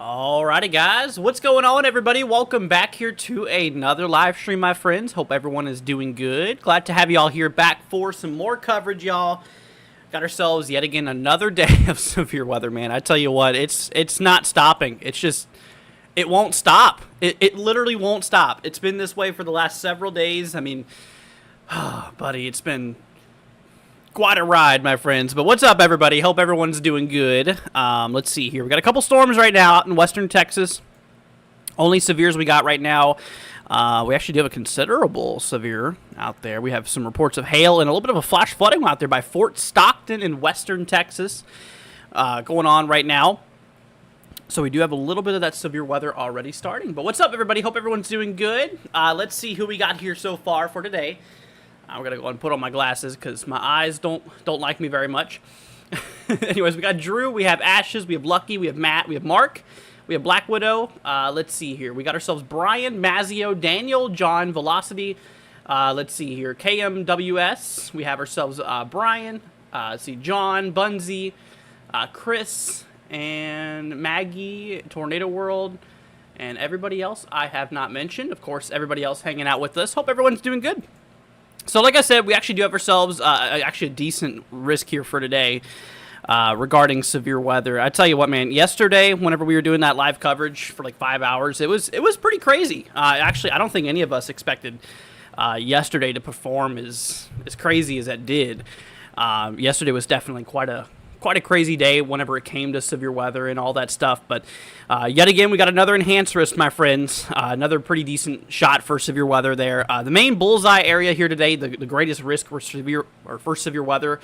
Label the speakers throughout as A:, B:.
A: Alrighty guys, what's going on everybody? Welcome back here to another live stream, my friends. Hope everyone is doing good. Glad to have you all here back for some more coverage, y'all. Got ourselves yet again another day of severe weather, man. I tell you what, it's not stopping. It's just, it won't stop. It literally won't stop. It's been this way for the last several days. I mean, buddy, it's been quite a ride, my friends. But what's up, everybody? Hope everyone's doing good. Let's see here. We got a couple storms right now out in western Texas. Only severes we got right now. We actually do have a considerable severe out there. We have some reports of hail and a little bit of a flash flooding out there by Fort Stockton in western Texas going on right now. So we do have a little bit of that severe weather already starting. But what's up, everybody? Hope everyone's doing good. Let's see who we got here so far for today. We're going to go and put on my glasses because my eyes don't like me very much. Anyways, we got Drew, we have Ashes, we have Lucky, we have Matt, we have Mark, we have Black Widow. Let's see here. We got ourselves Brian, Mazio, Daniel, John, Velocity. Let's see here. KMWS. We have ourselves Brian. Let's see, John, Bunzy, Chris, and Maggie, Tornado World, and everybody else I have not mentioned. Of course, everybody else hanging out with us. Hope everyone's doing good. So like I said, we actually do have ourselves actually a decent risk here for today regarding severe weather. I tell you what, man, yesterday, whenever we were doing that live coverage for like 5 hours, it was pretty crazy. Actually, I don't think any of us expected yesterday to perform as crazy as it did. Yesterday was definitely quite a crazy day whenever it came to severe weather and all that stuff. But yet again, we got another enhanced risk, my friends. Another pretty decent shot for severe weather there. The main bullseye area here today, the greatest risk for severe weather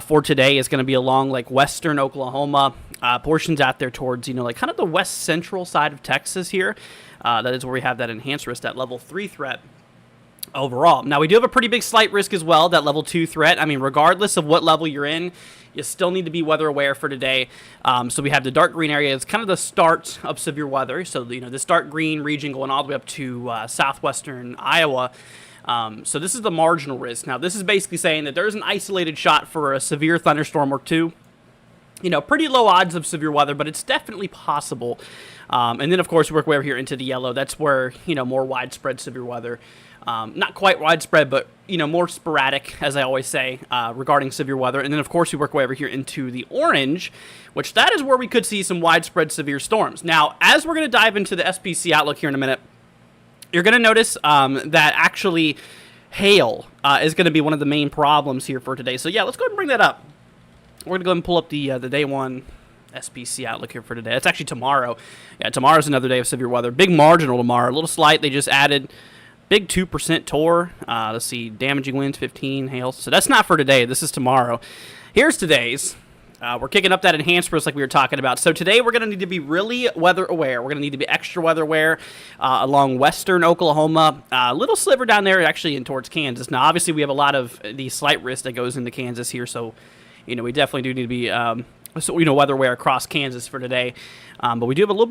A: for today is going to be along like western Oklahoma, portions out there towards, like kind of the west central side of Texas here. That is where we have that enhanced risk, that level 3 threat. Overall. Now, we do have a pretty big slight risk as well, that level 2 threat. I mean, regardless of what level you're in, you still need to be weather aware for today. So we have the dark green area. It's kind of the start of severe weather. So, this dark green region going all the way up to southwestern Iowa. So this is the marginal risk. Now, this is basically saying that there's an isolated shot for a severe thunderstorm or two. Pretty low odds of severe weather, but it's definitely possible. And then, of course, we work way over here into the yellow. That's where, more widespread severe weather. Not quite widespread, but, more sporadic, as I always say, regarding severe weather. And then, of course, we work way over here into the orange, which that is where we could see some widespread severe storms. Now, as we're going to dive into the SPC outlook here in a minute, you're going to notice that actually hail is going to be one of the main problems here for today. So, yeah, let's go ahead and bring that up. We're going to go ahead and pull up the day one SPC outlook here for today. It's actually tomorrow. Yeah, tomorrow's another day of severe weather. Big marginal tomorrow. A little slight. They just added big 2% TOR. Let's see. Damaging winds, 15. Hail. So that's not for today. This is tomorrow. Here's today's. We're kicking up that enhanced risk like we were talking about. So today we're going to need to be really weather aware. We're going to need to be extra weather aware along western Oklahoma. A little sliver down there actually in towards Kansas. Now, obviously, we have a lot of the slight risk that goes into Kansas here. So, we definitely do need to be weather aware across Kansas for today. But we do have a little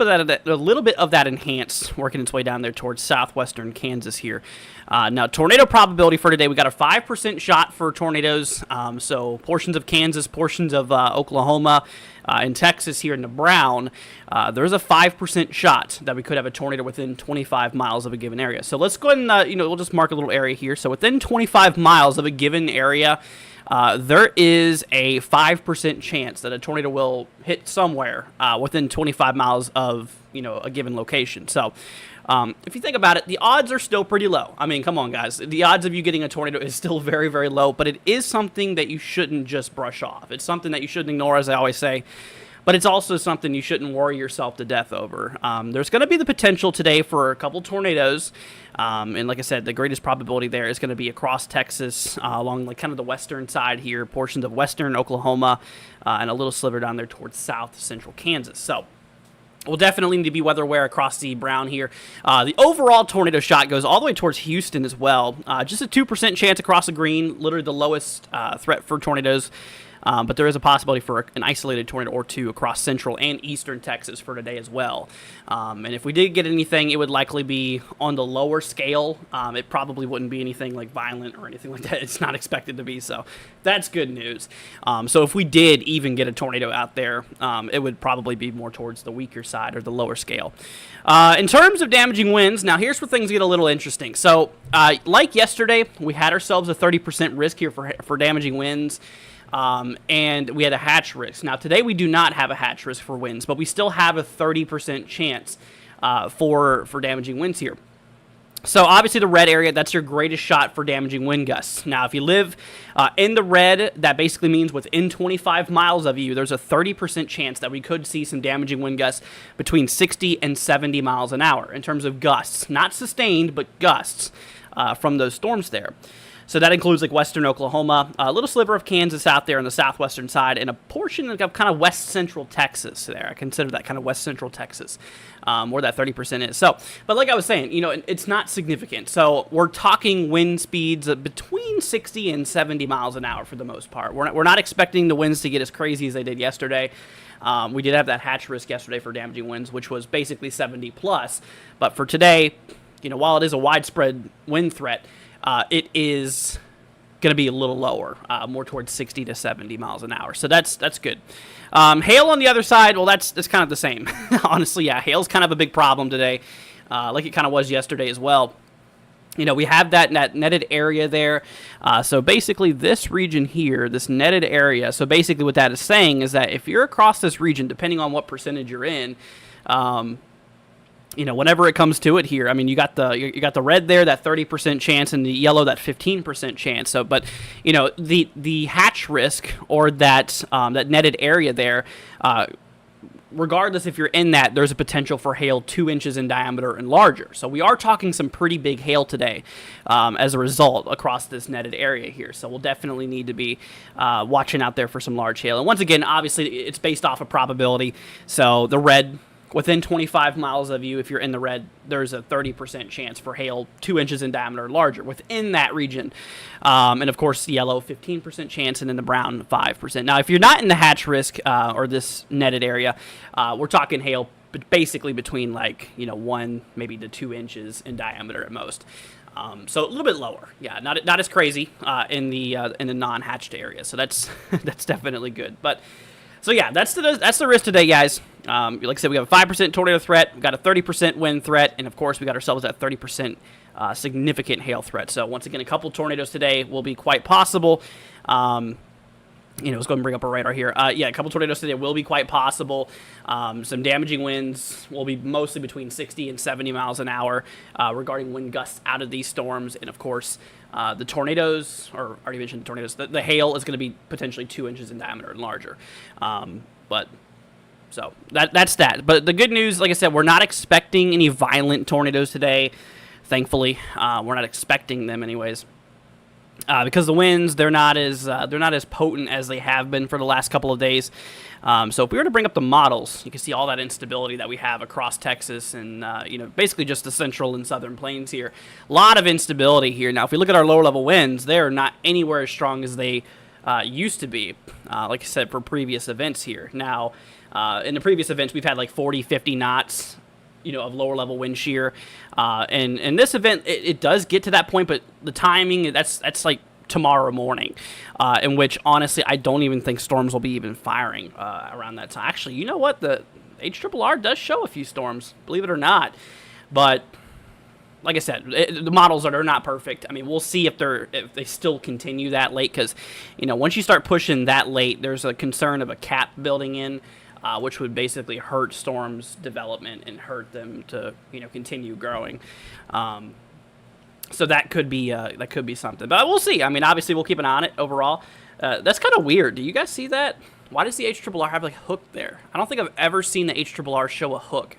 A: bit of that enhanced working its way down there towards southwestern Kansas here. Now, tornado probability for today, we got a 5% shot for tornadoes. So portions of Kansas, portions of Oklahoma, and Texas here in the brown, there's a 5% shot that we could have a tornado within 25 miles of a given area. So let's go ahead and, we'll just mark a little area here. So within 25 miles of a given area, there is a 5% chance that a tornado will hit somewhere within 25 miles of, a given location. So if you think about it, the odds are still pretty low. I mean, come on, guys. The odds of you getting a tornado is still very, very low, but it is something that you shouldn't just brush off. It's something that you shouldn't ignore, as I always say. But it's also something you shouldn't worry yourself to death over. There's going to be the potential today for a couple tornadoes. And like I said, the greatest probability there is going to be across Texas, along like kind of the western side here, portions of western Oklahoma, and a little sliver down there towards south central Kansas. So we'll definitely need to be weather aware across the brown here. The overall tornado shot goes all the way towards Houston as well. Just a 2% chance across the green, literally the lowest threat for tornadoes. but there is a possibility for an isolated tornado or two across central and eastern Texas for today as well. And if we did get anything, it would likely be on the lower scale. It probably wouldn't be anything like violent or anything like that. It's not expected to be, so that's good news. So if we did even get a tornado out there, it would probably be more towards the weaker side or the lower scale. In terms of damaging winds, now here's where things get a little interesting. So like yesterday, we had ourselves a 30% risk here for damaging winds. And we had a hatch risk. Now, today we do not have a hatch risk for winds, but we still have a 30% chance for damaging winds here. So, obviously, the red area, that's your greatest shot for damaging wind gusts. Now, if you live in the red, that basically means within 25 miles of you, there's a 30% chance that we could see some damaging wind gusts between 60 and 70 miles an hour in terms of gusts. Not sustained, but gusts from those storms there. So that includes like western Oklahoma, a little sliver of Kansas out there on the southwestern side, and a portion of kind of west central Texas there. I consider that kind of west central Texas, where that 30% is. So, but like I was saying, it's not significant. So we're talking wind speeds between 60 and 70 miles an hour for the most part. We're not expecting the winds to get as crazy as they did yesterday. We did have that hatch risk yesterday for damaging winds, which was basically 70 plus. But for today, while it is a widespread wind threat, it is going to be a little lower, more towards 60 to 70 miles an hour. So that's good. Hail on the other side, well, that's kind of the same. Honestly, yeah, hail's kind of a big problem today, like it kind of was yesterday as well. We have that netted area there. So basically this region here, this netted area, so basically what that is saying is that if you're across this region, depending on what percentage you're in, whenever it comes to it here, I mean, you got the red there, that 30% chance, and the yellow, that 15% chance. So, but the hatch risk or that netted area there, regardless if you're in that, there's a potential for hail 2 inches in diameter and larger. So we are talking some pretty big hail today, as a result across this netted area here. So we'll definitely need to be watching out there for some large hail. And once again, obviously, it's based off of probability. So the red, within 25 miles of you, if you're in the red, there's a 30% chance for hail 2 inches in diameter or larger within that region. And, of course, yellow, 15% chance, and then the brown, 5%. Now, if you're not in the hatch risk or this netted area, we're talking hail basically between, 1 maybe to 2 inches in diameter at most. So a little bit lower. Yeah, not as crazy in the non-hatched area. So that's that's definitely good. But so yeah, that's the risk today, guys. Like I said, we have a 5% tornado threat, we got a 30% wind threat, and of course we got ourselves that 30% significant hail threat. So once again, a couple tornadoes today will be quite possible. Let's go ahead and bring up our radar here. A couple tornadoes today will be quite possible. Some damaging winds will be mostly between 60 and 70 miles an hour regarding wind gusts out of these storms. And, of course, the tornadoes, or I already mentioned the tornadoes, the hail is going to be potentially 2 inches in diameter and larger. So that's that. But the good news, like I said, we're not expecting any violent tornadoes today, thankfully. We're not expecting them anyways. Because the winds, they're not as potent as they have been for the last couple of days. So if we were to bring up the models, you can see all that instability that we have across Texas and basically just the central and southern plains here. A lot of instability here. Now, if we look at our lower level winds, they're not anywhere as strong as they used to be. Like I said, for previous events here. Now, in the previous events, we've had like 40, 50 knots. Of lower level wind shear, and in this event, it does get to that point, but the timing that's like tomorrow morning, in which honestly I don't even think storms will be even firing around that time. Actually, you know what, the HRRR does show a few storms, believe it or not, but like I said, the models are not perfect. I mean, we'll see if they still continue that late, because once you start pushing that late, there's a concern of a cap building in. Which would basically hurt storms' development and hurt them to continue growing. So that could be something, but we'll see. I mean, obviously we'll keep an eye on it overall. That's kind of weird. Do you guys see that? Why does the HRRR have like a hook there? I don't think I've ever seen the HRRR show a hook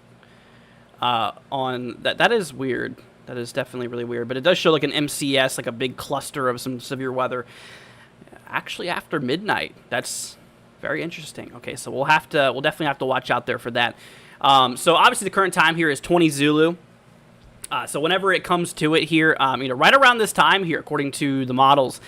A: on that. That is weird. That is definitely really weird. But it does show like an MCS, like a big cluster of some severe weather. Actually, after midnight. That's very interesting. Okay, so we'll definitely have to watch out there for that. So obviously the current time here is 20 Zulu. So whenever it comes to it here, right around this time here, according to the models,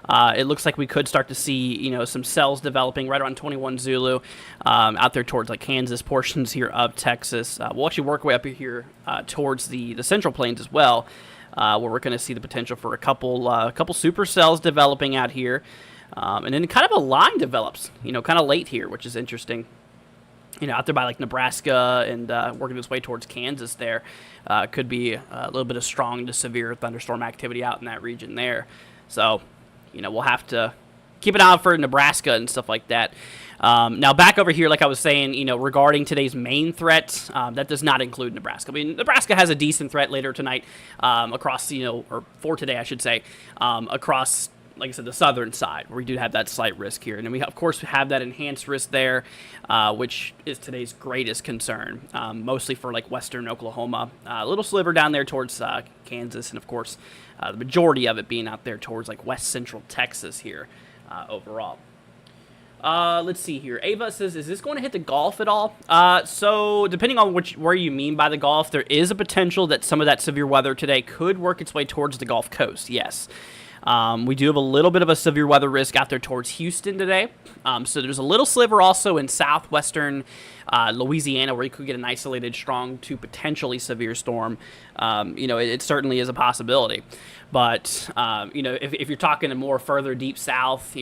A: It looks like we could start to see, some cells developing right around 21 Zulu, out there towards like Kansas, portions here of Texas. We'll actually work our way up here towards the Central Plains as well, where we're going to see the potential for a couple supercells developing out here. And then kind of a line develops, kind of late here, which is interesting. Out there by like Nebraska and working its way towards Kansas there, could be a little bit of strong to severe thunderstorm activity out in that region there. So, we'll have to keep an eye out for Nebraska and stuff like that. Now back over here, like I was saying, regarding today's main threat, that does not include Nebraska. I mean, Nebraska has a decent threat later tonight across, or for today, I should say, across, like I said, the southern side, where we do have that slight risk here. And then we, of course, have that enhanced risk there, which is today's greatest concern, mostly for, like, western Oklahoma. A little sliver down there towards Kansas, and, of course, the majority of it being out there towards, like, west central Texas here overall. Let's see here. Ava says, is this going to hit the Gulf at all? So, depending on where you mean by the Gulf, there is a potential that some of that severe weather today could work its way towards the Gulf Coast, yes. We do have a little bit of a severe weather risk out there towards Houston today. So there's a little sliver also in southwestern Louisiana where you could get an isolated strong to potentially severe storm. It certainly is a possibility. But, if you're talking more further deep south,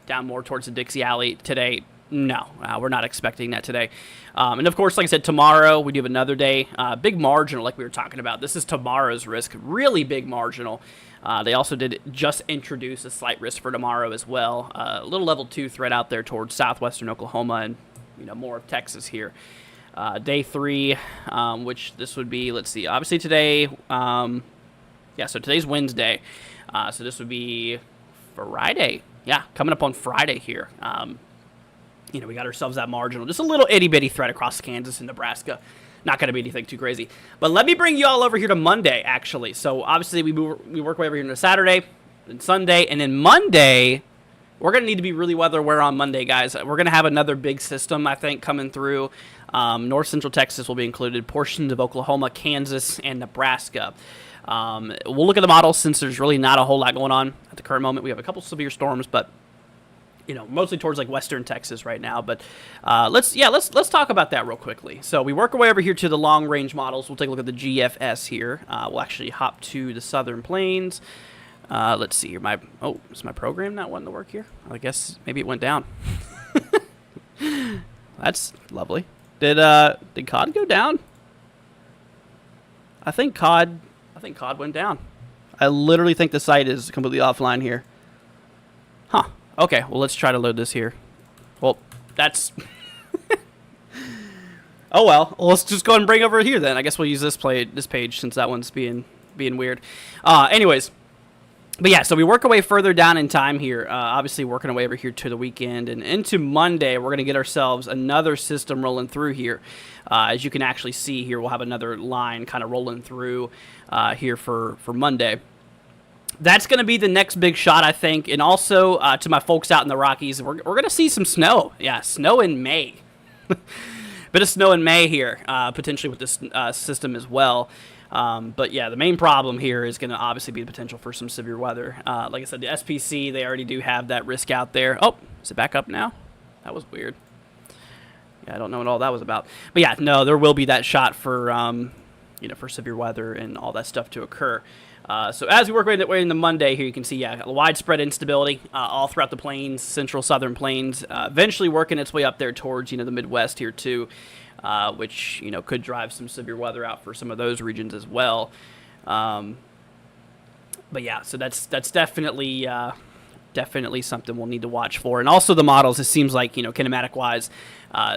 A: down more towards the Dixie Alley today, no, we're not expecting that today. And of course, like I said, tomorrow we do have another day, big marginal like we were talking about. This is tomorrow's risk, really big marginal. They also did just introduce a slight risk for tomorrow as well. A little level 2 threat out there towards southwestern Oklahoma and, more of Texas here. Day 3, which this would be, let's see, obviously today, so today's Wednesday. So this would be Friday. Yeah, coming up on Friday here. We got ourselves that marginal. Just a little itty-bitty threat across Kansas and Nebraska. Not going to be anything too crazy. But let me bring you all over here to Monday, actually. So, obviously, we work way over here to Saturday, then Sunday, and then Monday, we're going to need to be really weather aware on Monday, guys. We're going to have another big system, I think, coming through. North Central Texas will be included, portions of Oklahoma, Kansas, and Nebraska. We'll look at the models since there's really not a whole lot going on at the current moment. We have a couple severe storms, but mostly towards like western Texas right now. But let's talk about that real quickly. So we work our way over here to the long range models. We'll take a look at the GFS here. We'll actually hop to the southern plains. Let's see here. Is my program not wanting to work here? I guess maybe it went down. That's lovely. Did COD go down? I think COD went down. I literally think the site is completely offline here. Huh. Okay, well, let's try to load this here. Well, that's... Oh, well, let's just go ahead and bring it over here then. I guess we'll use this page since that one's being weird. Anyways, but yeah, so we work our way further down in time here. Obviously, working our way over here to the weekend. And into Monday, we're going to get ourselves another system rolling through here. As you can actually see here, we'll have another line kind of rolling through here for Monday. That's going to be the next big shot, I think. And also, to my folks out in the Rockies, we're going to see some snow. Yeah, snow in May. Bit of snow in May here, potentially with this system as well. But yeah, the main problem here is going to obviously be the potential for some severe weather. Like I said, the SPC, they already do have that risk out there. Oh, is it back up now? That was weird. Yeah, I don't know what all that was about. But yeah, no, there will be that shot for, for severe weather and all that stuff to occur. So as we work our way into Monday here, you can see, widespread instability all throughout the plains, central southern plains, eventually working its way up there towards, the Midwest here too, which, could drive some severe weather out for some of those regions as well. But yeah, so that's definitely something we'll need to watch for. And also the models, it seems like, kinematic-wise,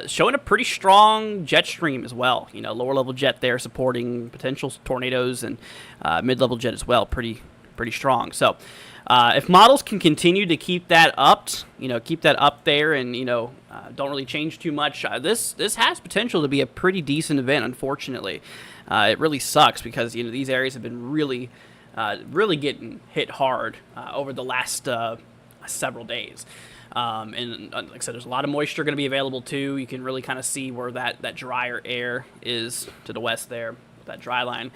A: showing a pretty strong jet stream as well. Lower level jet there supporting potential tornadoes, and mid-level jet as well, pretty strong. So if models can continue to keep that up, there, and don't really change too much, this has potential to be a pretty decent event. Unfortunately, it really sucks because these areas have been really getting hit hard over the last several days. And like I said, there's a lot of moisture going to be available too. You can really kind of see where that drier air is to the west there, that dry line.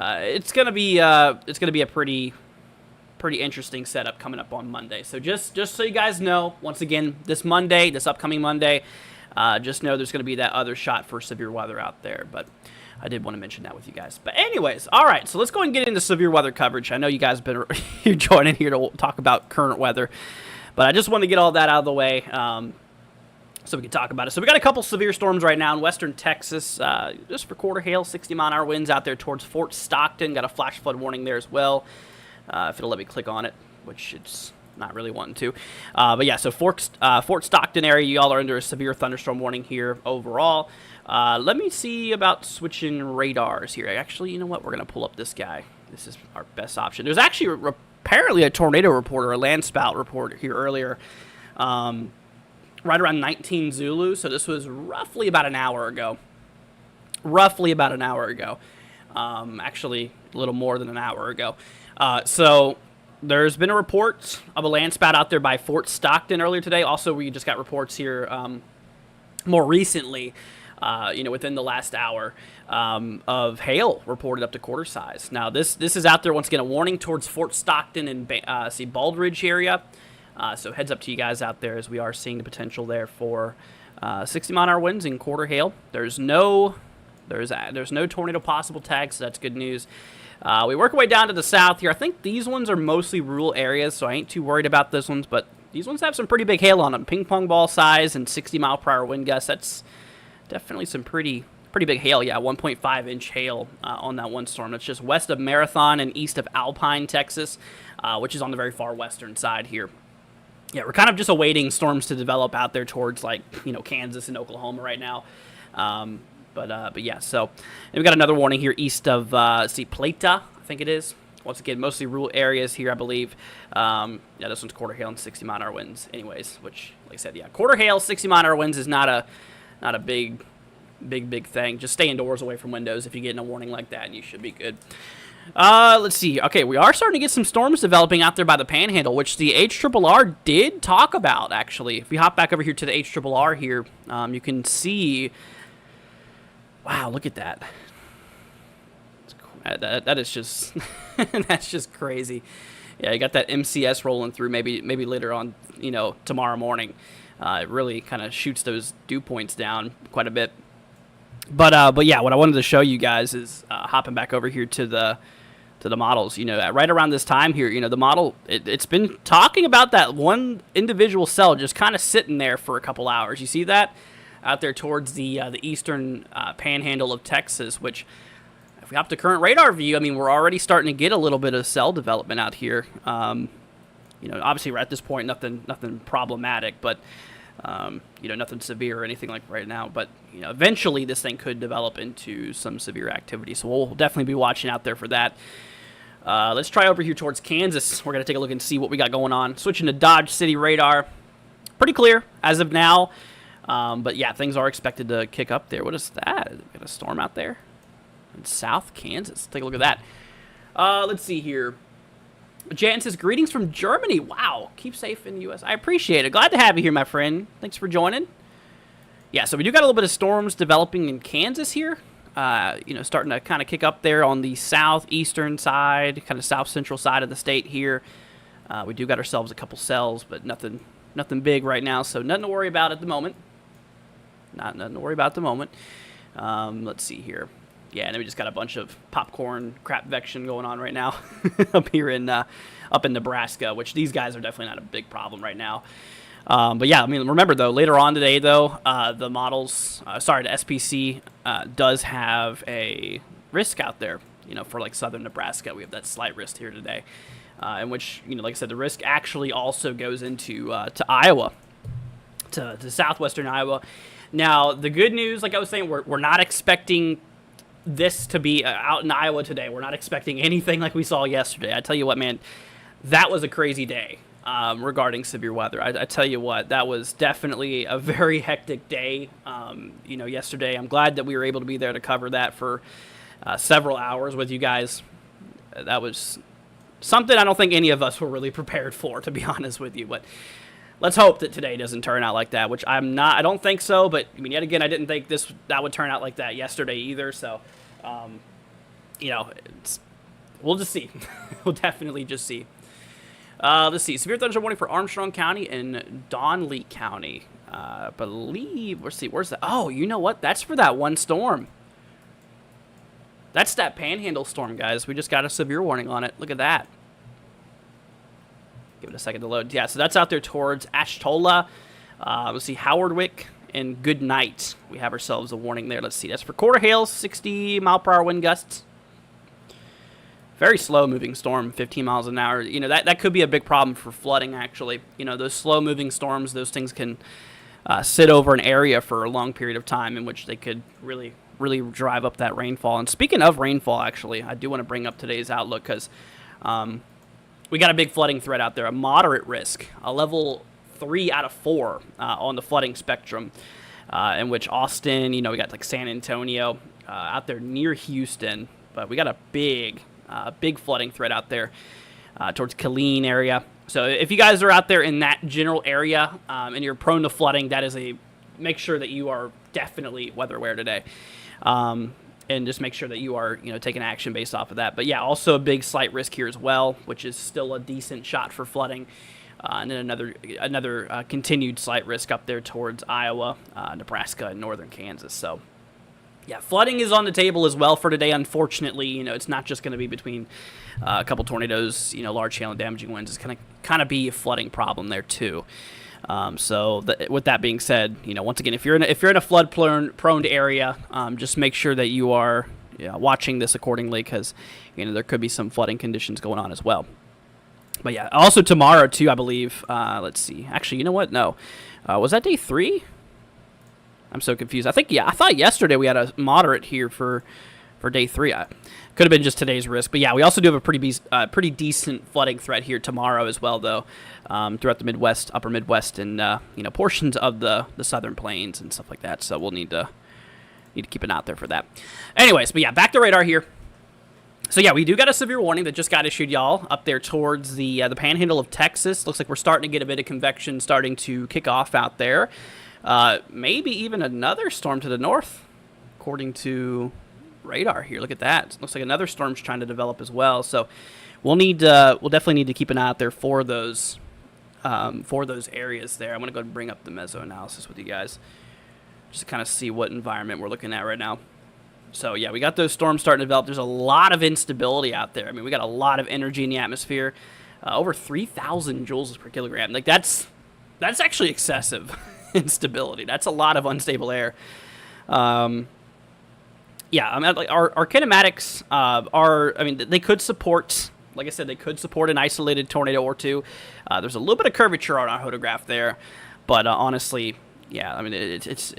A: It's going to be a pretty pretty interesting setup coming up on Monday. So just so you guys know, once again, this Monday, this upcoming Monday, just know there's going to be that other shot for severe weather out there. But I did want to mention that with you guys. But anyways, all right, so let's go and get into severe weather coverage. I know you guys have been you're joining here to talk about current weather, but I just want to get all that out of the way so we can talk about it. So we got a couple severe storms right now in western Texas, just for quarter hail, 60-mile-an-hour winds out there towards Fort Stockton. Got a flash flood warning there as well, if it'll let me click on it, which it's not really wanting to. But yeah, so Fort Stockton area, you all are under a severe thunderstorm warning here overall. Let me see about switching radars here. Actually, you know what? We're going to pull up this guy. This is our best option. There's actually apparently a tornado report or a land spout report here earlier, right around 19 Zulu. So this was roughly about an hour ago. Actually, a little more than an hour ago. So there's been a report of a land spout out there by Fort Stockton earlier today. Also, we just got reports here more recently, within the last hour, of hail reported up to quarter size. Now, this is out there, once again, a warning towards Fort Stockton and Baldridge area. So heads up to you guys out there, as we are seeing the potential there for 60-mile-an-hour winds and quarter hail. There's no tornado possible tag, so that's good news. We work our way down to the south here. I think these ones are mostly rural areas, so I ain't too worried about those ones, but these ones have some pretty big hail on them. Ping pong ball size and 60-mile-per-hour wind gusts. That's definitely some pretty big hail. Yeah, 1.5-inch hail on that one storm. It's just west of Marathon and east of Alpine, Texas, which is on the very far western side here. Yeah, we're kind of just awaiting storms to develop out there towards, Kansas and Oklahoma right now. But yeah, so and we got another warning here east of Plata, I think it is. Once again, mostly rural areas here, I believe. Yeah, this one's quarter hail and 60-mile-an-hour winds. Anyways, which, like I said, yeah, quarter hail, 60-mile-an-hour winds is not a big thing. Just stay indoors away from windows if you get in a warning like that, and you should be good. Let's see. Okay, we are starting to get some storms developing out there by the Panhandle, which the HRRR did talk about, actually. If we hop back over here to the HRRR here, you can see. Wow, look at that. That is just that's just crazy. Yeah, you got that MCS rolling through. Maybe later on, tomorrow morning. It really kind of shoots those dew points down quite a bit. But yeah, what I wanted to show you guys is hopping back over here to the models. Right around this time here, the model it's been talking about that one individual cell just kind of sitting there for a couple hours. You see that out there towards the eastern panhandle of Texas, which, if we hop to current radar view, I mean, we're already starting to get a little bit of cell development out here. Obviously, we're at this point, nothing problematic, but nothing severe or anything like right now. But eventually, this thing could develop into some severe activity. So we'll definitely be watching out there for that. Let's try over here towards Kansas. We're gonna take a look and see what we got going on. Switching to Dodge City radar, pretty clear as of now. But yeah, things are expected to kick up there. What is that? Is it got a storm out there? In South Kansas. Take a look at that. Let's see here. Jan says, greetings from Germany. Wow. Keep safe in the U.S. I appreciate it. Glad to have you here, my friend. Thanks for joining. Yeah, so we do got a little bit of storms developing in Kansas here. Starting to kind of kick up there on the southeastern side, kind of south-central side of the state here. We do got ourselves a couple cells, but nothing big right now, so nothing to worry about at the moment. Nothing to worry about at the moment. Let's see here. Yeah, and then we just got a bunch of popcorn crap vection going on right now up here up in Nebraska, which these guys are definitely not a big problem right now. But yeah, I mean, remember though, later on today though, the SPC does have a risk out there, for like southern Nebraska. We have that slight risk here today, in which, like I said, the risk actually also goes into to Iowa, to southwestern Iowa. Now, the good news, like I was saying, we're not expecting this to be out in Iowa today. We're not expecting anything like we saw yesterday. I tell you what, man, that was a crazy day regarding severe weather. I tell you what, that was definitely a very hectic day. Yesterday, I'm glad that we were able to be there to cover that for several hours with you guys. That was something I don't think any of us were really prepared for, to be honest with you. But let's hope that today doesn't turn out like that, which I don't think so. But I mean, yet again, I didn't think that would turn out like that yesterday either. So, we'll just see. We'll definitely just see. Let's see. Severe thunderstorm warning for Armstrong County and Donley County. I believe. Let's see. Where's that? Oh, you know what? That's for that one storm. That's that Panhandle storm, guys. We just got a severe warning on it. Look at that. Give it a second to load. Yeah, so that's out there towards Ashtola. Let's see. Howardwick and Good Night. We have ourselves a warning there. Let's see. That's for quarter hail, 60-mile-per-hour wind gusts. Very slow-moving storm, 15 miles an hour. You know, that could be a big problem for flooding, actually. You know, those slow-moving storms, those things can sit over an area for a long period of time in which they could really drive up that rainfall. And speaking of rainfall, actually, I do want to bring up today's outlook because we got a big flooding threat out there, a moderate risk, a level 3 out of 4 on the flooding spectrum, in which Austin, you know, we got like San Antonio out there near Houston, but we got a big flooding threat out there towards Claren area. So if you guys are out there in that general area and you're prone to flooding, that is make sure that you are definitely weather aware today. And just make sure that you are, you know, taking action based off of that. But yeah, also a big slight risk here as well, which is still a decent shot for flooding. And then another continued slight risk up there towards Iowa, Nebraska, and northern Kansas. So yeah, flooding is on the table as well for today. Unfortunately, you know, it's not just going to be between a couple tornadoes, you know, large hail and damaging winds. It's going to kind of be a flooding problem there too. With that being said, you know, once again, if you're in a flood prone area, just make sure that you are watching this accordingly, because you know there could be some flooding conditions going on as well. But yeah, also tomorrow too, I believe. Let's see. Actually, you know what? No, was that day 3? I'm so confused. I thought yesterday we had a moderate here for day 3. Could have been just today's risk, but yeah, we also do have a pretty decent flooding threat here tomorrow as well, though, throughout the Midwest, upper Midwest, and you know, portions of the southern plains and stuff like that. So we'll need to keep an eye out there for that. Anyways, but yeah, back to radar here. So yeah, we do got a severe warning that just got issued, y'all, up there towards the Panhandle of Texas. Looks like we're starting to get a bit of convection starting to kick off out there. Maybe even another storm to the north, according to radar here. Look at that. Looks like another storm's trying to develop as well. So we'll definitely need to keep an eye out there for those areas there. I'm gonna go and bring up the meso analysis with you guys, just to kind of see what environment we're looking at right now. So yeah, we got those storms starting to develop. There's a lot of instability out there. I mean, we got a lot of energy in the atmosphere, over 3,000 joules per kilogram. Like that's actually excessive instability. That's a lot of unstable air. Yeah, I mean, like our kinematics they could support, like I said, they could support an isolated tornado or two. There's a little bit of curvature on our photograph there, but honestly, yeah, I mean, it's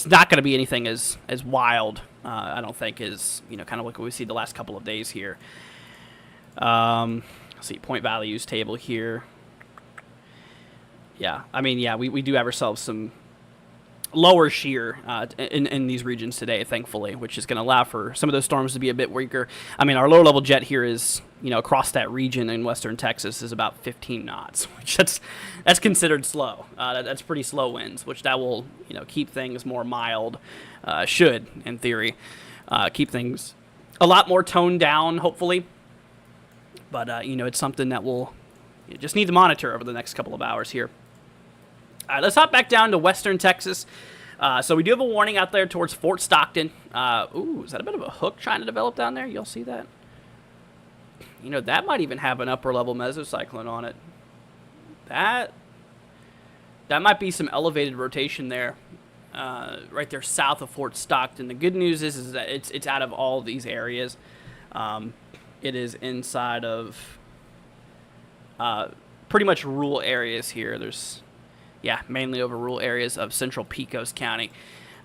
A: not going to be anything as wild, I don't think, as, you know, kind of like what we see the last couple of days here. Let's see, point values table here. Yeah, I mean, yeah, we do have ourselves some lower shear in these regions today, thankfully, which is going to allow for some of those storms to be a bit weaker. I mean, our lower level jet here is, you know, across that region in western Texas is about 15 knots, which that's considered slow. That's pretty slow winds, which that will, you know, keep things more mild, should, in theory, keep things a lot more toned down, hopefully. But, you know, it's something that we'll just need to monitor over the next couple of hours here. All right, let's hop back down to western Texas. So we do have a warning out there towards Fort Stockton. Ooh, is that a bit of a hook trying to develop down there? Y'all see that? You know, that might even have an upper-level mesocyclone on it. That might be some elevated rotation there, right there south of Fort Stockton. The good news is that it's out of all these areas. It is inside of pretty much rural areas here. There's... yeah, mainly over rural areas of central Pecos County.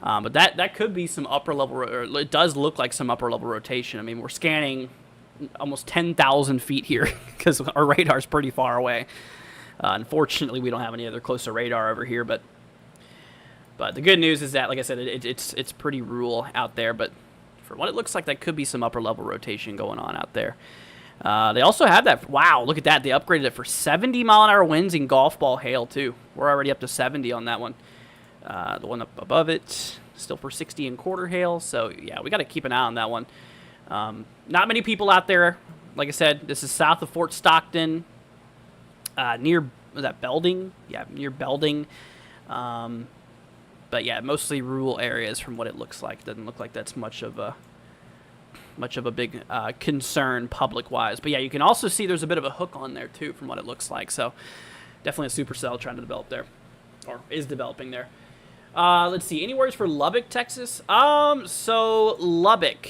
A: But that could be some upper level, or it does look like some upper level rotation. I mean, we're scanning almost 10,000 feet here because our radar's pretty far away. Unfortunately, we don't have any other closer radar over here. But the good news is that, like I said, it's pretty rural out there. But for what it looks like, that could be some upper level rotation going on out there. They also have that. Wow, look at that. They upgraded it for 70-mile-an-hour winds and golf ball hail, too. We're already up to 70 on that one. The one up above it, still for 60 and quarter hail. So, yeah, we got to keep an eye on that one. Not many people out there. Like I said, this is south of Fort Stockton. near, was that Belding? Yeah, near Belding. But yeah, mostly rural areas from what it looks like. Doesn't look like that's much of a big concern public-wise. But yeah, you can also see there's a bit of a hook on there too from what it looks like. So definitely a supercell trying to develop there, or is developing there. Let's see, any words for Lubbock, Texas? So Lubbock.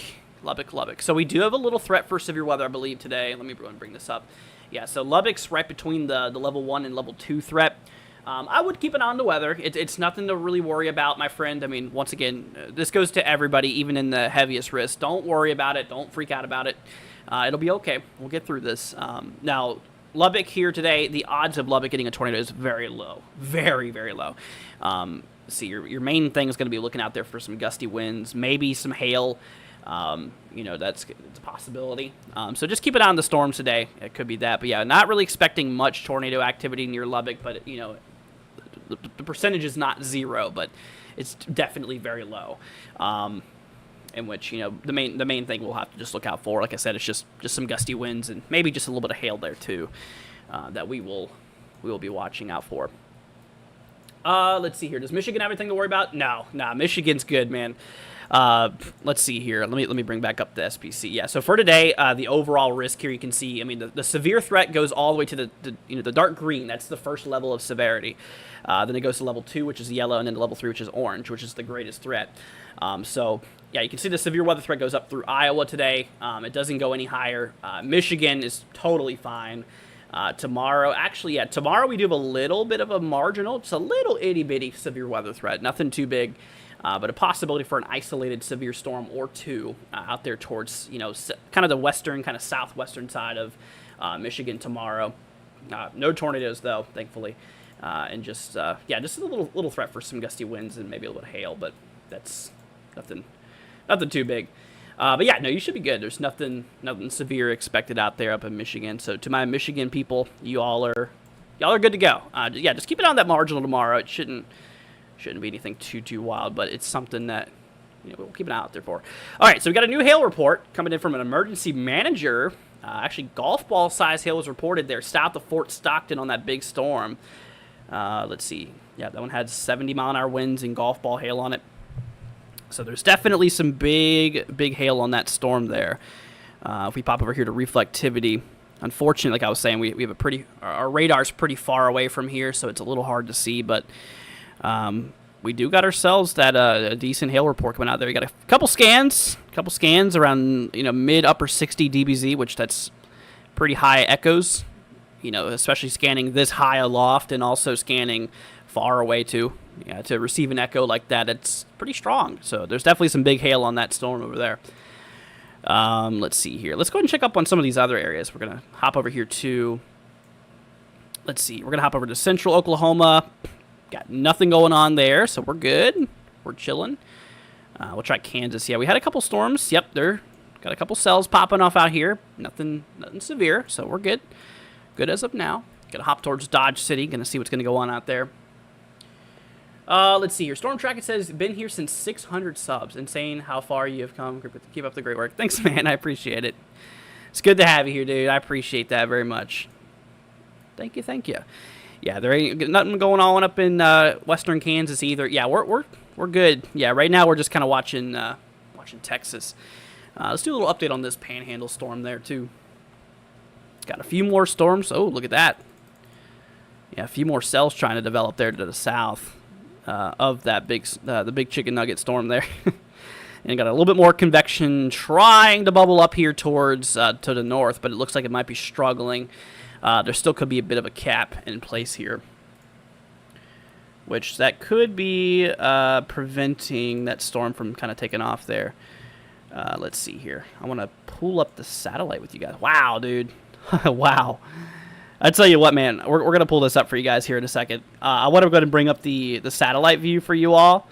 A: So we do have a little threat for severe weather, I believe, today. Let me go and bring this up. Yeah, so Lubbock's right between the level 1 and level 2 threat. I would keep an eye on the weather. It's nothing to really worry about, my friend. I mean, once again, this goes to everybody, even in the heaviest risk. Don't worry about it. Don't freak out about it. It'll be okay. We'll get through this. Now, Lubbock here today, the odds of Lubbock getting a tornado is very low. Very, very low. See, your main thing is going to be looking out there for some gusty winds, maybe some hail. It's a possibility. So just keep an eye on the storms today. It could be that. But yeah, not really expecting much tornado activity near Lubbock, but, the percentage is not 0, but it's definitely very low. In which, the main thing we'll have to just look out for, like I said, it's just some gusty winds and maybe just a little bit of hail there too, that we will be watching out for. Let's see here. Does Michigan have anything to worry about? No, Michigan's good, man. Let's see here. Let me bring back up the SPC. Yeah, so for today, the overall risk here, you can see, I mean, the severe threat goes all the way to the dark green. That's the first level of severity. Then it goes to level 2, which is yellow, and then to level 3, which is orange, which is the greatest threat. So yeah, you can see the severe weather threat goes up through Iowa today. It doesn't go any higher. Michigan is totally fine. Tomorrow, actually, yeah, tomorrow we do have a little bit of a marginal, just a little itty-bitty severe weather threat. Nothing too big. But a possibility for an isolated severe storm or two out there towards, kind of the western, kind of southwestern side of Michigan tomorrow. No tornadoes, though, thankfully. And just a little threat for some gusty winds and maybe a little bit of hail, but that's nothing too big. But yeah, no, you should be good. There's nothing severe expected out there up in Michigan. So to my Michigan people, y'all are good to go. Yeah, just keep it on that marginal tomorrow. It shouldn't be anything too wild, but it's something that we'll keep an eye out there for. All right, so we got a new hail report coming in from an emergency manager. Actually, golf ball size hail was reported there south of Fort Stockton on that big storm. Let's see. Yeah, that one had 70-mile-an-hour winds and golf ball hail on it. So there's definitely some big hail on that storm there. If we pop over here to reflectivity, unfortunately, like I was saying, we have our radar's pretty far away from here, so it's a little hard to see, but we do got ourselves that a decent hail report coming out there. We got a couple scans around mid upper 60 dBz, which that's pretty high echoes. Especially scanning this high aloft and also scanning far away too. Yeah, to receive an echo like that, it's pretty strong. So there's definitely some big hail on that storm over there. Let's see here. Let's go ahead and check up on some of these other areas. We're gonna hop over here to. Let's see. We're gonna hop over to central Oklahoma. Got nothing going on there, so we're good. We're chilling. We'll try Kansas. Yeah, we had a couple storms. Yep, got a couple cells popping off out here. Nothing severe, so we're good. Good as of now. Gonna hop towards Dodge City. Gonna see what's gonna go on out there. Let's see here. Storm Track, it says, been here since 600 subs. Insane how far you have come. Keep up the great work. Thanks, man. I appreciate it. It's good to have you here, dude. I appreciate that very much. Thank you. Yeah, there ain't nothing going on up in western Kansas either. Yeah, we're good. Yeah, right now we're just kind of watching Texas. Let's do a little update on this Panhandle storm there too. Got a few more storms. Oh, look at that. Yeah, a few more cells trying to develop there to the south of that the big chicken nugget storm there. And got a little bit more convection trying to bubble up here towards to the north, but it looks like it might be struggling. There still could be a bit of a cap in place here, which that could be preventing that storm from kind of taking off there. Let's see here. I want to pull up the satellite with you guys. Wow, dude. Wow. I tell you what, man, we're going to pull this up for you guys here in a second. I want to go ahead and bring up the satellite view for you all.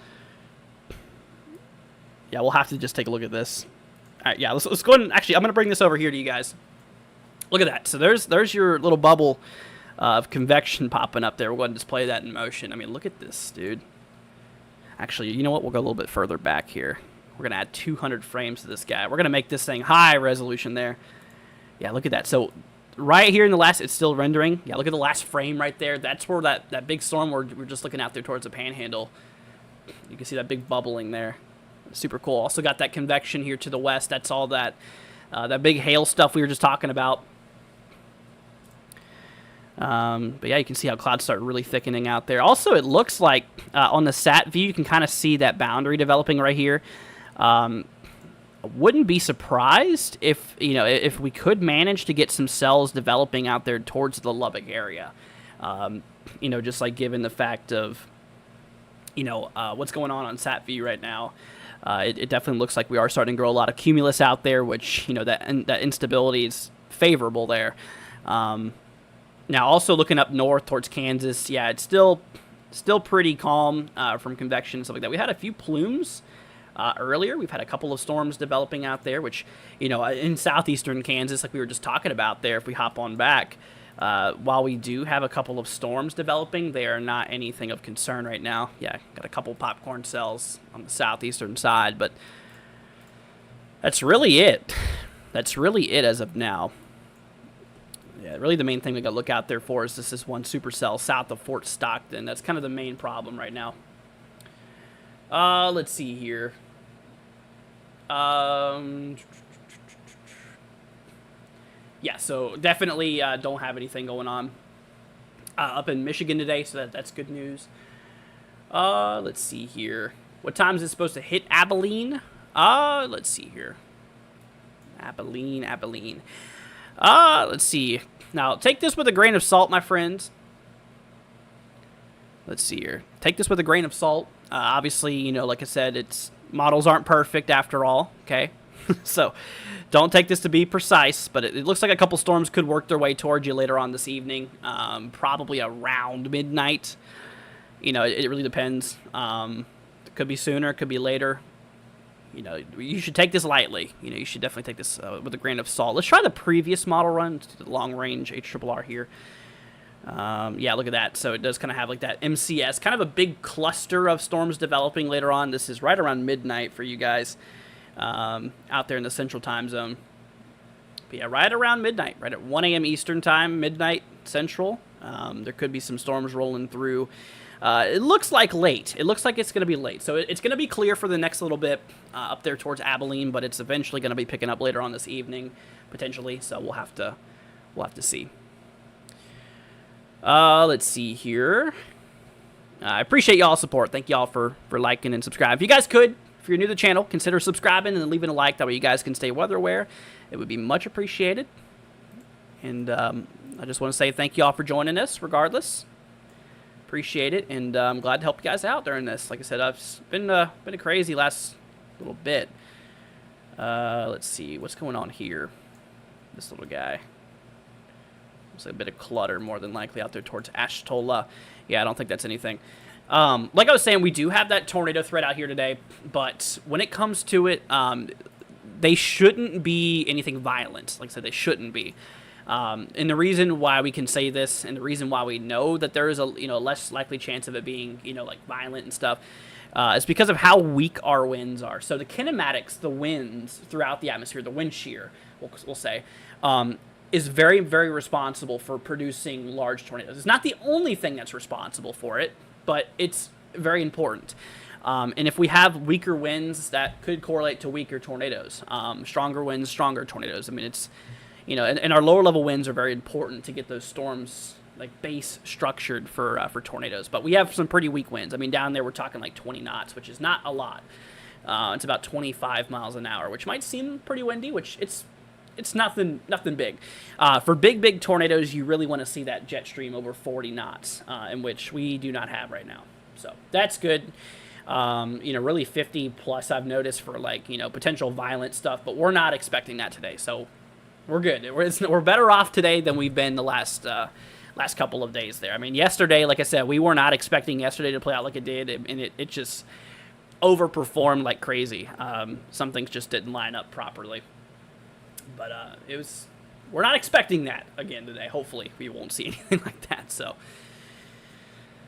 A: Yeah, we'll have to just take a look at this. All right, yeah, let's go ahead and actually, I'm going to bring this over here to you guys. Look at that. So there's your little bubble of convection popping up there. We're going to display that in motion. I mean, look at this, dude. Actually, you know what? We'll go a little bit further back here. We're going to add 200 frames to this guy. We're going to make this thing high resolution there. Yeah, look at that. So right here in the last, it's still rendering. Yeah, look at the last frame right there. That's where that big storm we're just looking out there towards the Panhandle. You can see that big bubbling there. Super cool. Also got that convection here to the west. That's all that big hail stuff we were just talking about. But yeah, you can see how clouds start really thickening out there. Also, it looks like on the sat view, you can kind of see that boundary developing right here. I wouldn't be surprised if we could manage to get some cells developing out there towards the Lubbock area. Just like given the fact of what's going on sat view right now. It definitely looks like we are starting to grow a lot of cumulus out there, which that instability is favorable there. Now, also looking up north towards Kansas, yeah, it's still pretty calm from convection and stuff like that. We had a few plumes earlier. We've had a couple of storms developing out there, which, in southeastern Kansas, like we were just talking about there, if we hop on back, while we do have a couple of storms developing, they are not anything of concern right now. Yeah, got a couple popcorn cells on the southeastern side, but that's really it. That's really it as of now. Yeah, really the main thing we got to look out there for is this one supercell south of Fort Stockton. That's kind of the main problem right now. Let's see here. Yeah, so definitely don't have anything going on up in Michigan today, so that's good news. Let's see here. What time is it supposed to hit Abilene? Let's see here. Abilene. Let's see. Now, take this with a grain of salt, my friends. Let's see here. Take this with a grain of salt. Obviously, like I said, models aren't perfect after all, okay? So, don't take this to be precise, but it looks like a couple storms could work their way towards you later on this evening, probably around midnight. It really depends. It could be sooner, it could be later. You should take this lightly. You should definitely take this with a grain of salt. Let's try the previous model run, the long-range HRRR here. Yeah, look at that. So it does kind of have like that MCS, kind of a big cluster of storms developing later on. This is right around midnight for you guys out there in the central time zone. But yeah, right around midnight, right at 1 a.m. Eastern time, midnight central. There could be some storms rolling through. It looks like late. It looks like it's going to be late. So it's going to be clear for the next little bit up there towards Abilene, but it's eventually going to be picking up later on this evening, potentially. So we'll have to see. Let's see here. I appreciate y'all's support. Thank y'all for liking and subscribing. If you guys could, if you're new to the channel, consider subscribing and leaving a like. That way you guys can stay weather aware. It would be much appreciated. And I just want to say thank y'all for joining us regardless. Appreciate it, and I'm glad to help you guys out during this. Like I said, I've been a crazy last little bit. Let's see what's going on here. This little guy. Looks like a bit of clutter, more than likely, out there towards Ashtola. Yeah, I don't think that's anything. Like I was saying, we do have that tornado threat out here today, but when it comes to it, they shouldn't be anything violent. Like I said, they shouldn't be. And the reason why we can say this, and the reason why we know that there is a less likely chance of it being like violent and stuff, is because of how weak our winds are. So the kinematics, the winds throughout the atmosphere, the wind shear, we'll say, is very, very responsible for producing large tornadoes. It's not the only thing that's responsible for it, but it's very important. And if we have weaker winds, that could correlate to weaker tornadoes. Stronger winds, stronger tornadoes. I mean, it's and our lower level winds are very important to get those storms like base structured for tornadoes. But we have some pretty weak winds. I mean, down there we're talking like 20 knots, which is not a lot. It's about 25 miles an hour, which might seem pretty windy, which it's nothing big. For big tornadoes, you really want to see that jet stream over 40 knots, in which we do not have right now. So that's good. Really 50 plus I've noticed for like potential violent stuff, but we're not expecting that today. So we're good. We're better off today than we've been the last couple of days there. I mean, yesterday, like I said, we were not expecting yesterday to play out like it did, and it just overperformed like crazy. Some things just didn't line up properly. But we're not expecting that again today. Hopefully we won't see anything like that. So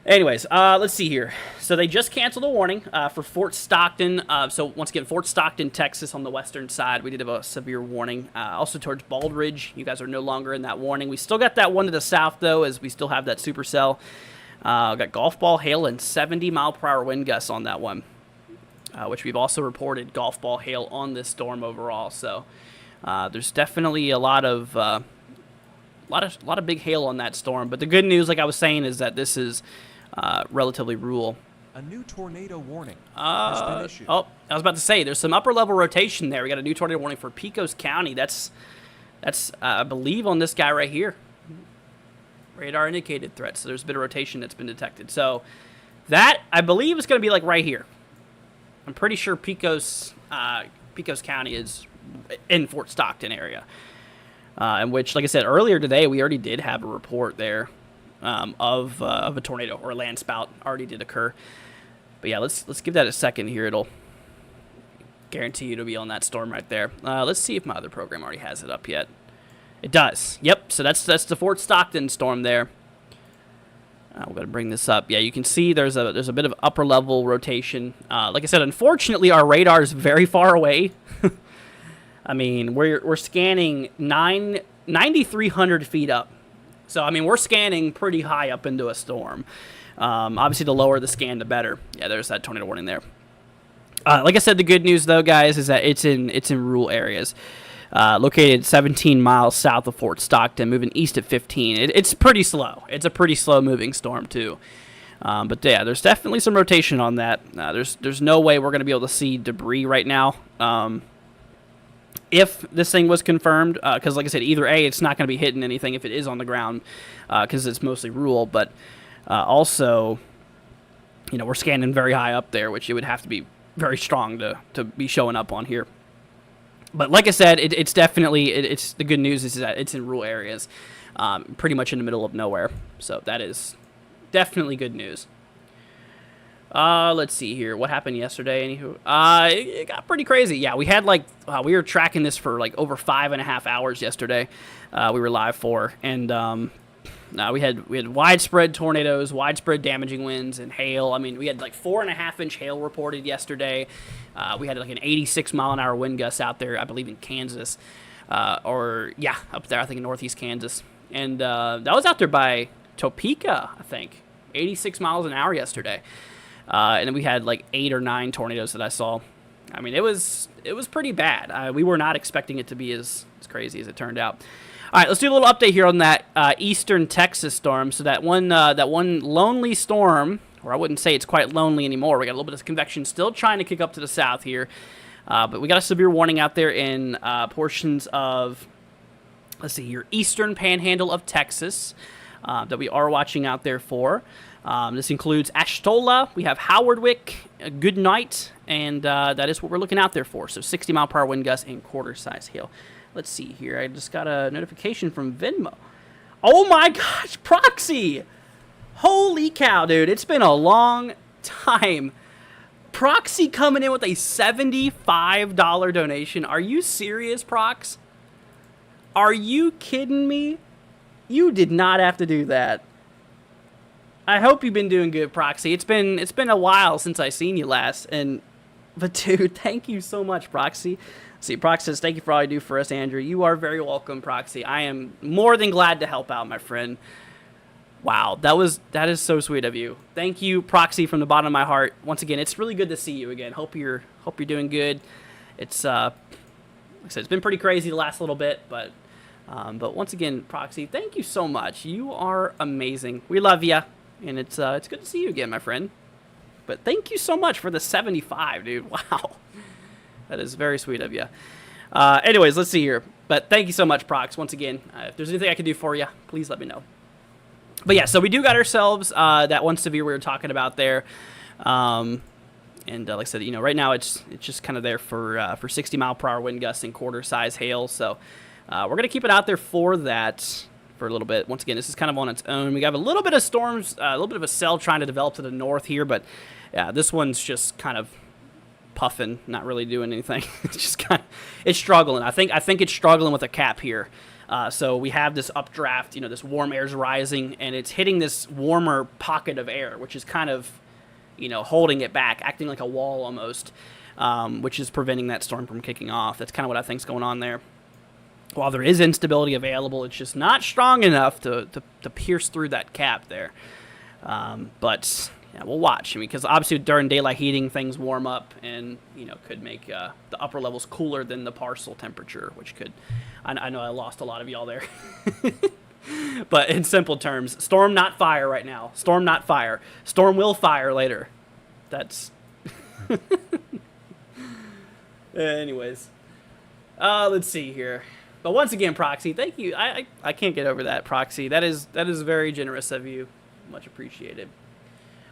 A: Anyways, let's see here. So they just canceled a warning for Fort Stockton. So once again, Fort Stockton, Texas, on the western side, we did have a severe warning. Also towards Baldridge, you guys are no longer in that warning. We still got that one to the south, though, as we still have that supercell. Got golf ball hail and 70-mile-per-hour wind gusts on that one, which we've also reported golf ball hail on this storm overall. So there's definitely a lot of big hail on that storm. But the good news, like I was saying, is that this is relatively rural.
B: A new tornado warning has been issued.
A: Oh, I was about to say, there's some upper-level rotation there. We got a new tornado warning for Pecos County. That's I believe, on this guy right here. Radar indicated threat. So there's a bit of rotation that's been detected. So that, I believe, is going to be like right here. I'm pretty sure Pecos County is in Fort Stockton area. In which, like I said earlier today, we already did have a report there of a tornado or a land spout already did occur. But yeah, let's give that a second here. It'll guarantee you to be on that storm right there. Let's see if my other program already has it up yet. It does. Yep. So that's the Fort Stockton storm there. We're going to bring this up. Yeah, you can see there's a bit of upper level rotation. Like I said, unfortunately, our radar is very far away. I mean, we're scanning 9,300 feet up. So, I mean, we're scanning pretty high up into a storm. Obviously, the lower the scan, the better. Yeah, there's that tornado warning there. Like I said, the good news, though, guys, is that it's in rural areas. Located 17 miles south of Fort Stockton, moving east at 15. It's pretty slow. It's a pretty slow-moving storm, too. But, yeah, there's definitely some rotation on that. There's no way we're going to be able to see debris right now. If this thing was confirmed, because like I said, either A, it's not going to be hitting anything if it is on the ground, because it's mostly rural, but also, you know, we're scanning very high up there, which it would have to be very strong to be showing up on here. But like I said, it's definitely, it's the good news is that it's in rural areas, pretty much in the middle of nowhere, so that is definitely good news. Let's see here. What happened yesterday? Anywho, it got pretty crazy. Yeah, we had we were tracking this for like over 5.5 hours yesterday. We were live for, and we had widespread tornadoes, widespread damaging winds, and hail. I mean, we had like 4.5-inch hail reported yesterday. We had like an 86-mile-an-hour wind gust out there, I believe in Kansas, up there, I think in northeast Kansas, and that was out there by Topeka, I think, 86 miles an hour yesterday. And then we had like 8 or 9 tornadoes that I saw. I mean, it was pretty bad. We were not expecting it to be as crazy as it turned out. All right, let's do a little update here on that eastern Texas storm. So that one lonely storm, or I wouldn't say it's quite lonely anymore. We got a little bit of convection still trying to kick up to the south here. But we got a severe warning out there in portions of, let's see here, eastern Panhandle of Texas that we are watching out there for. This includes Ashtola, we have Howardwick, Goodnight, and that is what we're looking out there for. So 60-mile-per-hour wind gusts and quarter-size hail. Let's see here. I just got a notification from Venmo. Oh my gosh, Proxy! Holy cow, dude. It's been a long time. Proxy coming in with a $75 donation. Are you serious, Prox? Are you kidding me? You did not have to do that. I hope you've been doing good, Proxy. It's been a while since I seen you last, but dude, thank you so much, Proxy. See, Proxy says, thank you for all you do for us, Andrew. You are very welcome, Proxy. I am more than glad to help out, my friend. Wow, that is so sweet of you. Thank you, Proxy, from the bottom of my heart. Once again, it's really good to see you again. Hope you're doing good. It's like I said, it's been pretty crazy the last little bit, but once again, Proxy, thank you so much. You are amazing. We love you. And it's good to see you again, my friend. But thank you so much for the 75, dude. Wow. That is very sweet of you. Anyways, let's see here. But thank you so much, Prox. Once again, if there's anything I can do for you, please let me know. But yeah, so we do got ourselves that one severe we were talking about there. And like I said, you know, right now it's just kind of there for 60-mile-per-hour wind gusts and quarter-size hail. So we're going to keep it out there for that for a little bit. Once again, this is kind of on its own. We have a little bit of storms, a little bit of a cell trying to develop to the north here, but yeah, this one's just kind of puffing, not really doing anything. It's just kind of, it's struggling. I think it's struggling with a cap here. So we have this updraft, this warm air is rising, and it's hitting this warmer pocket of air, which is kind of, holding it back, acting like a wall almost, which is preventing that storm from kicking off. That's kind of what I think's going on there. While there is instability available, it's just not strong enough to pierce through that cap there. But yeah, we'll watch. Because obviously during daylight heating, things warm up and, could make the upper levels cooler than the parcel temperature, which could... I know I lost a lot of y'all there. But in simple terms, storm not fire right now. Storm not fire. Storm will fire later. That's... Anyways. Let's see here. But once again, Proxy, thank you. I can't get over that, Proxy. That is very generous of you. Much appreciated.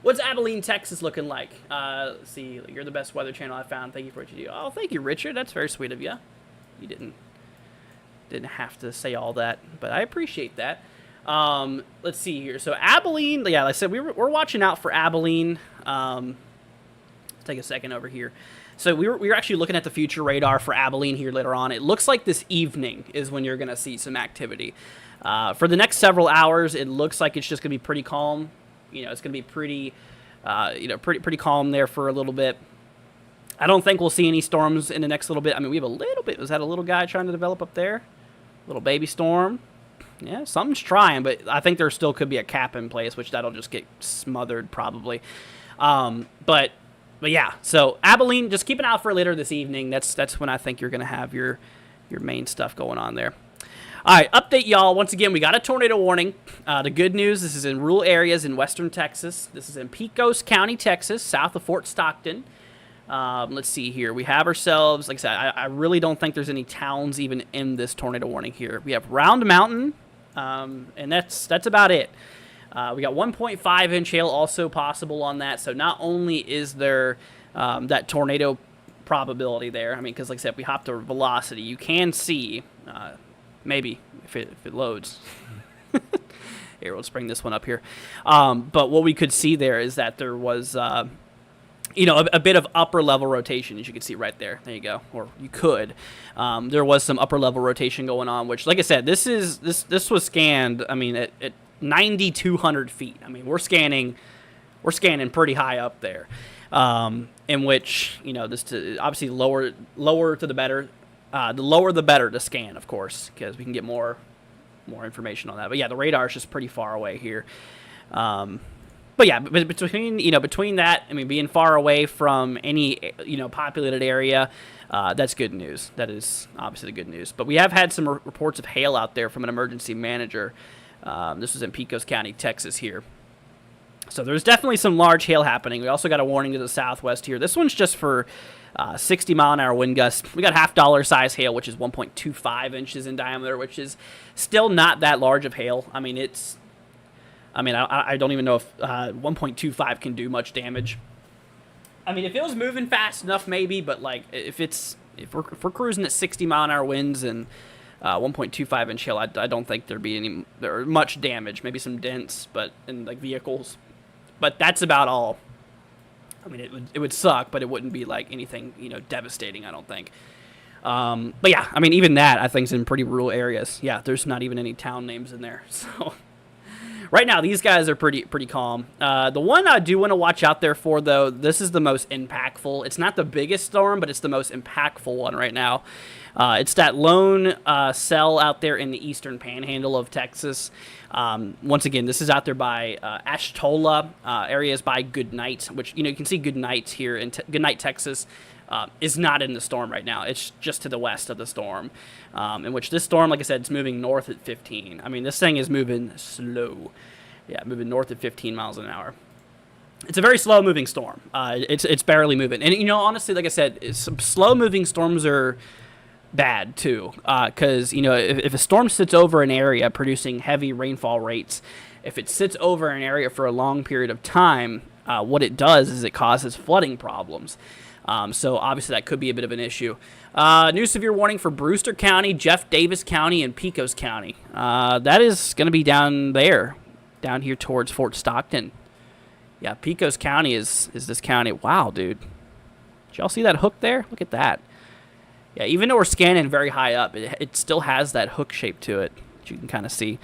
A: What's Abilene, Texas looking like? Let's see. You're the best weather channel I found. Thank you for what you do. Oh, thank you, Richard. That's very sweet of you. You didn't have to say all that, but I appreciate that. Let's see here. So Abilene, yeah, like I said, we're watching out for Abilene. Let's take a second over here. So we were actually looking at the future radar for Abilene here later on. It looks like this evening is when you're going to see some activity. For the next several hours, it looks like it's just going to be pretty calm. It's going to be pretty calm there for a little bit. I don't think we'll see any storms in the next little bit. I mean, we have a little bit. Was that a little guy trying to develop up there? Little baby storm. Yeah, something's trying, but I think there still could be a cap in place, which that'll just get smothered probably. But yeah, so Abilene, just keep an eye out for later this evening. That's when I think you're going to have your main stuff going on there. All right, update y'all. Once again, we got a tornado warning. The good news, this is in rural areas in western Texas. This is in Pecos County, Texas, south of Fort Stockton. Let's see here. We have ourselves, like I said, I really don't think there's any towns even in this tornado warning here. We have Round Mountain, and that's about it. We got 1.5 inch hail also possible on that. So not only is there that tornado probability there, I mean, because like I said, if we hop to velocity, you can see, maybe if it loads. Here, let's bring this one up here. But what we could see there is that there was... a bit of upper level rotation, as you can see right there. There you go. Or you could. There was some upper level rotation going on, which, like I said, this was scanned. I mean, at 9,200 feet. I mean, we're scanning pretty high up there. In which this obviously lower to the better. The lower the better to scan, of course, because we can get more information on that. But yeah, the radar is just pretty far away here. But yeah, between that, I mean, being far away from any, populated area, that's good news. That is obviously the good news. But we have had some reports of hail out there from an emergency manager. This was in Pecos County, Texas here. So there's definitely some large hail happening. We also got a warning to the southwest here. This one's just for 60-mile-an-hour wind gusts. We got $half size hail, which is 1.25 inches in diameter, which is still not that large of hail. I mean, I don't even know if 1.25 can do much damage. I mean, if it was moving fast enough, maybe, but like if we're cruising at 60-mile-an-hour winds and 1.25 inch hail, I don't think there much damage. Maybe some dents, but in like vehicles. But that's about all. I mean, it would suck, but it wouldn't be like anything devastating. I don't think. But yeah, I mean, even that I think is in pretty rural areas. Yeah, there's not even any town names in there, so. Right now, these guys are pretty calm. The one I do want to watch out there for, though, this is the most impactful. It's not the biggest storm, but it's the most impactful one right now. It's that lone cell out there in the eastern panhandle of Texas. Once again, this is out there by Ashtola, areas by Goodnight, which, you can see Goodnight here in Goodnight, Texas. Is not in the storm right now. It's just to the west of the storm, in which this storm, like I said, it's moving north at 15. I mean, this thing is moving slow. Yeah, moving north at 15 miles an hour. It's a very slow-moving storm. It's barely moving. And, honestly, like I said, slow-moving storms are bad, too, because, if a storm sits over an area producing heavy rainfall rates, if it sits over an area for a long period of time, what it does is it causes flooding problems. So obviously that could be a bit of an issue. New severe warning for Brewster County, Jeff Davis County, and Pecos County. That is going to be down here towards Fort Stockton. Yeah, Pecos County is this county. Wow, dude. Did y'all see that hook there? Look at that. Yeah, even though we're scanning very high up, it still has that hook shape to it, which you can kind of see.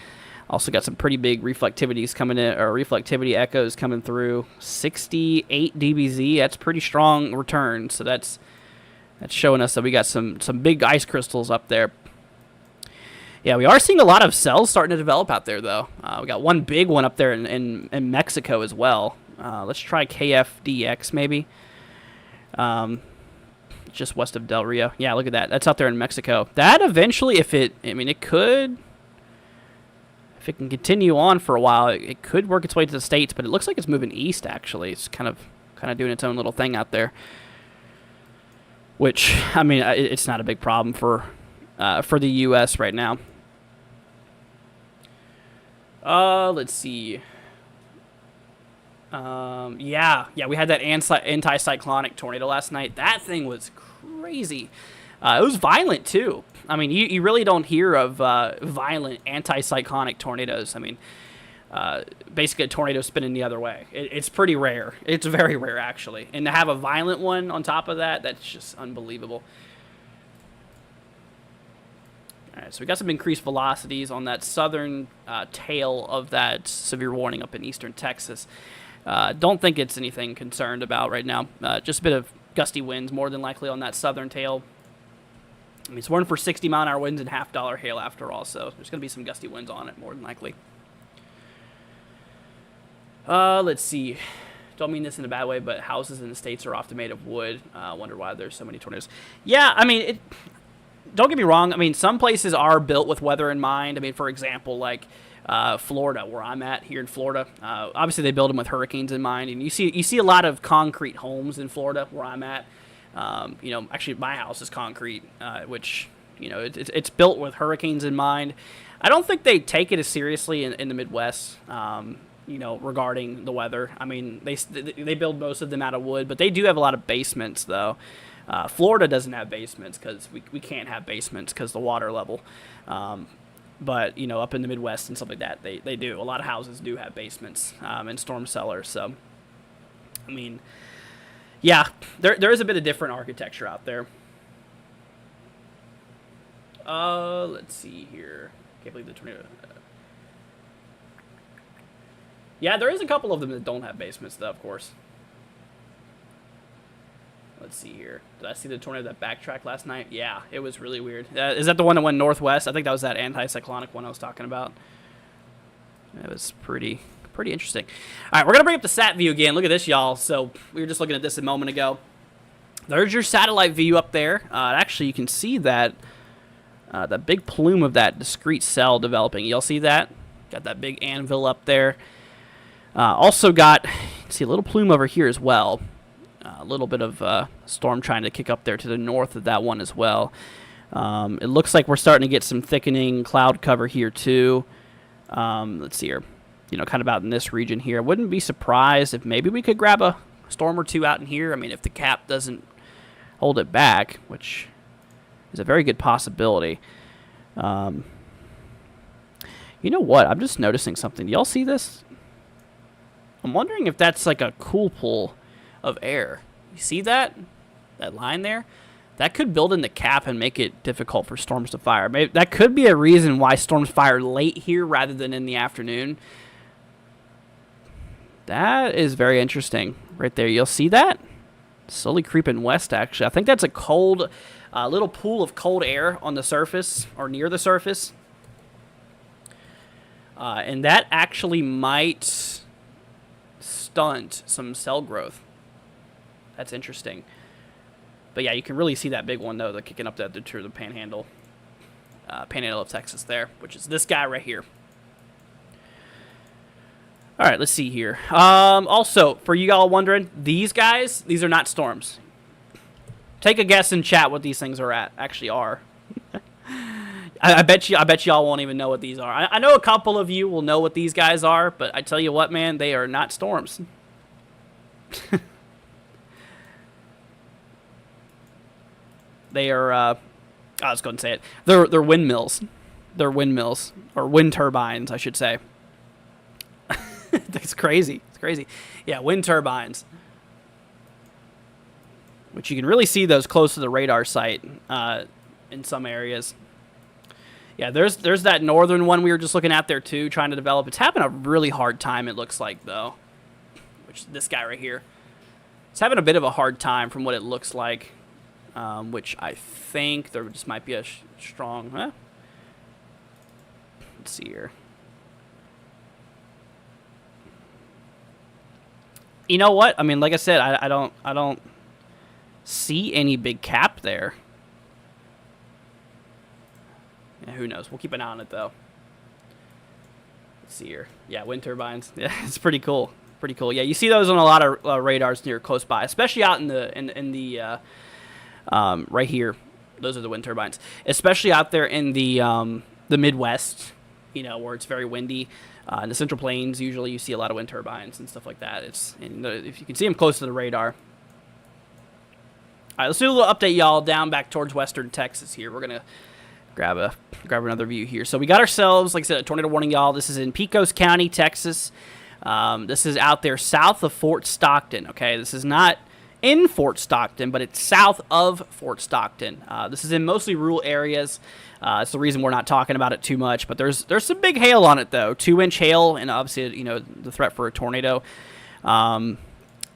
A: Also got some pretty big reflectivities coming in, or reflectivity echoes coming through. 68 dBz, that's pretty strong return. So that's showing us that we got some big ice crystals up there. Yeah, we are seeing a lot of cells starting to develop out there, though. We got one big one up there in Mexico as well. Let's try KFDX maybe. Just west of Del Rio. Yeah, look at that. That's out there in Mexico. That eventually, if it can continue on for a while, it could work its way to the States, but it looks like it's moving east, actually. It's kind of doing its own little thing out there. Which, I mean, it's not a big problem for the U.S. right now. Let's see. Yeah, we had that anticyclonic tornado last night. That thing was crazy. It was violent, too. I mean, you really don't hear of violent anticyclonic tornadoes. I mean, basically a tornado spinning the other way. It's pretty rare. It's very rare, actually. And to have a violent one on top of that, that's just unbelievable. All right, so we got some increased velocities on that southern tail of that severe warning up in eastern Texas. Don't think it's anything concerned about right now. Just a bit of gusty winds, more than likely, on that southern tail. I mean, it's warning for 60-mile-an-hour winds and $half hail after all, so there's going to be some gusty winds on it, more than likely. Let's see. Don't mean this in a bad way, but houses in the States are often made of wood. Wonder why there's so many tornadoes. Yeah, I mean, don't get me wrong. I mean, some places are built with weather in mind. I mean, for example, like Florida, where I'm at here in Florida. Obviously, they build them with hurricanes in mind, and you see a lot of concrete homes in Florida, where I'm at. Actually, my house is concrete, which it's built with hurricanes in mind. I don't think they take it as seriously in the Midwest. Regarding the weather. I mean, they build most of them out of wood, but they do have a lot of basements, though. Florida doesn't have basements because we can't have basements because the water level. But, up in the Midwest and stuff like that, they do. A lot of houses do have basements and storm cellars. So, I mean, yeah, there is a bit of different architecture out there. Let's see here. Can't believe the tornado. Yeah, there is a couple of them that don't have basements, though, of course. Let's see here. Did I see the tornado that backtracked last night? Yeah, it was really weird. Is that the one that went northwest? I think that was that anticyclonic one I was talking about. It was pretty interesting. All right, we're going to bring up the sat view again. Look at this, y'all. So we were just looking at this a moment ago. There's your satellite view up there. Actually, you can see that big plume of that discrete cell developing. Y'all see that? Got that big anvil up there. Also got, see a little plume over here as well. A little bit of storm trying to kick up there to the north of that one as well. It looks like we're starting to get some thickening cloud cover here too. Let's see here. Kind of out in this region here. I wouldn't be surprised if maybe we could grab a storm or two out in here. I mean, if the cap doesn't hold it back, which is a very good possibility. You know what? I'm just noticing something. Y'all see this? I'm wondering if that's like a cool pull of air. You see that? That line there? That could build in the cap and make it difficult for storms to fire. Maybe that could be a reason why storms fire late here rather than in the afternoon. That is very interesting. Right there, you'll see that? Slowly creeping west, actually. I think that's a cold, little pool of cold air on the surface, or near the surface. And that actually might stunt some cell growth. That's interesting. But yeah, you can really see that big one, though, kicking up to the Panhandle. Panhandle of Texas there, which is this guy right here. All right, let's see here. Also, for you all wondering, these guys, these are not storms. Take a guess in chat what these things actually are. I bet y'all won't even know what these are. I know a couple of you will know what these guys are, but I tell you what, man, they are not storms. They are, I was going to say it. They're windmills. They're windmills, or wind turbines, I should say. It's crazy. It's crazy. Yeah, wind turbines. which you can really see those close to the radar site in some areas. Yeah, there's that northern one we were just looking at there too, trying to develop. It's having a really hard time, it looks like, though. Which this guy right here. It's having a bit of a hard time from what it looks like, which I think there just might be a strong... Let's see here. You know what? I mean, like I said, I don't see any big cap there. Yeah, who knows? We'll keep an eye on it, though. Let's see here. Yeah, wind turbines. Yeah, it's pretty cool. Pretty cool. Yeah, you see those on a lot of radars near close by, especially out in the right here. Those are the wind turbines, especially out there in the Midwest. You know, where it's very windy. In the Central Plains, usually you see a lot of wind turbines and stuff like that. If you can see them close to the radar. All right, let's do a little update, y'all, down back towards western Texas here. We're gonna grab another view here. So we got ourselves, like I said, a tornado warning, y'all. This is in Pecos County, Texas. This is out there south of Fort Stockton. Okay, this is not in Fort Stockton, but it's south of Fort Stockton. This is in mostly rural areas. It's the reason we're not talking about it too much, but there's some big hail on it, though. 2-inch hail, and obviously, you know, the threat for a tornado.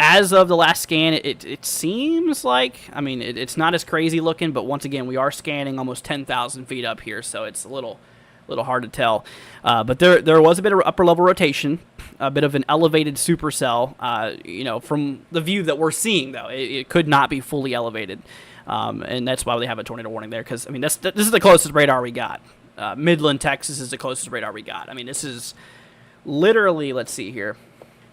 A: As of the last scan, it seems like, I mean, it's not as crazy looking, but once again, we are scanning almost 10,000 feet up here, so it's a little hard to tell. But there was a bit of upper level rotation, a bit of an elevated supercell. You know, from the view that we're seeing, though, it could not be fully elevated. And that's why they have a tornado warning there, because, I mean, this is the closest radar we got. Midland, Texas is the closest radar we got. I mean, this is literally, let's see here.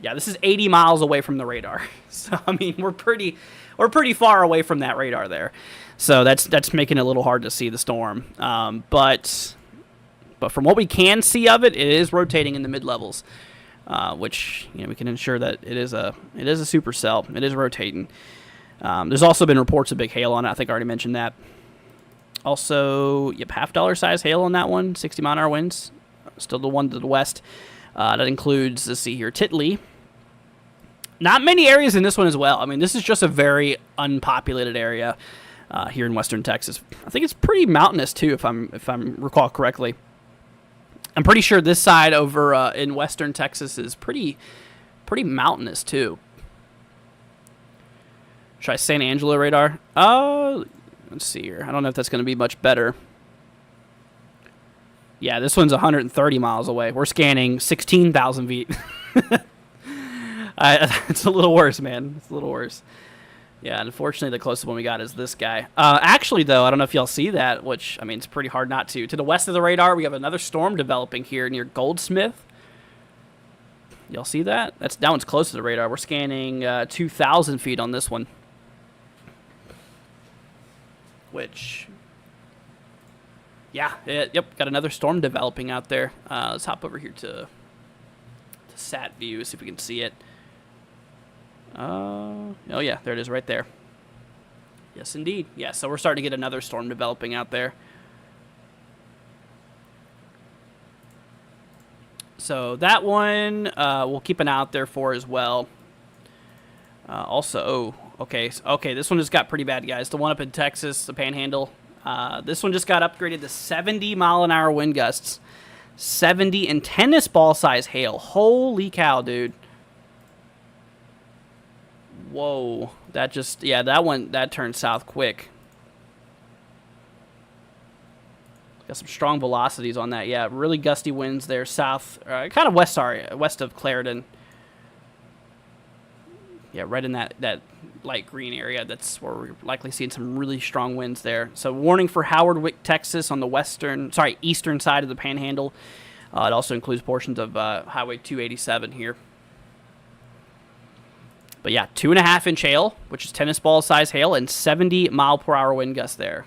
A: Yeah, this is 80 miles away from the radar. So, I mean, we're pretty far away from that radar there. So that's making it a little hard to see the storm. But from what we can see of it, it is rotating in the mid-levels, which, you know, we can ensure that it is a supercell. It is rotating. There's also been reports of big hail on it. I think I already mentioned that. Also, yep, $half size hail on that one, 60-mile-an-hour winds. Still the one to the west. That includes, let's see here, Titley. Not many areas in this one as well. I mean, this is just a very unpopulated area here in western Texas. I think it's pretty mountainous too, if I'm recall correctly. I'm pretty sure this side over in western Texas is pretty mountainous too. Try San Angelo radar. Let's see here. I don't know if that's going to be much better. Yeah, this one's 130 miles away. We're scanning 16,000 feet. It's a little worse, man. It's a little worse. Yeah, unfortunately, the closest one we got is this guy. Actually, though, I don't know if y'all see that, which, I mean, it's pretty hard not to. To the west of the radar, we have another storm developing here near Goldsmith. Y'all see that? That one's close to the radar. We're scanning 2,000 feet on this one. Which... yeah, yep, got another storm developing out there. Let's hop over here to sat view, see if we can see it. Oh yeah, there it is right there. Yes, indeed. Yeah, so we're starting to get another storm developing out there. So that one we'll keep an eye out there for as well. Also, okay, this one just got pretty bad, guys. The one up in Texas, the Panhandle. This one just got upgraded to 70-mile-an-hour wind gusts. 70 and tennis ball size hail. Holy cow, dude. Whoa. That just, yeah, that turned south quick. Got some strong velocities on that. Yeah, really gusty winds there south, kind of west of Claren. Yeah, right in that light green area. That's where we're likely seeing some really strong winds there. So warning for Howard, Texas on the eastern side of the Panhandle. It also includes portions of Highway 287 here. But yeah, 2.5-inch hail, which is tennis ball size hail, and 70-mile-per-hour wind gusts there.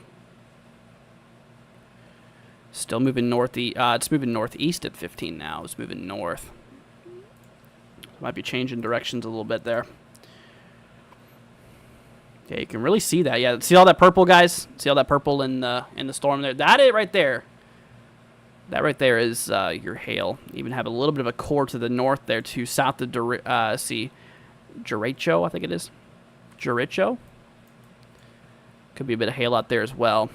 A: Still moving northeast. It's moving northeast at 15 now. It's moving north. Might be changing directions a little bit there. Okay, you can really see that. Yeah, see all that purple, guys? See all that purple in the storm there? That it right there. That right there is your hail. You even have a little bit of a core to the north there, to south of Jericho, I think it is. Jericho? Could be a bit of hail out there as well.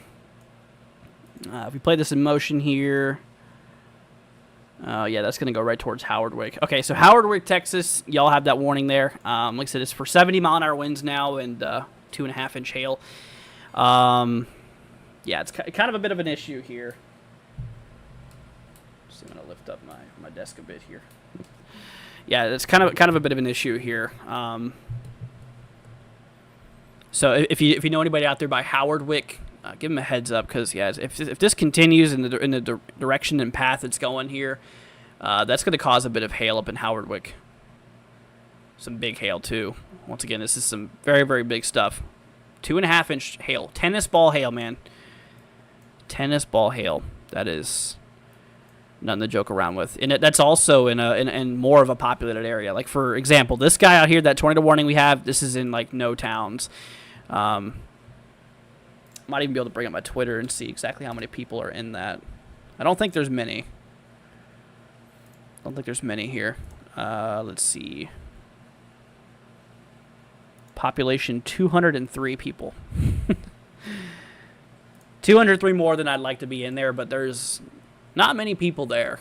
A: If we play this in motion here, yeah, that's going to go right towards Howardwick. Okay, so Howardwick, Texas, y'all have that warning there. Like I said, it's for 70-mile-an-hour winds now and 2.5-inch hail. Yeah, it's kind of a bit of an issue here. Just I'm going to lift up my desk a bit here. Yeah, it's kind of a bit of an issue here. So if you know anybody out there by Howardwick, give them a heads up, because yeah, if this continues in the direction and path it's going here, that's going to cause a bit of hail up in Howardwick. Some big hail too. Once again, this is some very, very big stuff. 2.5-inch hail, tennis ball hail, man. Tennis ball hail. That is nothing to joke around with. And that's also in more of a populated area. Like for example, this guy out here, that tornado warning we have, this is in like no towns. Might even be able to bring up my Twitter and see exactly how many people are in that. I don't think there's many. Here. Let's see. Population 203 people. 203 more than I'd like to be in there, but there's not many people there.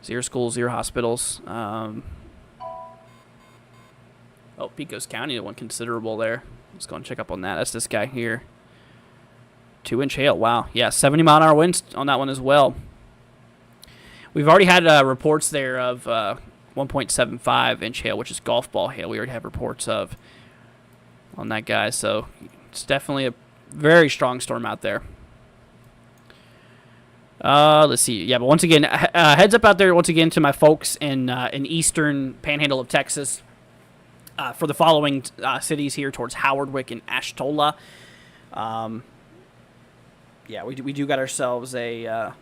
A: Zero schools, zero hospitals. Oh, Pecos County, one considerable there. Let's go and check up on that. That's this guy here. 2-inch hail. Wow. Yeah, 70-mile-an-hour winds on that one as well. We've already had reports there of 1.75-inch hail, which is golf ball hail. We already have reports of on that guy. So it's definitely a very strong storm out there. Let's see. Yeah, but once again, heads up out there once again to my folks in eastern Panhandle of Texas. For the following cities here towards Howardwick and Ashtola. Yeah, we do got ourselves a...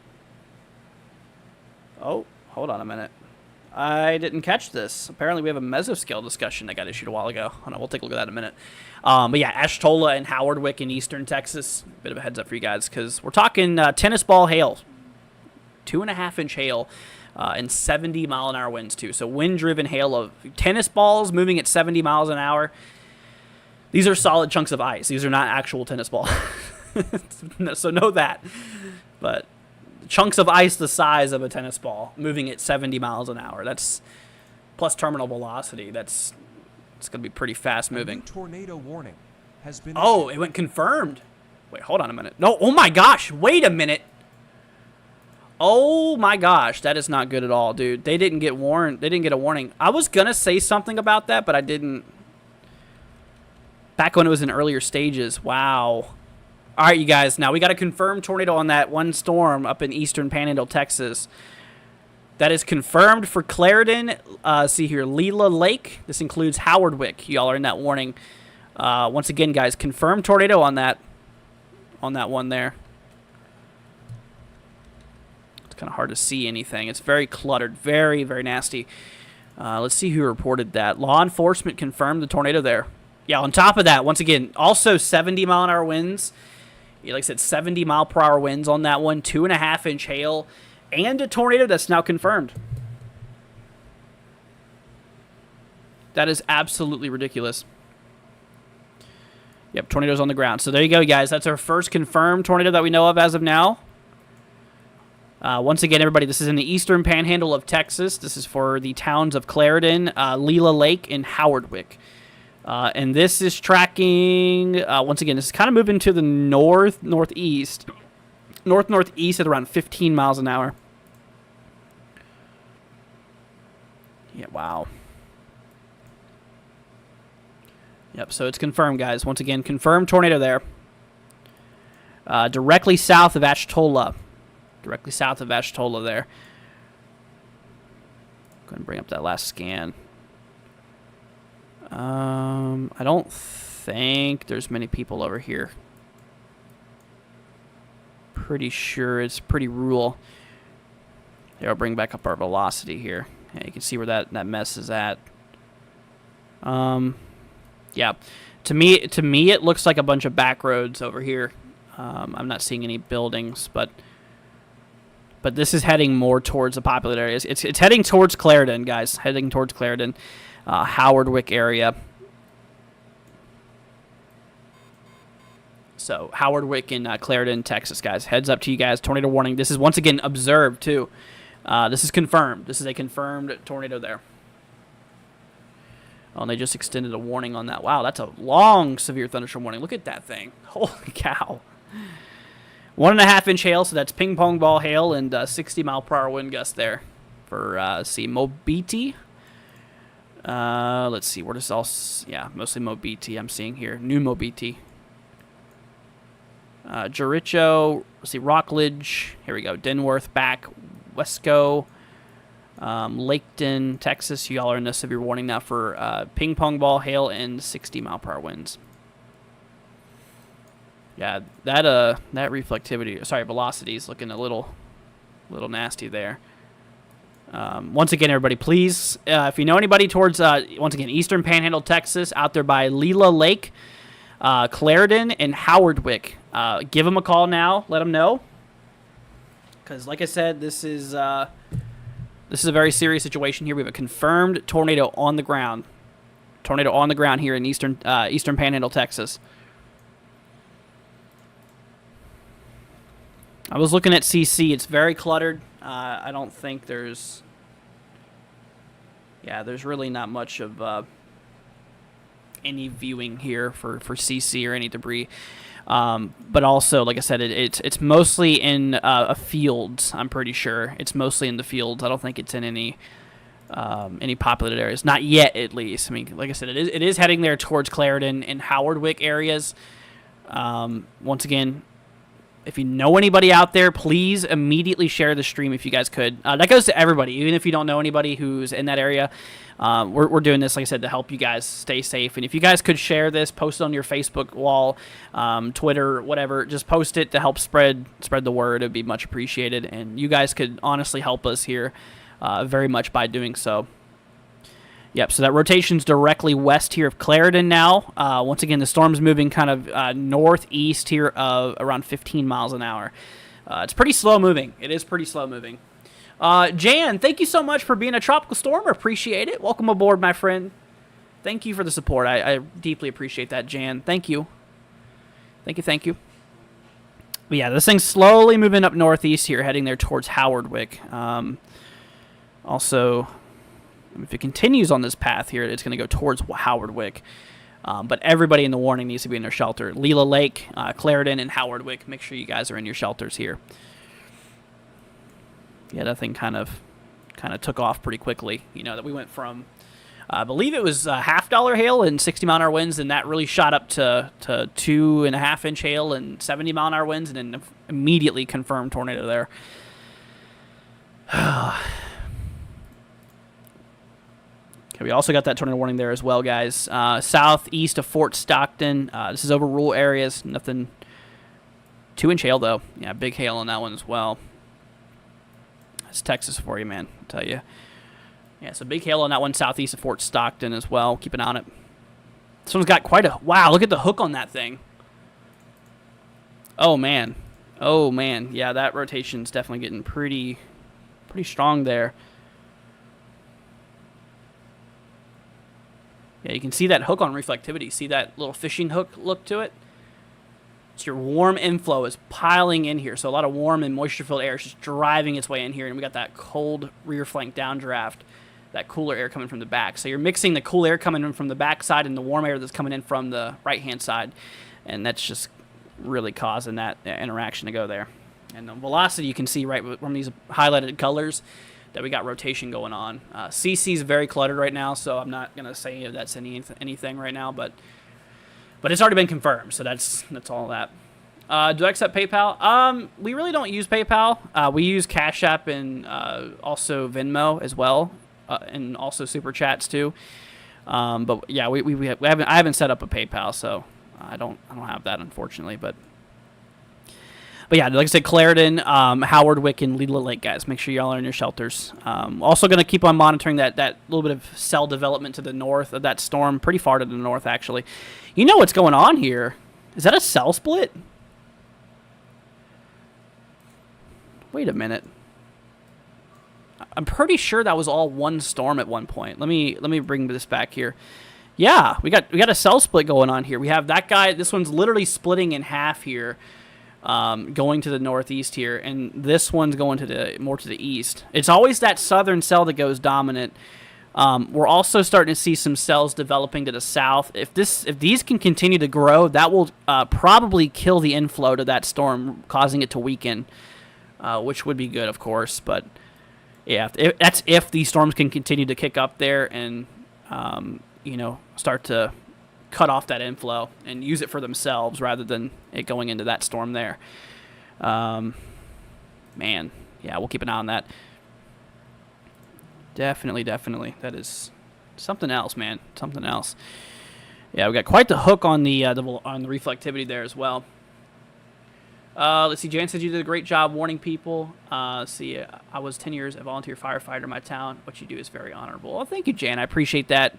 A: Oh, hold on a minute. I didn't catch this. Apparently we have a mesoscale discussion that got issued a while ago. Hold on, we'll take a look at that in a minute. But yeah, Ashtola and Howardwick in eastern Texas. Bit of a heads up for you guys, because we're talking tennis ball hail. 2.5-inch hail. And 70-mile-an-hour winds, too. So wind-driven hail of tennis balls moving at 70 miles an hour. These are solid chunks of ice. These are not actual tennis balls. So know that. But chunks of ice the size of a tennis ball moving at 70 miles an hour. That's plus terminal velocity. It's going to be pretty fast moving.
B: A new tornado warning has been
A: issued. It went confirmed. Wait, hold on a minute. No, oh my gosh. Wait a minute. Oh my gosh, that is not good at all, dude. They didn't get warned. They didn't get a warning. I was gonna say something about that, but I didn't. Back when it was in earlier stages. Wow. All right, you guys. Now we got a confirmed tornado on that one storm up in eastern Panhandle, Texas. That is confirmed for Claren. See here, Leela Lake. This includes Howardwick. Y'all are in that warning. Once again, guys, confirmed tornado on that one there. Kind of hard to see anything. It's very cluttered, very, very nasty. Let's see who reported that. Law enforcement confirmed the tornado there. Yeah, on top of that, once again, also 70-mile-an-hour winds. Yeah, like I said, 70-mile-per-hour winds on that one, 2.5-inch hail, and a tornado that's now confirmed. That is absolutely ridiculous. Yep, tornadoes on the ground. So there you go, guys. That's our first confirmed tornado that we know of as of now. Once again, everybody, this is in the eastern Panhandle of Texas. This is for the towns of Claren, Leela Lake, and Howardwick. And this is tracking, once again, this is kind of moving to the northeast at around 15 miles an hour. Yeah, wow. Yep, so it's confirmed, guys. Once again, confirmed tornado there. Directly south of Ashtola. Directly south of Ashtola there. Go ahead and bring up that last scan. I don't think there's many people over here. Pretty sure it's pretty rural. Here, I'll bring back up our velocity here. Yeah, you can see where that mess is at. Yeah. To me, it looks like a bunch of back roads over here. I'm not seeing any buildings, but this is heading more towards the populated areas. It's heading towards Claren, guys. Heading towards Claren, Howardwick area. So Howard-Wick and Clarendon, Texas, guys. Heads up to you guys. Tornado warning. This is once again observed too. This is confirmed. This is a confirmed tornado there. Oh, and they just extended a warning on that. Wow, that's a long severe thunderstorm warning. Look at that thing. Holy cow. 1.5 inch hail, so that's ping pong ball hail and 60 mile per hour wind gust there for Mobiti. Let's see, where does all? Yeah, mostly Mobiti. I'm seeing here, New Mobiti. Jericho. Let's see, Rockledge. Here we go. Denworth, back, Wesco, Laketon, Texas. You all are in a severe warning now for ping pong ball hail and 60 mile per hour winds. Yeah, that reflectivity, velocity is looking a little nasty there. Once again, everybody, please, if you know anybody towards, once again, Eastern Panhandle, Texas, out there by Lila Lake, Clarendon, and Howard-Wick, give them a call now. Let them know. Because, like I said, this is a very serious situation here. We have a confirmed tornado on the ground. Tornado on the ground here in Eastern Panhandle, Texas. I was looking at CC. It's very cluttered. I don't think there's really not much of any viewing here for CC or any debris. But also, like I said, it's mostly in fields. I'm pretty sure it's mostly in the fields. I don't think it's in any populated areas. Not yet, at least. I mean, like I said, it is heading there towards Clarendon and Howard-Wick areas. Once again, if you know anybody out there, please immediately share the stream if you guys could. That goes to everybody, even if you don't know anybody who's in that area. We're doing this, like I said, to help you guys stay safe. And if you guys could share this, post it on your Facebook wall, Twitter, whatever, just post it to help spread the word. It would be much appreciated. And you guys could honestly help us here very much by doing so. Yep, so that rotation's directly west here of Clarendon now. Once again, the storm's moving kind of northeast here around 15 miles an hour. It's pretty slow moving. It is pretty slow moving. Jan, thank you so much for being a tropical storm. I appreciate it. Welcome aboard, my friend. Thank you for the support. I deeply appreciate that, Jan. Thank you. Thank you. But yeah, this thing's slowly moving up northeast here, heading there towards Howard-Wick. Also, if it continues on this path here, it's going to go towards Howard-Wick. But everybody in the warning needs to be in their shelter. Lila Lake, Clarendon, and Howard-Wick. Make sure you guys are in your shelters here. Yeah, that thing kind of took off pretty quickly. You know, that we went from, I believe it was $50 hail and 60 mile an hour winds, and that really shot up to 2.5 inch hail and 70 mile an hour winds, and then immediately confirmed tornado there. We also got that tornado warning there as well, guys. Southeast of Fort Stockton. This is over rural areas. Nothing. 2 inch hail, though. Yeah, big hail on that one as well. That's Texas for you, man. I'll tell you. Yeah, so big hail on that one southeast of Fort Stockton as well. Keep an eye on it. This one's got quite a... Wow, look at the hook on that thing. Oh, man. Yeah, that rotation's definitely getting pretty strong there. Yeah, you can see that hook on reflectivity. See that little fishing hook look to it? So your warm inflow is piling in here. So a lot of warm and moisture-filled air is just driving its way in here. And we got that cold rear flank downdraft, that cooler air coming from the back. So you're mixing the cool air coming in from the back side and the warm air that's coming in from the right-hand side. And that's just really causing that interaction to go there. And the velocity you can see right from these highlighted colors that we got rotation going on. CC is very cluttered right now, so I'm not going to say that's anything right now, but it's already been confirmed, so that's all that. Do I accept PayPal? We really don't use PayPal. We use Cashapp and also Venmo as well, and also Super Chats too. But yeah, I haven't set up a PayPal, so I don't have that, unfortunately, but yeah, like I said, Clarendon, Howard-Wick, and Lila Lake, guys. Make sure y'all are in your shelters. Also going to keep on monitoring that little bit of cell development to the north of that storm, pretty far to the north, actually. You know what's going on here? Is that a cell split? Wait a minute. I'm pretty sure that was all one storm at one point. Let me bring this back here. Yeah, we got a cell split going on here. We have that guy. This one's literally splitting in half here, going to the northeast here, and this one's going to more to the east. It's always that southern cell that goes dominant. We're also starting to see some cells developing to the south. If these can continue to grow, that will probably kill the inflow to that storm, causing it to weaken, which would be good, of course. But yeah, that's if these storms can continue to kick up there and start to cut off that inflow and use it for themselves rather than it going into that storm there. Man, yeah, we'll keep an eye on that. Definitely. That is something else, man. Something else. Yeah, we got quite the hook on the reflectivity there as well. Let's see. Jan said you did a great job warning people. I was 10 years a volunteer firefighter in my town. What you do is very honorable. Well, thank you, Jan. I appreciate that.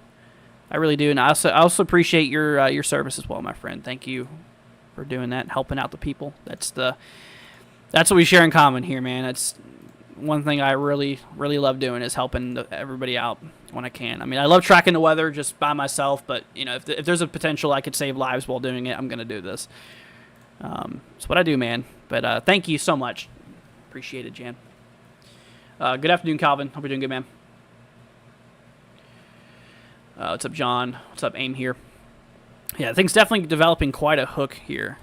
A: I really do, and I also appreciate your service as well, my friend. Thank you for doing that, helping out the people. That's what we share in common here, man. That's one thing I really love doing is helping everybody out when I can. I mean, I love tracking the weather just by myself, but if there's a potential I could save lives while doing it, I'm gonna do this. It's what I do, man. But thank you so much. Appreciate it, Jan. Good afternoon, Calvin. Hope you're doing good, man. What's up, John? What's up, Aim here? Yeah, things definitely developing quite a hook here.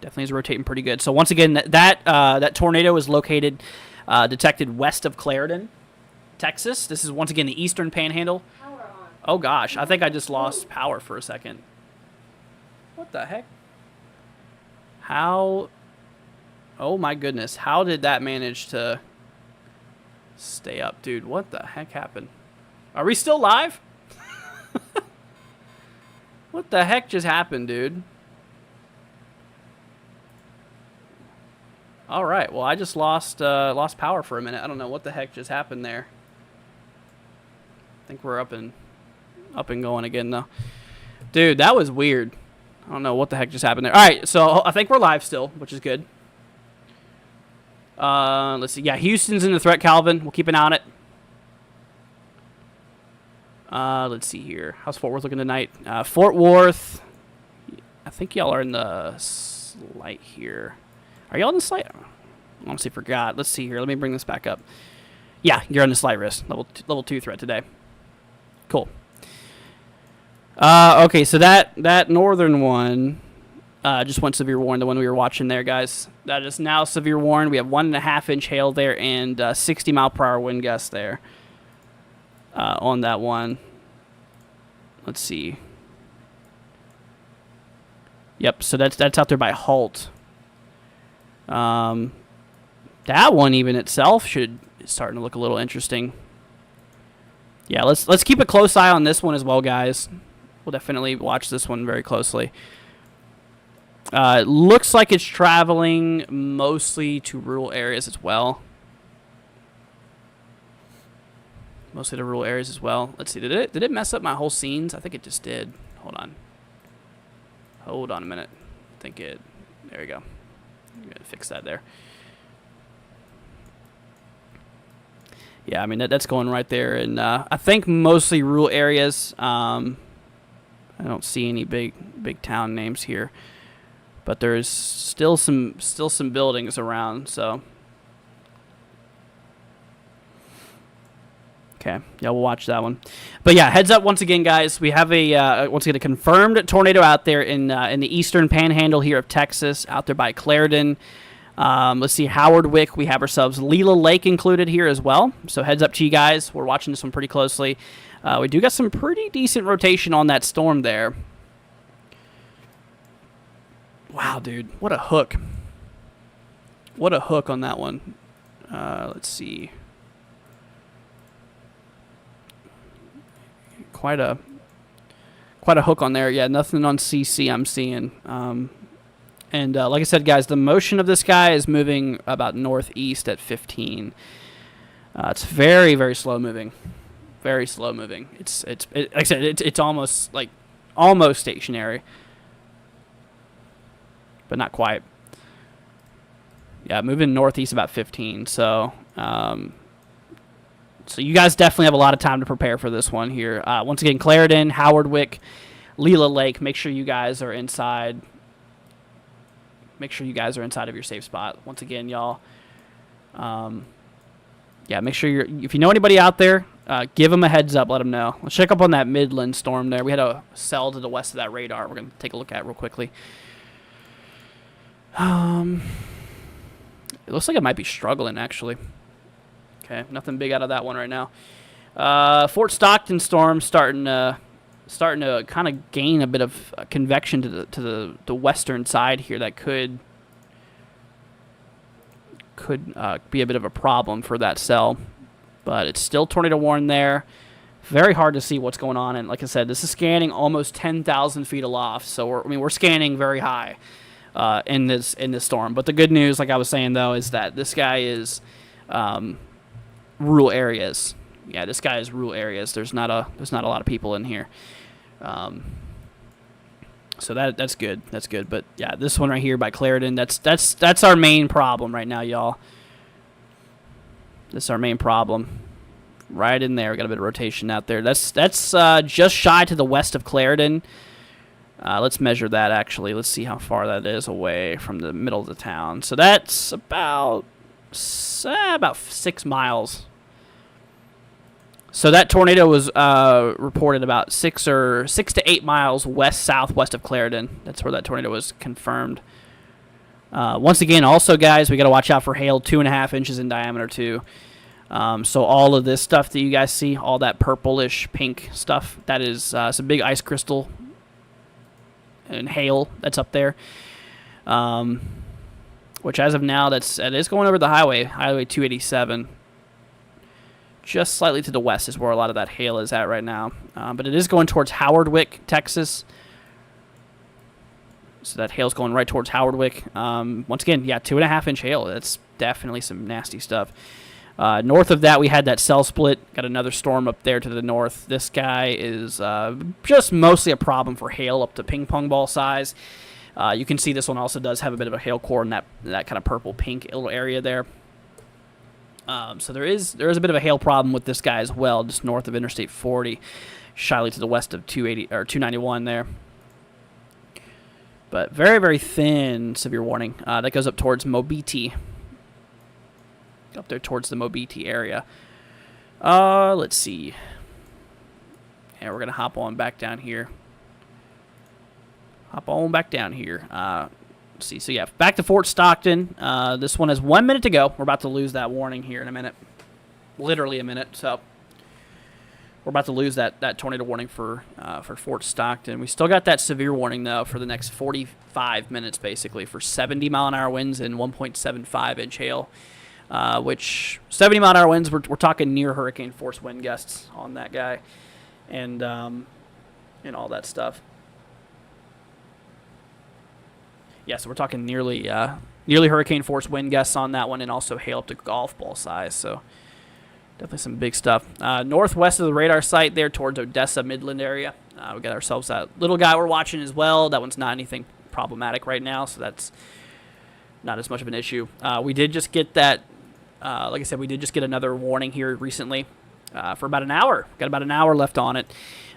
A: Definitely is rotating pretty good. So once again, that tornado is detected west of Claren, Texas. This is once again the eastern panhandle.
C: Power on.
A: Oh gosh, I think I just lost power for a second. What the heck? How? Oh my goodness, how did that manage to stay up, dude? What the heck happened? Are we still live? What the heck just happened, dude? All right. Well, I just lost power for a minute. I don't know what the heck just happened there. I think we're up and going again though. Dude, that was weird. I don't know what the heck just happened there. All right, so I think we're live still, which is good. Let's see. Yeah, Houston's in the threat, Calvin. We'll keep an eye on it. Let's see here. How's Fort Worth looking tonight? Fort Worth, I think y'all are in the slight here. Are y'all in the slight? I honestly forgot. Let's see here. Let me bring this back up. Yeah, you're on the slight risk. Level 2 threat today. Cool. Okay, so that northern one just went severe warn, the one we were watching there, guys. That is now severe warn. We have 1.5 inch hail there and 60 mile per hour wind gusts there on that one. Let's see. Yep, so that's out there by Halt. That one even itself is starting to look a little interesting. Yeah, let's keep a close eye on this one as well, guys. We'll definitely watch this one very closely. It looks like it's traveling mostly to rural areas as well. Mostly to rural areas as well. Let's see. Did it mess up my whole scenes? I think it just did. Hold on a minute. I think it. There we go. I'm gonna fix that there. Yeah, I mean that's going right there, and I think mostly rural areas. I don't see any big town names here, but there's still some buildings around. So okay, yeah, we'll watch that one. But yeah, heads up once again, guys. We have a confirmed tornado out there in the eastern panhandle here of Texas, out there by Claren. Let's see, Howard Wick. We have ourselves Leela Lake included here as well. So heads up to you guys. We're watching this one pretty closely. We do got some pretty decent rotation on that storm there. Wow, dude. What a hook. What a hook on that one. Let's see. Quite a hook on there. Yeah, nothing on CC I'm seeing. And like I said, guys, the motion of this guy is moving about northeast at 15. It's very, very slow moving. Very slow moving. Like I said, it's almost stationary, but not quite. Yeah, moving northeast about 15. So So you guys definitely have a lot of time to prepare for this one here. Once again, Claren, Howardwick, Leela Lake. Make sure you guys are inside. Make sure you guys are inside of your safe spot. Once again, y'all. Yeah, make sure if you know anybody out there, give them a heads up. Let them know. Let's check up on that Midland storm there. We had a cell to the west of that radar. We're going to take a look at it real quickly. It looks like it might be struggling, actually. Okay, nothing big out of that one right now. Fort Stockton storm starting to kind of gain a bit of convection to the western side here. That could be a bit of a problem for that cell, but it's still tornado warning there. Very hard to see what's going on, and like I said, this is scanning almost 10,000 feet aloft. So we're scanning very high in this storm. But the good news, like I was saying though, is that this guy is rural areas. Yeah, this guy is rural areas. There's not a lot of people in here. So that's good. That's good. But yeah, this one right here by Claren, that's our main problem right now, y'all. This is our main problem. Right in there. We got a bit of rotation out there. That's just shy to the west of Claren. Let's measure that actually. Let's see how far that is away from the middle of the town. So that's about 6 miles. So that tornado was reported about 6 to 8 miles southwest of Claren. That's where that tornado was confirmed. Once again, also guys, we got to watch out for hail 2.5 inches in diameter too. So all of this stuff that you guys see, all that purplish pink stuff, that is some big ice crystal and hail that's up there. Which as of now, it is going over the Highway 287. Just slightly to the west is where a lot of that hail is at right now. But it is going towards Howardwick, Texas. So that hail's going right towards Howardwick. Once again, yeah, 2.5 inch hail. That's definitely some nasty stuff. North of that, we had that cell split. Got another storm up there to the north. This guy is just mostly a problem for hail up to ping pong ball size. You can see this one also does have a bit of a hail core in that kind of purple pink little area there. So there is a bit of a hail problem with this guy as well, just north of Interstate 40, shyly to the west of 291 there. But very, very thin severe warning. That goes up towards Mobiti. Up there towards the Mobiti area. Let's see. Yeah, we're going to hop on back down here. Let's see. So, yeah, back to Fort Stockton. This one has 1 minute to go. We're about to lose that warning here in a minute. Literally a minute. So, we're about to lose that tornado warning for Fort Stockton. We still got that severe warning, though, for the next 45 minutes, basically, for 70-mile-an-hour winds and 1.75-inch hail, which 70-mile-an-hour winds, we're talking near hurricane force wind gusts on that guy and all that stuff. Yeah, so we're talking nearly hurricane force wind gusts on that one, and also hail up to golf ball size. So definitely some big stuff. Northwest of the radar site there towards Odessa, Midland area. We got ourselves that little guy we're watching as well. That one's not anything problematic right now, so that's not as much of an issue. We did just get that, like I said, we did just get another warning here recently for about an hour. Got about an hour left on it.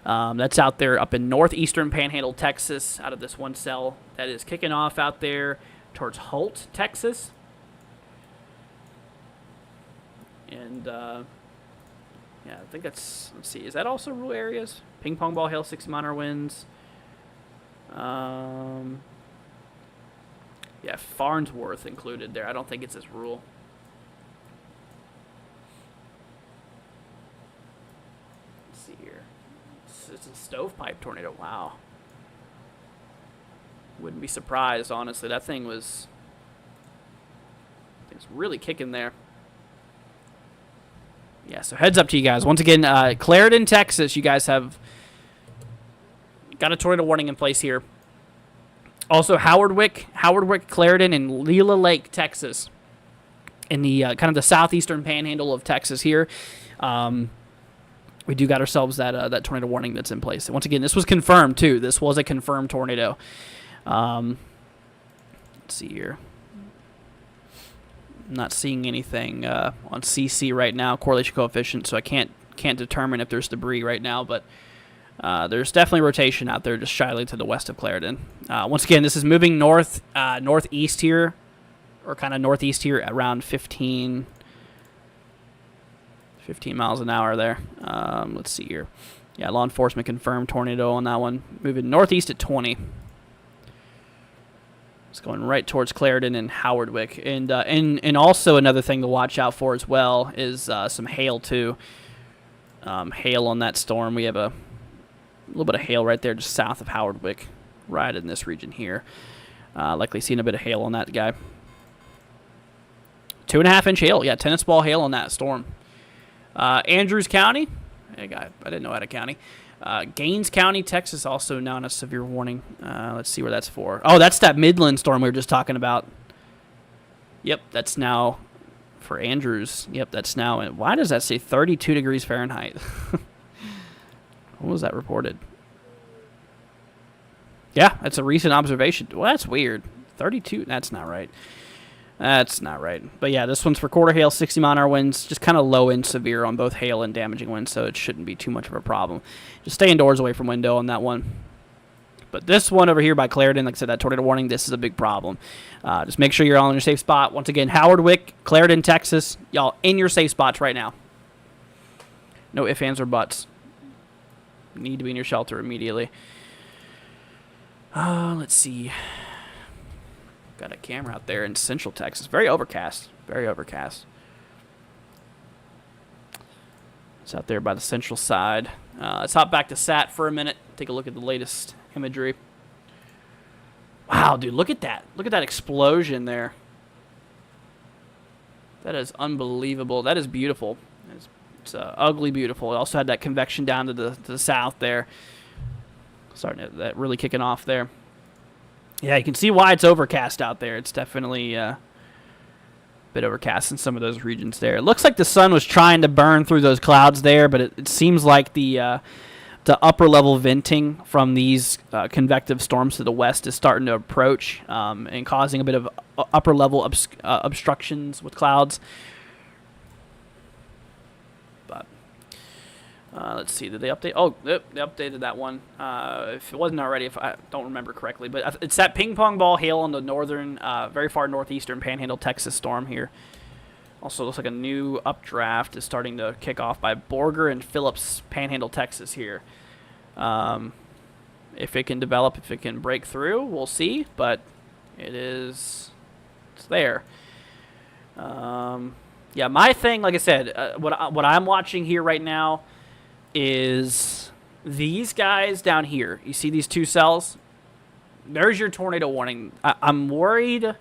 A: That's out there up in northeastern Panhandle, Texas, out of this one cell that is kicking off out there towards Holt, Texas. And, yeah, I think that's, let's see, is that also rural areas? Ping pong ball hail, 60-mile-an-hour winds. Yeah, Farnsworth included there. I don't think it's as rural. Let's see here. It's a stovepipe tornado. Wow. Wouldn't be surprised, honestly. That thing was really kicking there. Yeah, so heads up to you guys. Once again, Claren, Texas, you guys have got a tornado warning in place here. Also, Howardwick, Claren, and Leela Lake, Texas, in the kind of the southeastern panhandle of Texas here. We do got ourselves that tornado warning that's in place. Once again, this was confirmed too. This was a confirmed tornado. Let's see here. I'm not seeing anything on CC right now, correlation coefficient, so I can't determine if there's debris right now, but there's definitely rotation out there just shyly to the west of Claren. Once again, this is moving northeast here, or kind of northeast here, around 15 miles an hour there. Let's see here. Yeah, law enforcement confirmed tornado on that one. Moving northeast at 20. It's going right towards Claren and Howardwick. And also another thing to watch out for as well is some hail too. Hail on that storm. We have a little bit of hail right there just south of Howardwick, right in this region here. Likely seeing a bit of hail on that guy. 2.5-inch hail. Yeah, tennis ball hail on that storm. Andrews County. I didn't know how to county. Gaines County, Texas, also now in a severe warning. Let's see where that's for. Oh, that's that Midland storm we were just talking about. Yep, that's now for Andrews. Yep, that's now. And why does that say 32 degrees Fahrenheit? When was that reported? Yeah, that's a recent observation. Well, that's weird. 32, that's not right. That's not right. But yeah, this one's for quarter hail, 60-mile-an-hour winds, just kind of low and severe on both hail and damaging winds, so it shouldn't be too much of a problem. Just stay indoors away from window on that one. But this one over here by Claren, like I said, that tornado warning, this is a big problem. Just make sure you're all in your safe spot. Once again, Howardwick, Claren, Texas, y'all in your safe spots right now. No ifs, ands, or buts. You need to be in your shelter immediately. Let's see. Got a camera out there in central Texas. Very overcast. Very overcast. It's out there by the central side. Let's hop back to SAT for a minute. Take a look at the latest imagery. Wow, dude, look at that. Look at that explosion there. That is unbelievable. That is beautiful. It's ugly beautiful. It also had that convection down to the south there. Starting to, that really kicking off there. Yeah, you can see why it's overcast out there. It's definitely a bit overcast in some of those regions there. It looks like the sun was trying to burn through those clouds there, but it seems like the upper level venting from these convective storms to the west is starting to approach and causing a bit of upper level obstructions with clouds. But let's see, did they update? Oh, yep, they updated that one. If it wasn't already, if I don't remember correctly. But it's that ping pong ball hail on the northern, very far northeastern Panhandle, Texas storm here. Also looks like a new updraft is starting to kick off by Borger and Phillips, Panhandle, Texas here. If it can develop, if it can break through, we'll see. But it's there. Yeah, my thing, like I said, what I'm watching here right now is these guys down here. You see these two cells? There's your tornado warning. I'm worried,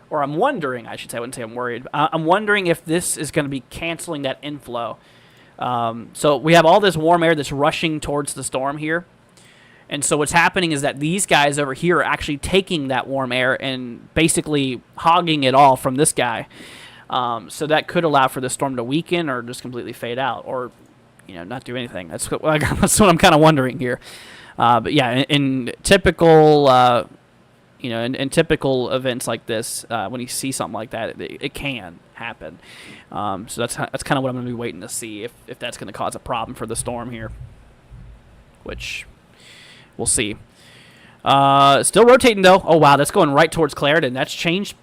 A: or I'm wondering, I should say. I wouldn't say I'm worried. I'm wondering if this is going to be canceling that inflow. So we have all this warm air that's rushing towards the storm here. And so what's happening is that these guys over here are actually taking that warm air and basically hogging it all from this guy. So that could allow for the storm to weaken or just completely fade out, or not do anything. That's what I'm kind of wondering here. But yeah, in typical, in typical events like this, when you see something like that, it can happen. So that's kind of what I'm going to be waiting to see if that's going to cause a problem for the storm here, which we'll see. Still rotating though. Oh wow, that's going right towards Claren. That's changed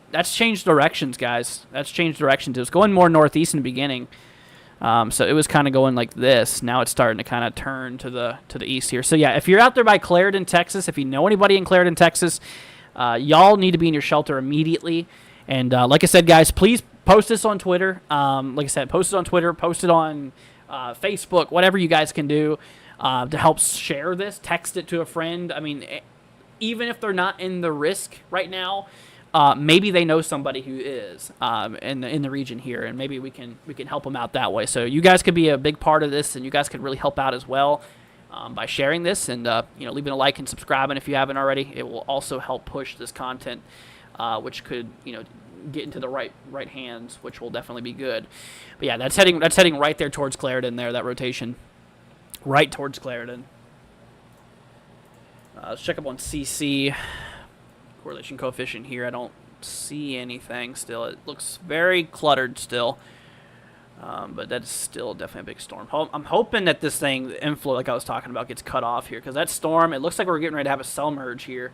A: directions, guys. That's changed directions. It was going more northeast in the beginning. So it was kind of going like this. Now it's starting to kind of turn to the east here. So yeah, if you're out there by Claren, Texas, if you know anybody in Claren, Texas, y'all need to be in your shelter immediately. And like I said, guys, please post this on Twitter. Like I said, post it on Twitter, post it on Facebook, whatever you guys can do to help share this. Text it to a friend. I mean, even if they're not in the risk right now, maybe they know somebody who is in the region here, and maybe we can help them out that way. So you guys could be a big part of this, and you guys could really help out as well by sharing this and leaving a like and subscribing if you haven't already. It will also help push this content, which could get into the right hands, which will definitely be good. But yeah, that's heading right there towards Claren there. That rotation, right towards Claren. Let's check up on CC. Correlation coefficient here. I don't see anything still. It looks very cluttered still. But that's still definitely a big storm. I'm hoping that this thing, the inflow, like I was talking about, gets cut off here. Because that storm, it looks like we're getting ready to have a cell merge here.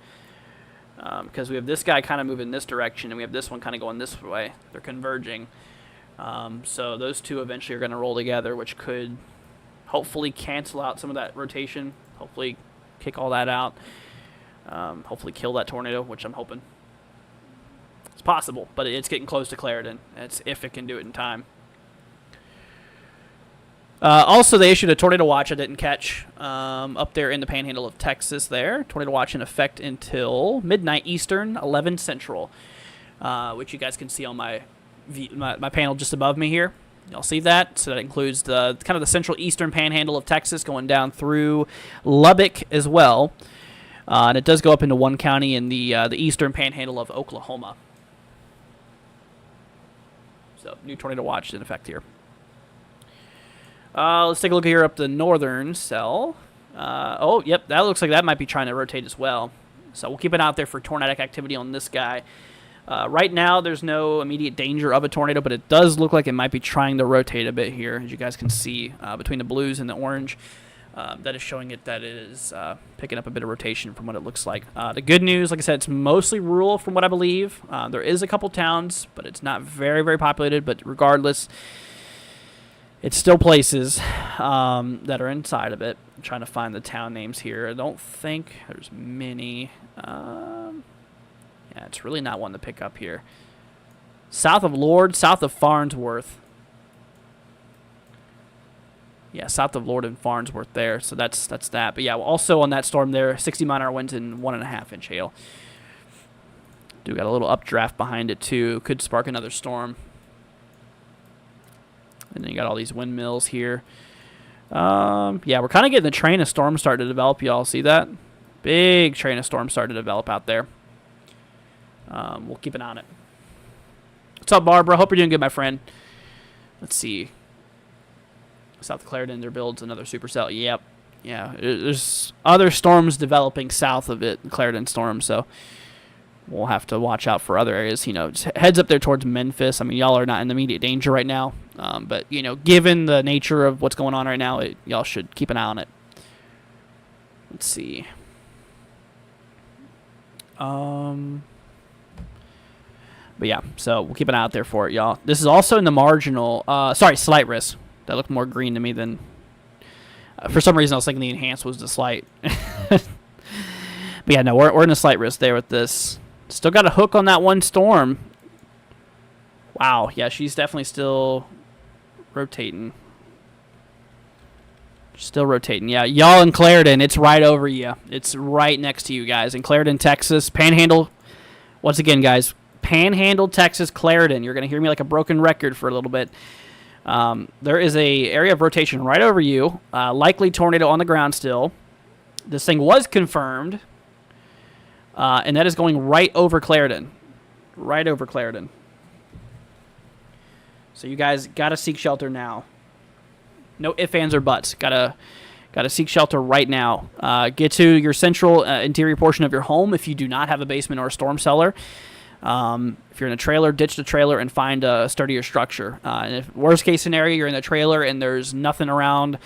A: Because we have this guy kind of moving this direction, and we have this one kind of going this way. They're converging. So those two eventually are going to roll together, which could hopefully cancel out some of that rotation. Hopefully kick all that out. Hopefully kill that tornado, which I'm hoping. It's possible, but it's getting close to Claren. It's if it can do it in time. Also, they issued a tornado watch I didn't catch up there in the Panhandle of Texas there. Tornado watch in effect until midnight Eastern, 11 Central, which you guys can see on my panel just above me here. Y'all see that? So that includes the kind of the central eastern Panhandle of Texas going down through Lubbock as well. And it does go up into one county in the eastern Panhandle of Oklahoma. So, new tornado watch in effect here. Let's take a look here up the northern cell. Oh, yep, that looks like that might be trying to rotate as well. So we'll keep an eye out there for tornadic activity on this guy. Right now, there's no immediate danger of a tornado, but it does look like it might be trying to rotate a bit here, as you guys can see between the blues and the orange. That is showing it that it is picking up a bit of rotation from what it looks like. The good news, like I said, it's mostly rural from what I believe. There is a couple towns, but it's not very, very populated. But regardless, it's still places that are inside of it. I'm trying to find the town names here. I don't think there's many. Yeah, it's really not one to pick up here. South of Lord, south of Farnsworth. Yeah, south of Lord and Farnsworth there. So that's that. But yeah, also on that storm there, 60-mile-an-hour winds and 1.5-inch hail. Do got a little updraft behind it too. Could spark another storm. And then you got all these windmills here. Yeah, we're kind of getting the train of storms starting to develop. Y'all see that? Big train of storms starting to develop out there. We'll keep an eye on it. What's up, Barbara? Hope you're doing good, my friend. Let's see. South of Claren, there builds another supercell. Yep. Yeah, there's other storms developing south of it, Claren storm, so we'll have to watch out for other areas. You know, just heads up there towards Memphis. I mean, y'all are not in immediate danger right now. But, you know, given the nature of what's going on right now, y'all should keep an eye on it. Let's see. But, yeah, so we'll keep an eye out there for it, y'all. This is also in the marginal, slight risk. That looked more green to me than, for some reason I was thinking the enhanced was the slight. But, yeah, no, we're in a slight risk there with this. Still got a hook on that one storm. Wow, yeah, she's definitely still rotating. Still rotating. Yeah, y'all in Claren, it's right over you. It's right next to you guys. In Claren, Texas. Panhandle. Once again, guys, Panhandle, Texas, Claren. You're going to hear me like a broken record for a little bit. There is a area of rotation right over you. Likely tornado on the ground still. This thing was confirmed. And that is going right over Claren. Right over Claren. So you guys got to seek shelter now. No ifs, ands, or buts. Gotta seek shelter right now. Get to your central interior portion of your home if you do not have a basement or a storm cellar. If you're in a trailer, ditch the trailer and find a sturdier structure. And if worst case scenario, you're in a trailer and there's nothing around,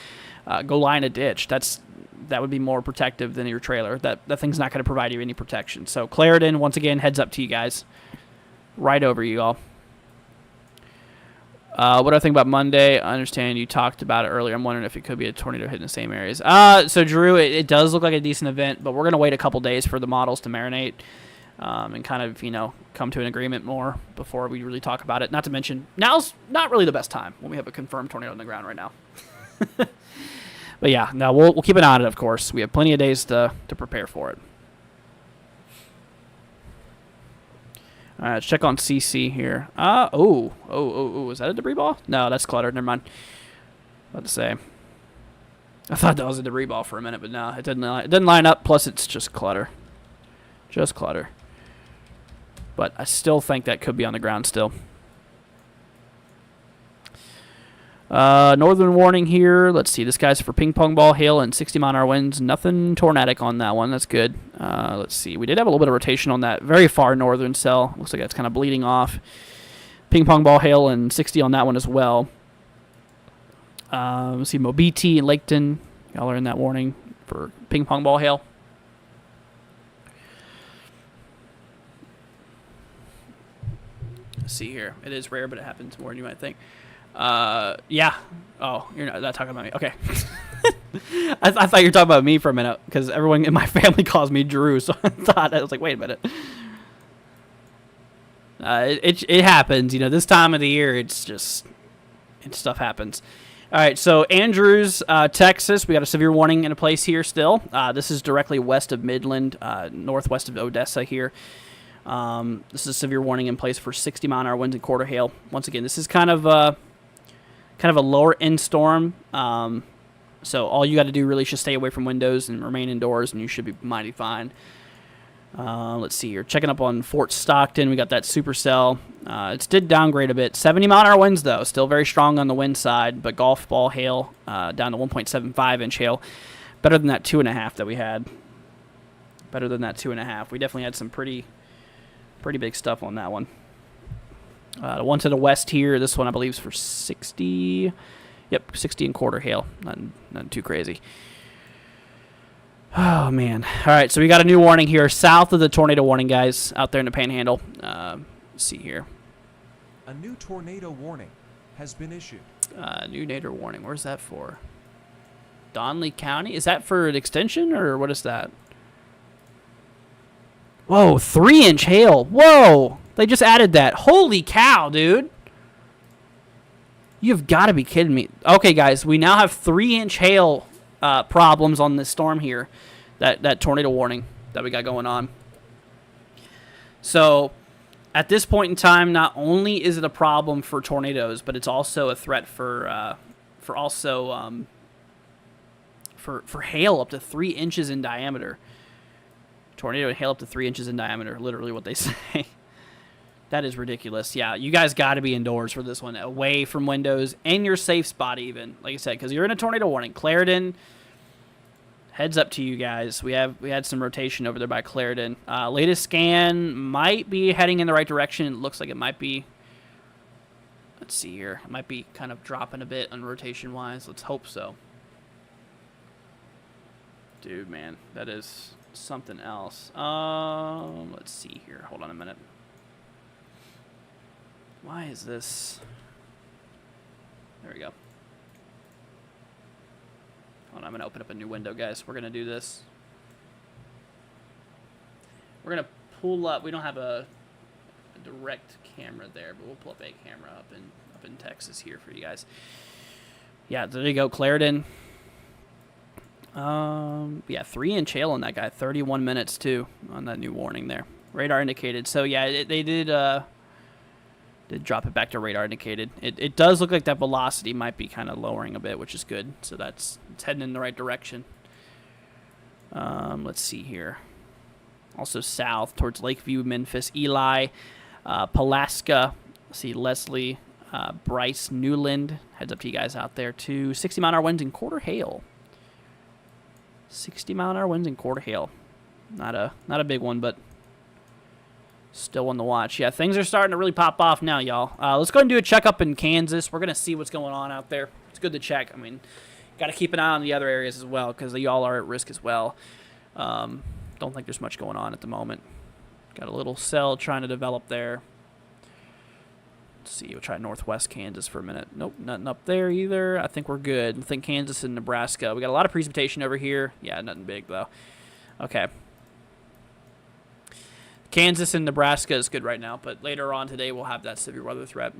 A: go line a ditch. That would be more protective than your trailer. That thing's not going to provide you any protection. So Claren, once again, heads up to you guys. Right over you all. What do I think about Monday? I understand you talked about it earlier. I'm wondering if it could be a tornado hitting the same areas. So Drew, it does look like a decent event, but we're going to wait a couple days for the models to marinate and kind of, come to an agreement more before we really talk about it. Not to mention, now's not really the best time when we have a confirmed tornado on the ground right now. But yeah, no, we'll keep an eye on it, of course. We have plenty of days to prepare for it. All right, let's check on CC here. Is that a debris ball? No, that's clutter. Never mind. About to say. I thought that was a debris ball for a minute, but no, it didn't line up. Plus, it's just clutter. Just clutter. But I still think that could be on the ground still. Northern warning here. Let's see. This guy's for ping pong ball hail and 60-mile-an-hour winds. Nothing tornadic on that one. That's good. Let's see. We did have a little bit of rotation on that very far northern cell. Looks like that's kind of bleeding off. Ping pong ball hail and 60 on that one as well. Let's see. Mobiti and Laketon. Y'all are in that warning for ping pong ball hail. Let's see here. It is rare, but it happens more than you might think. Yeah. Oh, you're not talking about me. Okay. I thought you were talking about me for a minute because everyone in my family calls me Drew, so I was like, wait a minute. It happens, this time of the year. Stuff happens. All right, so Andrews, Texas, we got a severe warning in place here still. This is directly west of Midland, northwest of Odessa here. This is a severe warning in place for 60-mile-an-hour winds and quarter hail. Once again, this is kind of a lower end storm. So all you got to do really is just stay away from windows and remain indoors, and you should be mighty fine. Let's see here. Checking up on Fort Stockton. We got that supercell. It's did downgrade a bit. 70-mile-an-hour winds, though. Still very strong on the wind side, but golf ball hail down to 1.75-inch hail. Better than that 2.5 that we had. Better than that 2.5. We definitely had some pretty big stuff on that one. The one to the west here, this one I believe is for 60. Yep, 60 and quarter hail. Nothing too crazy. Oh, man. All right, so we got a new warning here south of the tornado warning, guys, out there in the Panhandle. Let's see here.
B: A new tornado warning has been issued.
A: New tornado warning. Where's that for? Donley County? Is that for an extension, or what is that? Whoa, 3-inch hail. Whoa, they just added that. Holy cow, dude. You've got to be kidding me. Okay, guys, we now have 3-inch hail problems on this storm here, that tornado warning that we got going on. So at this point in time, not only is it a problem for tornadoes, but it's also a threat for hail up to 3 inches in diameter. Tornado and hail up to 3 inches in diameter, literally what they say. That is ridiculous. Yeah, you guys got to be indoors for this one, away from windows, in your safe spot even, like I said, because you're in a tornado warning. Claren, heads up to you guys. We had some rotation over there by Claren. Latest scan might be heading in the right direction. It looks like it might be. Let's see here. It might be kind of dropping a bit on rotation-wise. Let's hope so. Dude, man, that is something else. Let's see here. Hold on a minute. Why is this? There we go. Hold on, I'm going to open up a new window, guys. We're going to do this. We're going to pull up. We don't have a direct camera there, but we'll pull up a camera up in Texas here for you guys. Yeah, there you go, Claren. Yeah, 3-inch hail on that guy. 31 minutes too on that new warning there. Radar indicated. So yeah, they did drop it back to radar indicated. It does look like that velocity might be kind of lowering a bit, which is good. So it's heading in the right direction. Let's see here. Also south towards Lakeview, Memphis, Ely, Pulaska. Let's see, Leslie, Bryce, Newland. Heads up to you guys out there too. 60-mile-an-hour winds and quarter hail. 60-mile-an-hour winds and quarter hail. Not a big one, but still one to watch. Yeah, things are starting to really pop off now, y'all. Let's go ahead and do a checkup in Kansas. We're going to see what's going on out there. It's good to check. I mean, got to keep an eye on the other areas as well because y'all are at risk as well. Don't think there's much going on at the moment. Got a little cell trying to develop there. Let's see. We'll try northwest Kansas for a minute. Nope, nothing up there either. I think we're good. I think Kansas and Nebraska. We got a lot of precipitation over here. Yeah, nothing big, though. Okay. Kansas and Nebraska is good right now, but later on today we'll have that severe weather threat.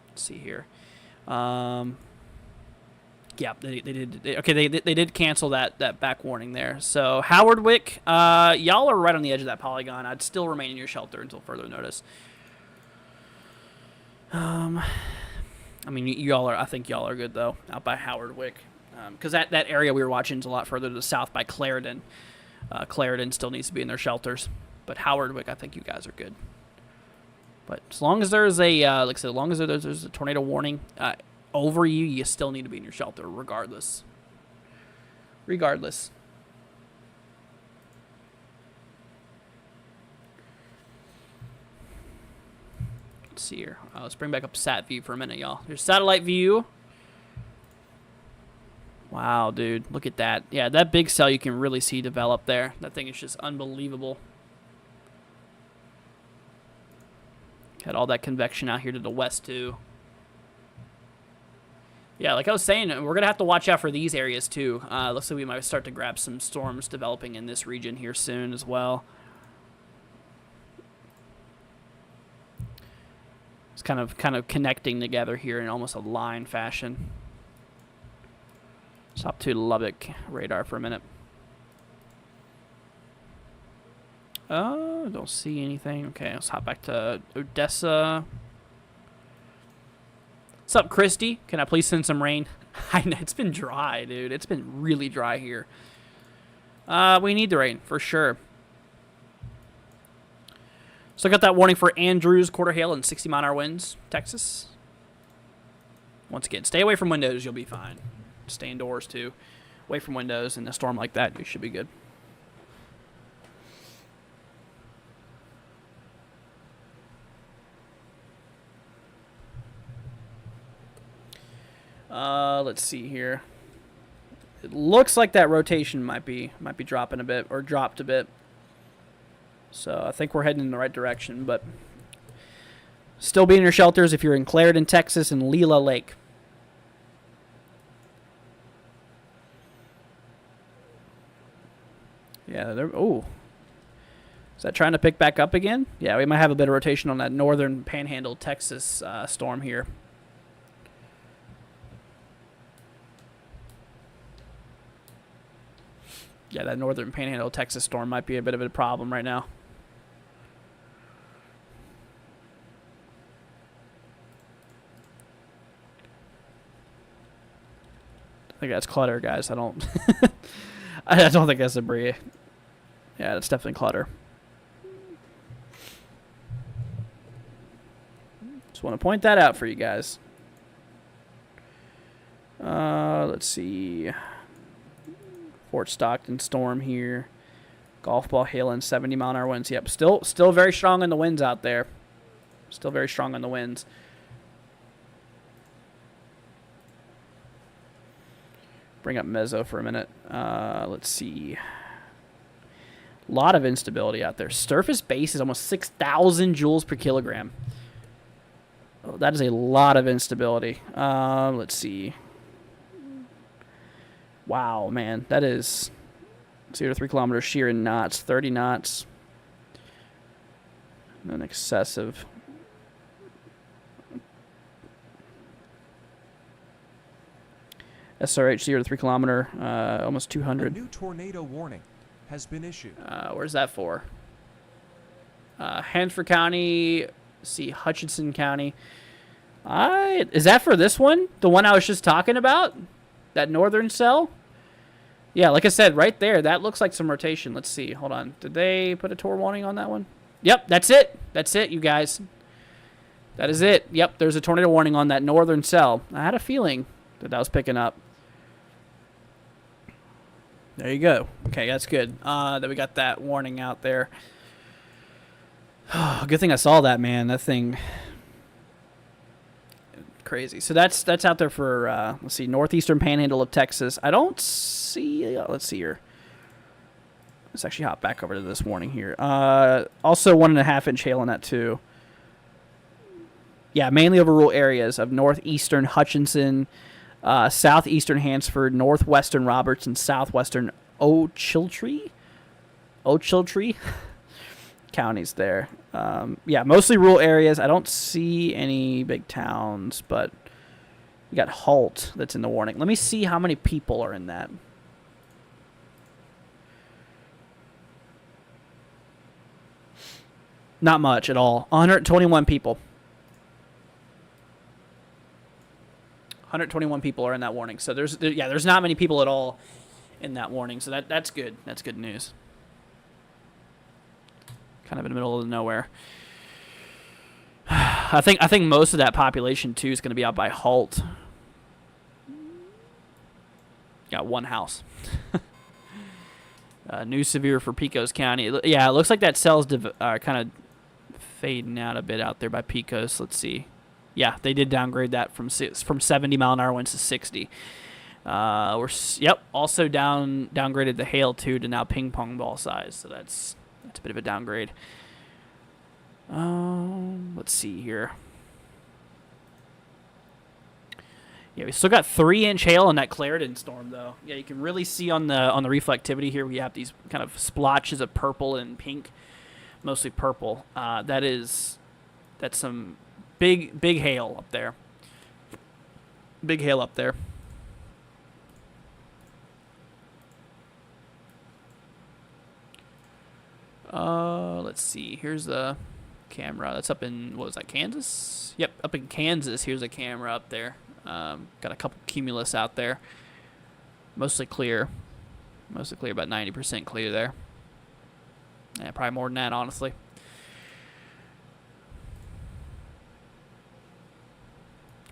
A: Let's see here. Yeah, they did cancel that back warning there. So Howardwick, y'all are right on the edge of that polygon. I'd still remain in your shelter until further notice. I mean, I think y'all are good though out by Howardwick. Because that area we were watching is a lot further to the south by Clarendon. Clarendon still needs to be in their shelters. But Howardwick, I think you guys are good. But as long as there's a, like I said, as long as there's a tornado warning over you, you still need to be in your shelter regardless. Regardless. Let's see here. Let's bring back up sat view for a minute, y'all. There's satellite view. Wow, dude. Look at that. Yeah, that big cell you can really see develop there. That thing is just unbelievable. Had all that convection out here to the west, too. Yeah, like I was saying, we're going to have to watch out for these areas, too. Looks like we might start to grab some storms developing in this region here soon as well. It's kind of connecting together here in almost a line fashion. Let's hop to Lubbock radar for a minute. Oh, don't see anything. Okay, let's hop back to Odessa. What's up, Christy? Can I please send some rain? I know, it's been dry, dude. It's been really dry here. We need the rain, for sure. So I got that warning for Andrews, quarter hail, and 60-mile-an-hour winds, Texas. Once again, stay away from windows. You'll be fine. Stay indoors, too. Away from windows. In a storm like that, you should be good. Let's see here. It looks like that rotation might be dropping a bit, or dropped a bit. So I think we're heading in the right direction, but still be in your shelters if you're in Claren, Texas, and Leela Lake. Yeah, oh. Is that trying to pick back up again? Yeah, we might have a bit of rotation on that northern Panhandle, Texas storm here. Yeah, that northern Panhandle, Texas storm might be a bit of a problem right now. I think that's clutter, guys. I don't I don't think that's debris. Yeah, that's definitely clutter. Just want to point that out for you guys. Let's see. Fort Stockton storm here. Golf ball hail and 70-mile-an-hour winds. Yep, still very strong in the winds out there. Still very strong in the winds. Bring up Meso for a minute. Let's see. A lot of instability out there. Surface base is almost 6,000 joules per kilogram. Oh, that is a lot of instability. Let's see. Wow, man. That is 0 to 3 kilometers shear in knots. 30 knots. An excessive. SRH 0 to 3 kilometer, almost 200.
B: A new tornado warning has been issued.
A: Where's that for? Hanford County, see Hutchinson County. Is that for this one? The one I was just talking about? That northern cell? Yeah, like I said, right there, that looks like some rotation. Let's see. Hold on. Did they put a tornado warning on that one? Yep, that's it. That's it, you guys. That is it. Yep, there's a tornado warning on that northern cell. I had a feeling that was picking up. There you go. Okay, that's good. That we got that warning out there. Good thing I saw that, man. That thing, crazy. So that's out there for let's see, northeastern Panhandle of Texas. I don't see. Let's see here. Let's actually hop back over to this warning here. Also 1.5 inch hail on that too. Yeah, mainly over rural areas of northeastern Hutchinson, southeastern Hansford, northwestern Roberts, and southwestern Ochiltree counties there. Yeah, mostly rural areas. I don't see any big towns, but we got Halt that's in the warning. Let me see how many people are in that. Not much at all. 121 people. 121 people are in that warning. So there's not many people at all in that warning. So that's good. That's good news. Kind of in the middle of nowhere. I think most of that population too is going to be out by Halt. Got one house. New severe for Pecos County. Yeah, it looks like that cell's kind of fading out a bit out there by Pecos. Let's see. Yeah, they did downgrade that from 70-mile-an-hour winds to 60. Also downgraded the hail too to now ping pong ball size. So that's a bit of a downgrade. Let's see here. Yeah, we still got 3-inch hail in that Claren storm, though. Yeah, you can really see on the reflectivity here. We have these kind of splotches of purple and pink, mostly purple. That's some big hail up there. Big hail up there. Let's see. Here's the camera. That's up in, what was that, Kansas? Yep, up in Kansas. Here's a camera up there. Got a couple cumulus out there. Mostly clear. About 90% clear there. Yeah, probably more than that, honestly.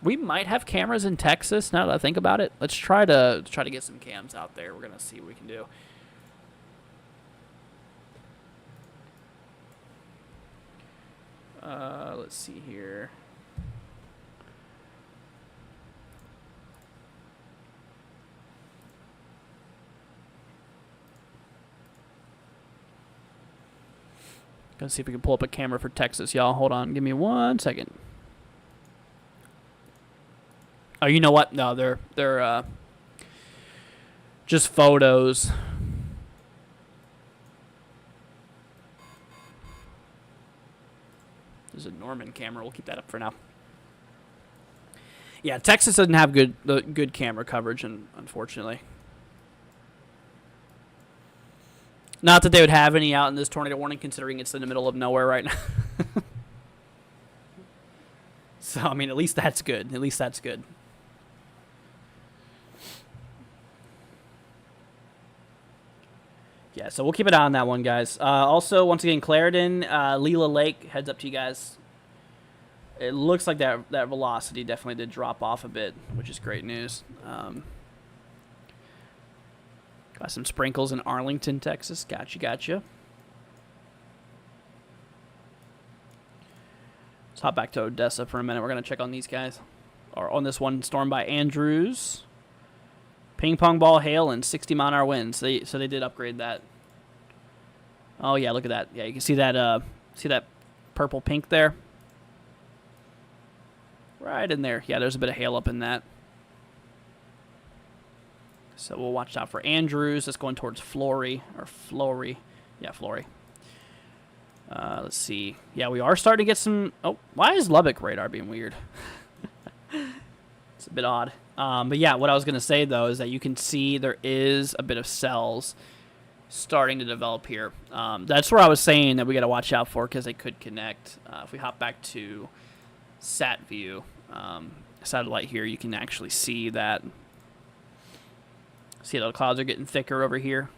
A: We might have cameras in Texas now that I think about it. Let's try to get some cams out there. We're gonna see what we can do. Let's see here. Gonna see if we can pull up a camera for Texas, y'all. Hold on, give me 1 second. Oh, you know what? No, they're just photos. There's a Norman camera. We'll keep that up for now. Yeah, Texas doesn't have good camera coverage, unfortunately. Not that they would have any out in this tornado warning, considering it's in the middle of nowhere right now. So, I mean, at least that's good. Yeah, so we'll keep an eye on that one, guys. Also, once again, Claren, Leela Lake, heads up to you guys. It looks like that velocity definitely did drop off a bit, which is great news. Got some sprinkles in Arlington, Texas. Gotcha. Let's hop back to Odessa for a minute. We're going to check on these guys. Or on this one, storm by Andrews. Ping pong ball hail and 60-mile-an-hour winds. So they did upgrade that. Oh yeah, look at that. Yeah, you can see that purple pink there. Right in there. Yeah, there's a bit of hail up in that. So we'll watch out for Andrews. That's going towards Flory. Yeah, Flory. Let's see. Yeah, we are starting to get some. Oh, why is Lubbock radar being weird? It's a bit odd. But yeah, what I was going to say, though, is that you can see there is a bit of cells starting to develop here. That's where I was saying that we got to watch out for because they could connect. If we hop back to sat view, satellite here, you can actually see that. See how the clouds are getting thicker over here.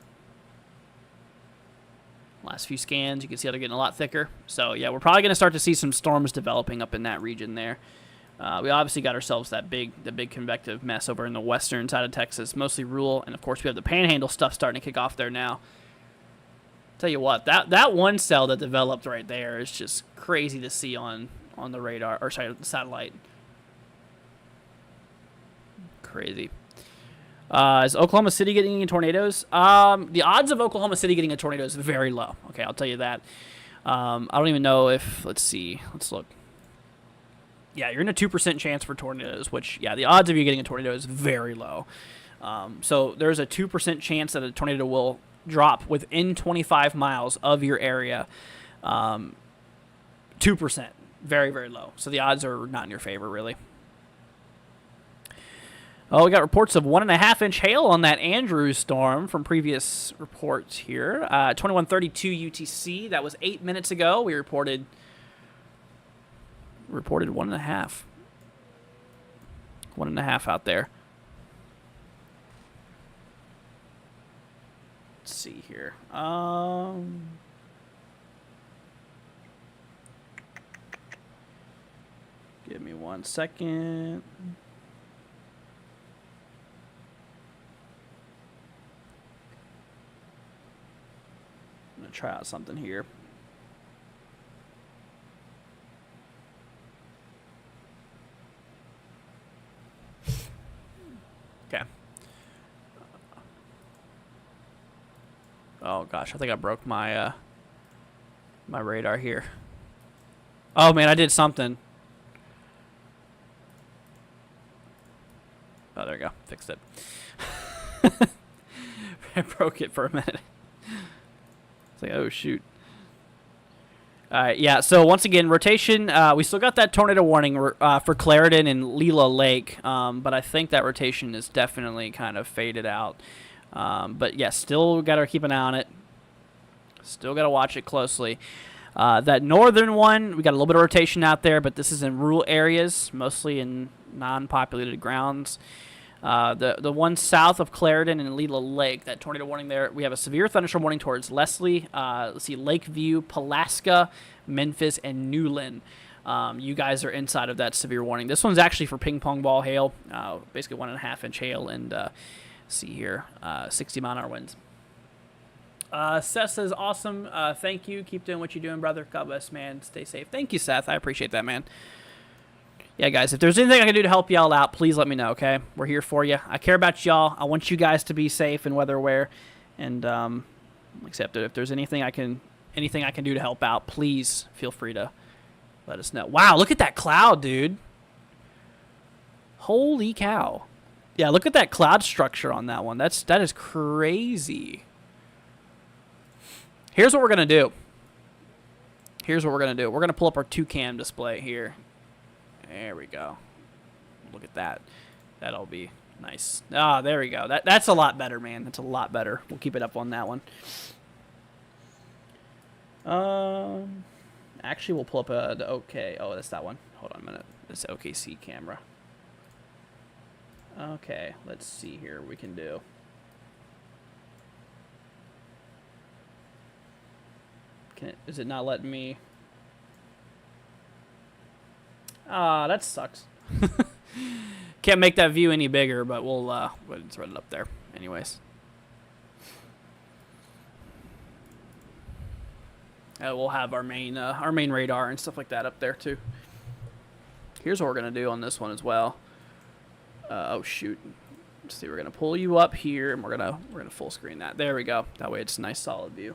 A: Last few scans, you can see how they're getting a lot thicker. So yeah, we're probably going to start to see some storms developing up in that region there. We obviously got ourselves the big convective mess over in the western side of Texas, mostly rural, and of course we have the Panhandle stuff starting to kick off there now. Tell you what, that one cell that developed right there is just crazy to see on the radar, or sorry, the satellite. Crazy. Is Oklahoma City getting any tornadoes? The odds of Oklahoma City getting a tornado is very low. Okay, I'll tell you that. I don't even know if, let's see, let's look. Yeah, you're in a 2% chance for tornadoes, which, yeah, the odds of you getting a tornado is very low. So there's a 2% chance that a tornado will drop within 25 miles of your area. 2%. Very, very low. So the odds are not in your favor, really. Oh, we got reports of 1.5-inch hail on that Andrews storm from previous reports here. 2132 UTC. That was 8 minutes ago. We reported 1.5. 1.5 out there. Let's see here. 1 second. I'm going to try out something here. Okay. Oh gosh, I think I broke my my radar here. Oh man, I did something. Oh, there we go. Fixed it. I broke it for a minute. It's like, oh shoot. Alright, yeah, so once again, rotation, we still got that tornado warning for Claren and Leela Lake, but I think that rotation is definitely kind of faded out. But yeah, still got to keep an eye on it. Still got to watch it closely. That northern one, we got a little bit of rotation out there, but this is in rural areas, mostly in non-populated grounds. The one south of Claren and Leela Lake, that tornado warning there, we have a severe thunderstorm warning towards Leslie, let's see, Lakeview, Pulaska, Memphis, and Newland. You guys are inside of that severe warning. This one's actually for ping pong ball hail, basically 1.5 inch hail, and see here, 60-mile-an-hour winds. Seth says, awesome, thank you, keep doing what you're doing, brother, God bless, man, stay safe. Thank you, Seth, I appreciate that, man. Yeah, guys, if there's anything I can do to help y'all out, please let me know, okay? We're here for you. I care about y'all. I want you guys to be safe and weather aware. And except if there's anything I can do to help out, please feel free to let us know. Wow, look at that cloud, dude. Holy cow. Yeah, look at that cloud structure on that one. That is crazy. Here's what we're going to do. We're going to pull up our 2-cam display here. There we go. Look at that. That'll be nice. Ah, there we go. That's a lot better, man. That's a lot better. We'll keep it up on that one. Actually, we'll pull up the OK. Oh, that's that one. Hold on a minute. This OKC camera. Okay, let's see here what we can do. Is it not letting me? Ah, that sucks. Can't make that view any bigger, but we'll thread it up there anyways. We'll have our main radar and stuff like that up there too. Here's what we're gonna do on this one as well. Oh shoot. Let's see, we're gonna pull you up here and we're gonna full screen that. There we go. That way it's a nice solid view.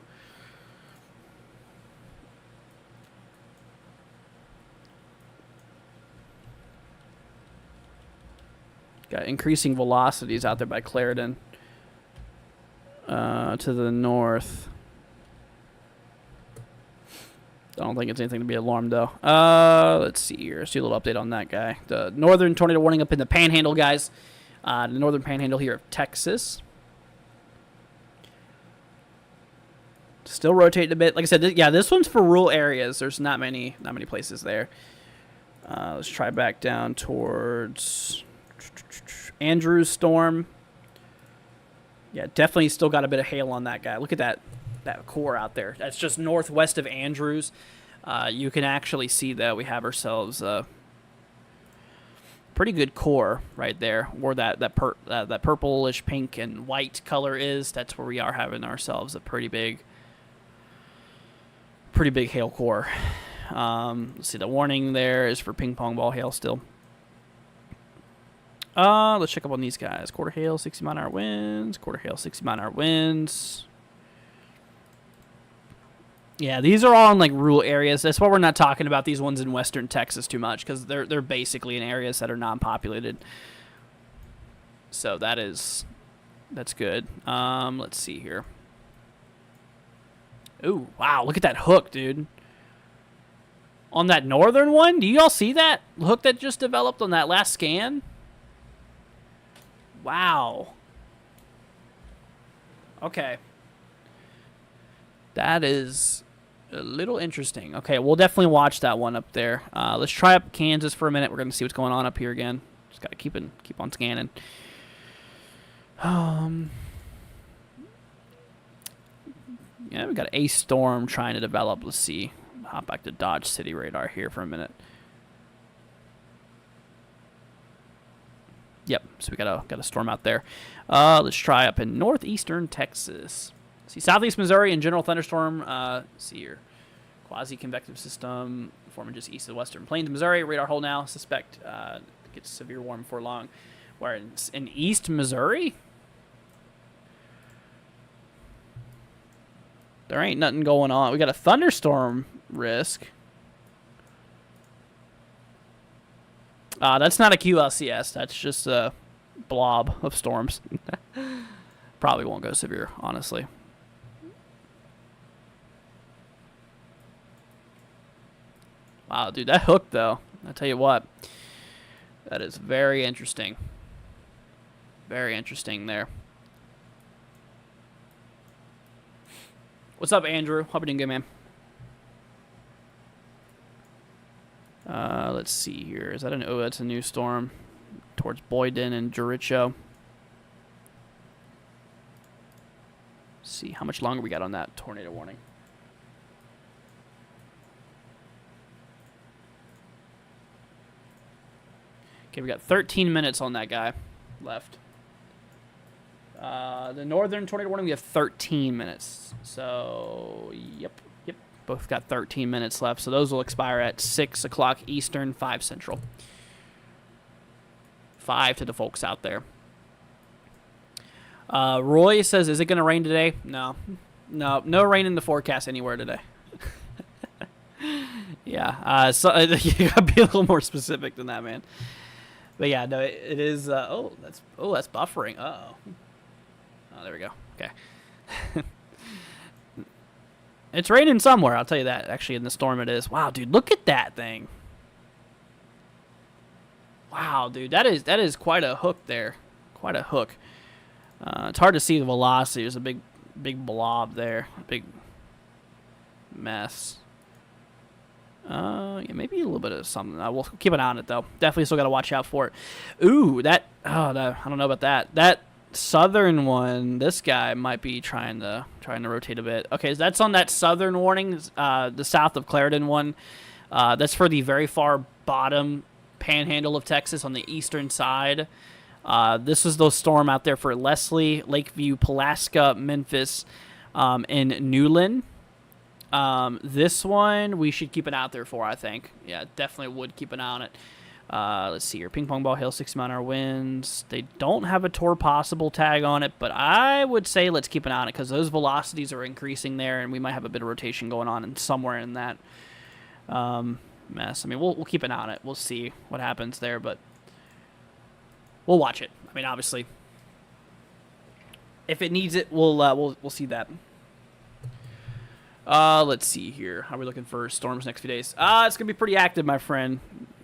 A: Got increasing velocities out there by Claren to the north. I don't think it's anything to be alarmed, though. Let's see here. Let's do a little update on that guy. The northern tornado warning up in the Panhandle, guys. The northern Panhandle here of Texas. Still rotating a bit. Like I said, this one's for rural areas. There's not many places there. Let's try back down towards Andrew's storm. Yeah, definitely still got a bit of hail on that guy. Look at that core out there. That's just northwest of Andrews. You can actually see that we have ourselves a pretty good core right there, where that purplish pink and white color is. That's where we are having ourselves a pretty big hail core. Let's see, the warning there is for ping pong ball hail still. Let's check up on these guys. Quarter hail, 60-mile-an-hour winds. Quarter hail, 60-mile-an-hour winds. Yeah, these are all in like rural areas. That's why we're not talking about these ones in western Texas too much, because they're basically in areas that are non-populated. So that's good. Let's see here. Ooh, wow, look at that hook, dude. On that northern one, do you all see that hook that just developed on that last scan? Wow. Okay. That is a little interesting. Okay, we'll definitely watch that one up there. Let's try up Kansas for a minute. We're going to see what's going on up here again. Just got to keep on scanning. Yeah, we got a storm trying to develop. Let's see. Hop back to Dodge City radar here for a minute. Yep. So we got a storm out there. Let's try up in northeastern Texas. See, southeast Missouri and general thunderstorm. See here, quasi-convective system forming just east of the western plains of Missouri. Radar hole now. Suspect gets severe warm for long. Where in east Missouri? There ain't nothing going on. We got a thunderstorm risk. That's not a QLCS. That's just a blob of storms. Probably won't go severe, honestly. Wow, dude, that hooked, though. I tell you what. That is very interesting. Very interesting there. What's up, Andrew? Hope you're doing good, man. Let's see here. Is that an... Oh, that's a new storm towards Boyden and Jericho. Let's see how much longer we got on that tornado warning. Okay, we got 13 minutes on that guy left. The northern tornado warning, we have 13 minutes. So, yep. Both got 13 minutes left. So those will expire at 6 o'clock Eastern, 5 Central. 5 to the folks out there. Roy says, is it going to rain today? No. No rain in the forecast anywhere today. Yeah. So you got to be a little more specific than that, man. But yeah, no, it is. That's buffering. Oh, there we go. Okay. It's raining somewhere, I'll tell you that. Actually, in the storm it is. Wow, dude, look at that thing. Wow, dude, that is quite a hook there. Quite a hook. It's hard to see the velocity. There's a big blob there. A big mess. Yeah, maybe a little bit of something. We'll keep an eye on it, though. Definitely still got to watch out for it. Ooh, that... Oh, no, I don't know about that. That southern one, this guy might be trying to rotate a bit. Okay, so that's on that southern warning, the south of Claren one. That's for the very far bottom panhandle of Texas on the eastern side. This was the storm out there for Leslie, Lakeview, Pulaska, Memphis, and Newland. This one we should keep an eye out there for, I think. Yeah, definitely would keep an eye on it. Let's see here. Ping pong ball hail, 60-mile-an-hour winds. They don't have a tour possible tag on it, but I would say let's keep an eye on it because those velocities are increasing there, and we might have a bit of rotation going on and somewhere in that mess. I mean, we'll keep an eye on it. We'll see what happens there, but we'll watch it. I mean, obviously, if it needs it, we'll see that. Let's see here. How are we looking for storms next few days? It's gonna be pretty active, my friend.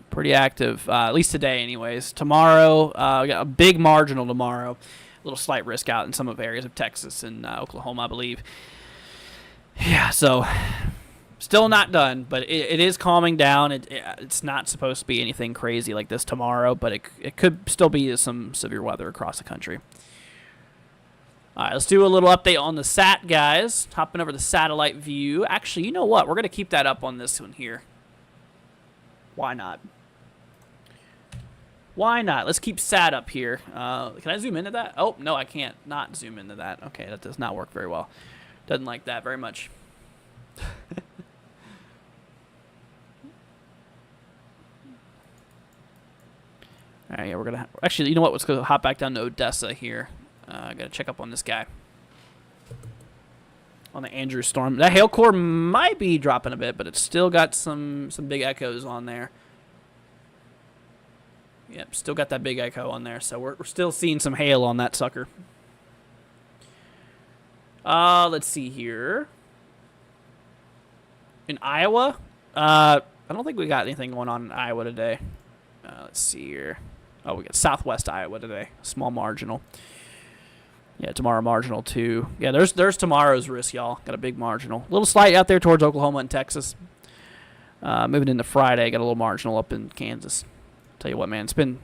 A: Pretty active, at least today anyways. Tomorrow, we got a big marginal tomorrow. A little slight risk out in some of areas of Texas and Oklahoma, I believe. Yeah, so still not done, but it is calming down. It's not supposed to be anything crazy like this tomorrow, but it could still be some severe weather across the country. All right, let's do a little update on the sat, guys. Hopping over the satellite view. Actually, you know what? We're going to keep that up on this one here. Why not? Why not? Let's keep sat up here. Can I zoom into that? Oh, no, I can't not zoom into that. Okay, that does not work very well. Doesn't like that very much. All right, yeah, we're going to... Actually, you know what? Let's go hop back down to Odessa here. I got to check up on this guy. On the Andrew storm. That hail core might be dropping a bit, but it's still got some big echoes on there. Yep, still got that big echo on there, so we're still seeing some hail on that sucker. Let's see here. In Iowa, I don't think we got anything going on in Iowa today. Let's see here. Oh, we got southwest Iowa today. Small marginal. Yeah, tomorrow marginal too. Yeah, there's tomorrow's risk, y'all. Got a big marginal. A little slight out there towards Oklahoma and Texas. Moving into Friday, got a little marginal up in Kansas. Tell you what, man, it's been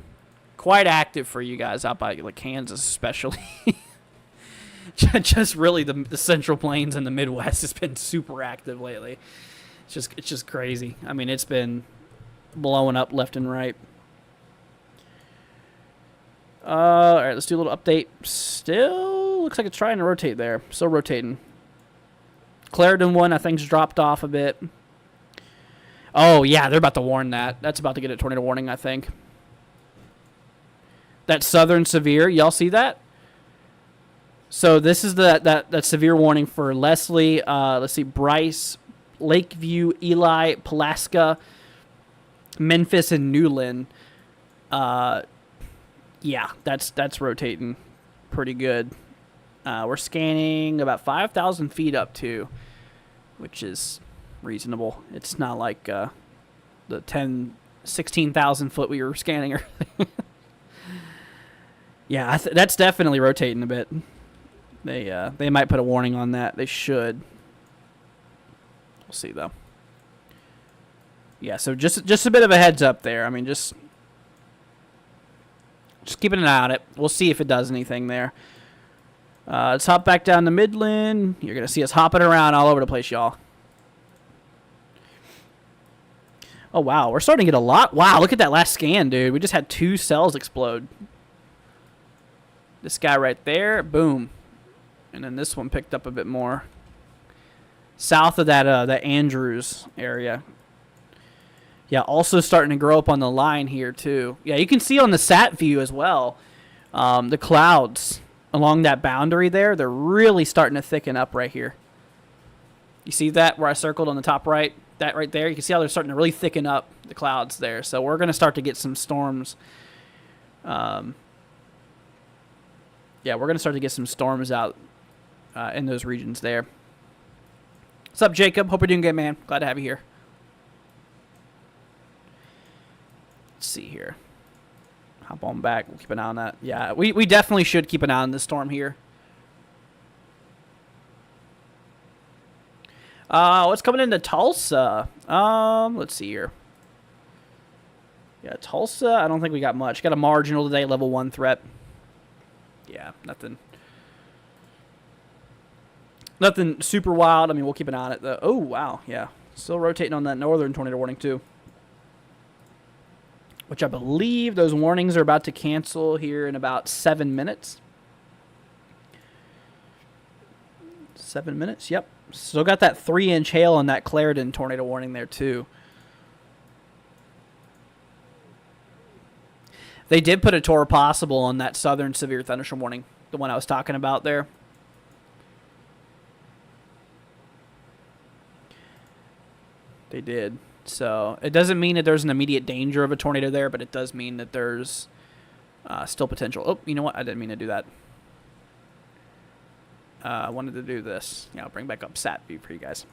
A: quite active for you guys out by like Kansas, especially. Just really the Central Plains and the Midwest has been super active lately. It's just crazy. I mean, it's been blowing up left and right. All right, let's do a little update. Still looks like it's trying to rotate there. Still rotating. Claren one, I think's dropped off a bit. Oh, yeah, they're about to warn that. That's about to get a tornado warning, I think. That southern severe, y'all see that? So this is that severe warning for Leslie, let's see, Bryce, Lakeview, Eli, Pulaska, Memphis, and Newland. Yeah, that's rotating pretty good. We're scanning about 5,000 feet up to, which is reasonable. It's not like the 16,000 foot we were scanning. Yeah, that's definitely rotating a bit. They might put a warning on that. They should. We'll see though. Yeah, so just a bit of a heads up there. I mean, just keeping an eye on it. We'll see if it does anything there. Let's hop back down to Midland. You're gonna see us hopping around all over the place, y'all. Oh wow, we're starting to get a lot. Wow, look at that last scan, dude. We just had 2 cells explode. This guy right there, boom. And then this one picked up a bit more. South of that Andrews area. Yeah, also starting to grow up on the line here too. Yeah, you can see on the sat view as well. The clouds along that boundary there, they're really starting to thicken up right here. You see that where I circled on the top right? That right there, you can see how they're starting to really thicken up the clouds there. So we're going to start to get some storms. Yeah, we're going to start to get some storms out in those regions there. What's up, Jacob? Hope you're doing good, man. Glad to have you here. Let's see here. Hop on back. We'll keep an eye on that. Yeah, we definitely should keep an eye on this storm here. What's coming into Tulsa? Let's see here. Yeah, Tulsa, I don't think we got much. Got a marginal today, level 1 threat. Yeah, nothing super wild. I mean, we'll keep an eye on it, though. Oh, wow, yeah. Still rotating on that northern tornado warning, too. Which I believe those warnings are about to cancel here in about 7 minutes. 7 minutes, yep. Still got that 3-inch hail on that Claren tornado warning there, too. They did put a tour possible on that southern severe thunderstorm warning, the one I was talking about there. They did. So it doesn't mean that there's an immediate danger of a tornado there, but it does mean that there's still potential. Oh, you know what? I didn't mean to do that. I wanted to do this. Yeah, I'll bring back up sat view for you guys.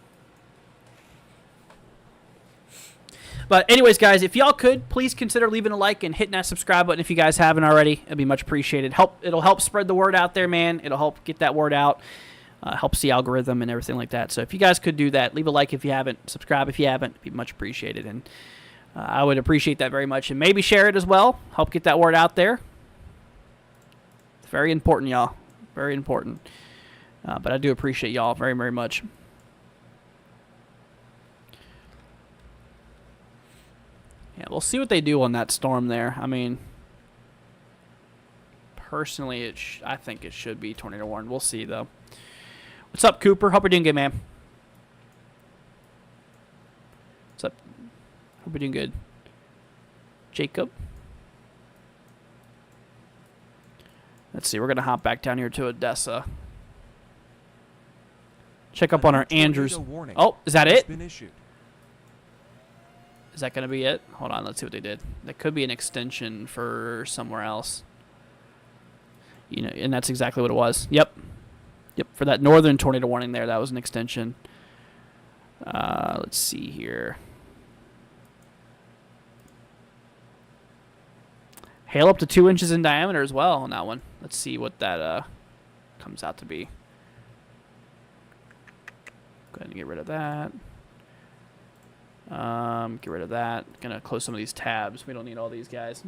A: But anyways, guys, if y'all could, please consider leaving a like and hitting that subscribe button if you guys haven't already. It'd be much appreciated. It'll help spread the word out there, man. It'll help get that word out. Helps the algorithm and everything like that. So if you guys could do that, leave a like if you haven't, subscribe if you haven't. It'd be much appreciated. And I would appreciate that very much. And maybe share it as well. Help get that word out there. It's very important, y'all. Very important. But I do appreciate y'all very, very much. Yeah, we'll see what they do on that storm there. I mean, personally, I think it should be tornado warned. We'll see, though. What's up, Cooper? Hope you're doing good, man. What's up? Hope you're doing good. Jacob? Let's see. We're going to hop back down here to Odessa. Check up on our Andrews. Oh, is that it? Is that going to be it? Hold on, let's see what they did. That could be an extension for somewhere else. You know, and that's exactly what it was. Yep. Yep, for that northern tornado warning there, that was an extension. Let's see here. Hail up to 2 inches in diameter as well on that one. Let's see what that comes out to be. Go ahead and get rid of that. Get rid of that. Gonna close some of these tabs. We don't need all these guys.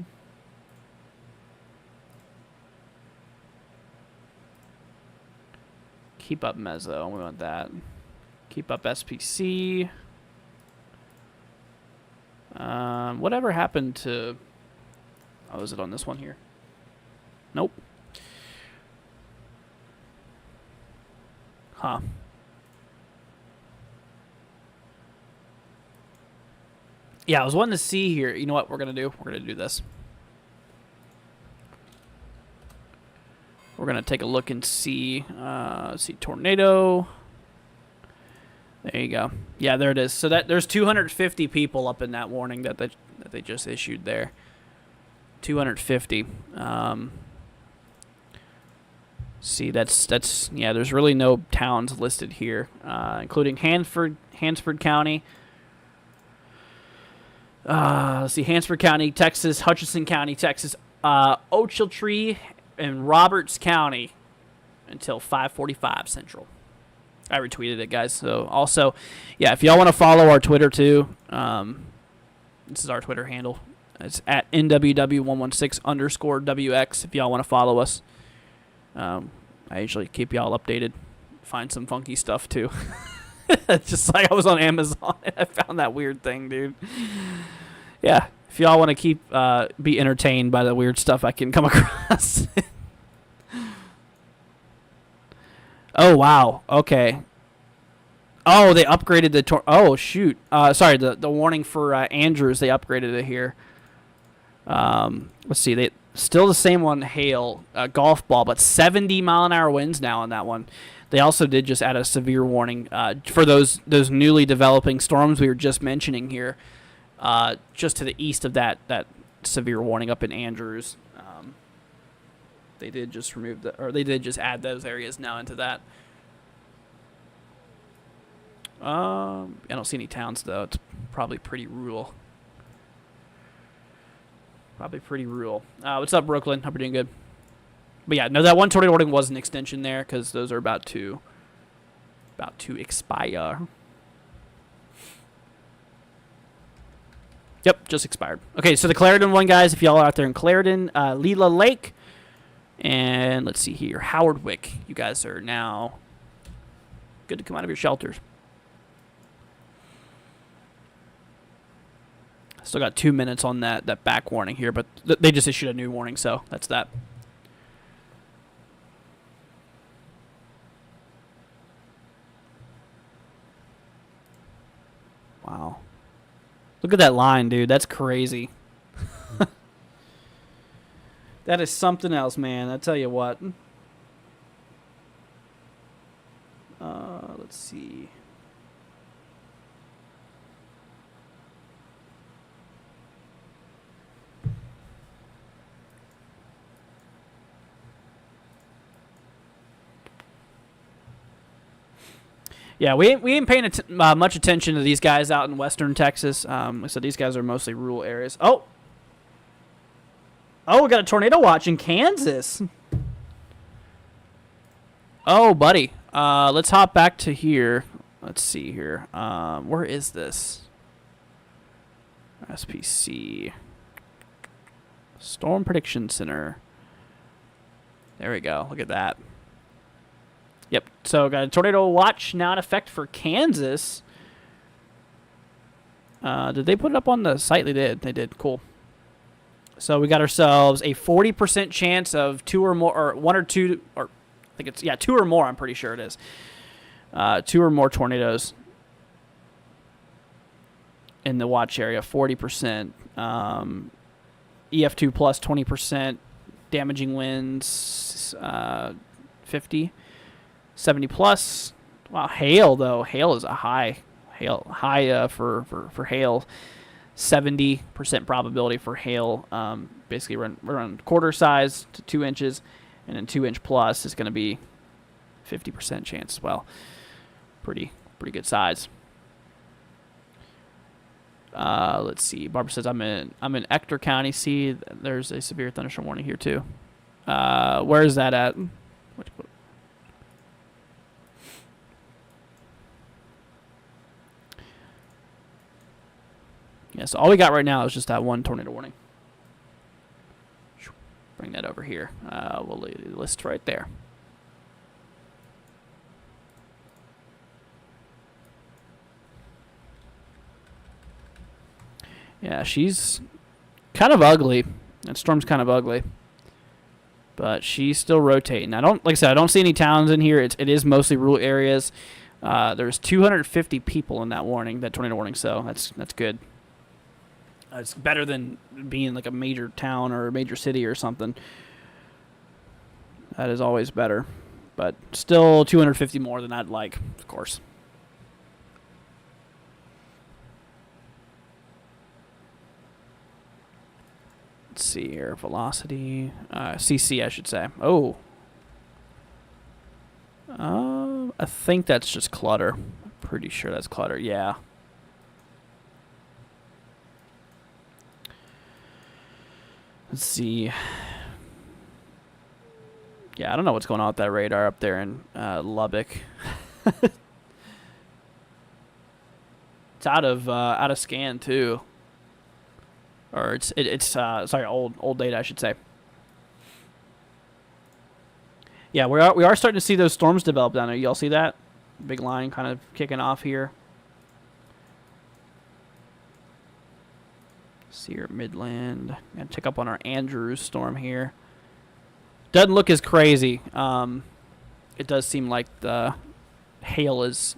A: Keep up Meso. We want that. Keep up SPC. Whatever happened to... Oh, is it on this one here? Nope. Huh. Yeah, I was wanting to see here. You know what we're going to do? We're going to do this. We're going to take a look and see. See tornado. There you go. Yeah, there it is. So there's 250 people up in that warning that they just issued there. 250. See, that's yeah. There's really no towns listed here, including Hansford County. Let's see, Hansford County, Texas, Hutchinson County, Texas, Ochiltree, and Roberts County until 5:45 Central. I retweeted it, guys. So also, yeah, if y'all want to follow our Twitter too, this is our Twitter handle. It's at NWW116_WX if y'all want to follow us. I usually keep y'all updated. Find some funky stuff too. Just like I was on Amazon and I found that weird thing, dude. Yeah, if y'all want to keep be entertained by the weird stuff I can come across. Oh, wow. Okay. Oh, they upgraded the oh, shoot. Sorry, the warning for Andrews, they upgraded it here. Let's see. They still the same on hail, golf ball, but 70-mile-an-hour winds now on that one. They also did just add a severe warning for those newly developing storms we were just mentioning here, just to the east of that severe warning up in Andrews. They did just they did just add those areas now into that. I don't see any towns though. It's probably pretty rural. What's up, Brooklyn? Hope you're doing good. But yeah, no, that one tornado warning was an extension there because those are about to expire. Yep, just expired. Okay, so the Claren one, guys, if y'all are out there in Claren, Leela Lake, and let's see here, Howardwick, you guys are now good to come out of your shelters. Still got 2 minutes on that back warning here, but they just issued a new warning, so that's that. Wow. Look at that line, dude. That's crazy. That is something else, man. I tell you what. Let's see. Yeah, we ain't paying much attention to these guys out in western Texas. So these guys are mostly rural areas. Oh, we got a tornado watch in Kansas. Oh, buddy. Let's hop back to here. Let's see here. Where is this? SPC. Storm Prediction Center. There we go. Look at that. Yep, so got a tornado watch now in effect for Kansas. Did they put it up on the site? They did. They did. Cool. So we got ourselves a 40% chance of two or more, or one or two, or I think it's, yeah, two or more, I'm pretty sure it is. Two or more tornadoes in the watch area, 40%. EF2 plus 20%. Damaging winds, 50. 70 plus. Wow, hail though. Hail is a high. High for hail. 70% probability for hail. Basically, we're on quarter size to 2 inches, and then 2 inch plus is going to be 50% chance as well. Pretty good size. Let's see. Barbara says I'm in Ector County. See, there's a severe thunderstorm warning here too. Where is that at? Yeah, so all we got right now is just that one tornado warning. Bring that over here. We'll list right there. Yeah, she's kind of ugly. That storm's kind of ugly. But she's still rotating. Like I said, I don't see any towns in here. It is mostly rural areas. There's 250 people in that tornado warning, so that's good. It's better than being like a major town or a major city or something. That is always better. But still 250 more than I'd like, of course. Let's see here. Velocity. CC, I should say. Oh. I think that's just clutter. I'm pretty sure that's clutter. Yeah. Let's see. Yeah, I don't know what's going on with that radar up there in Lubbock. It's out of scan too. Or it's sorry, old data, I should say. Yeah, we are starting to see those storms develop down there. Y'all see that? Big line kind of kicking off here. See your Midland. Gonna check up on our Andrews storm here. Doesn't look as crazy. It does seem like the hail is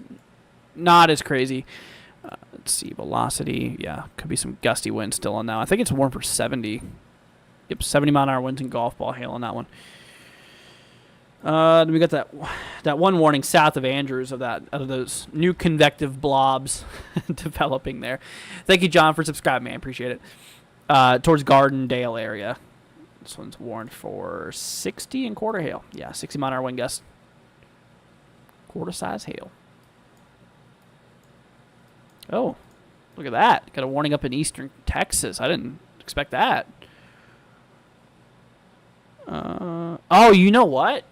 A: not as crazy. Let's see, velocity. Yeah, could be some gusty wind still on that. I think it's warm for 70. Yep, 70 mile an hour winds and golf ball hail on that one. Then we got that one warning south of Andrews of those new convective blobs developing there. Thank you, John, for subscribing, man. Appreciate it. Towards Gardendale area. This one's warned for 60 and quarter hail. Yeah, 60 mile an hour wind gust. Quarter size hail. Oh, look at that. Got a warning up in eastern Texas. I didn't expect that. Oh, you know what?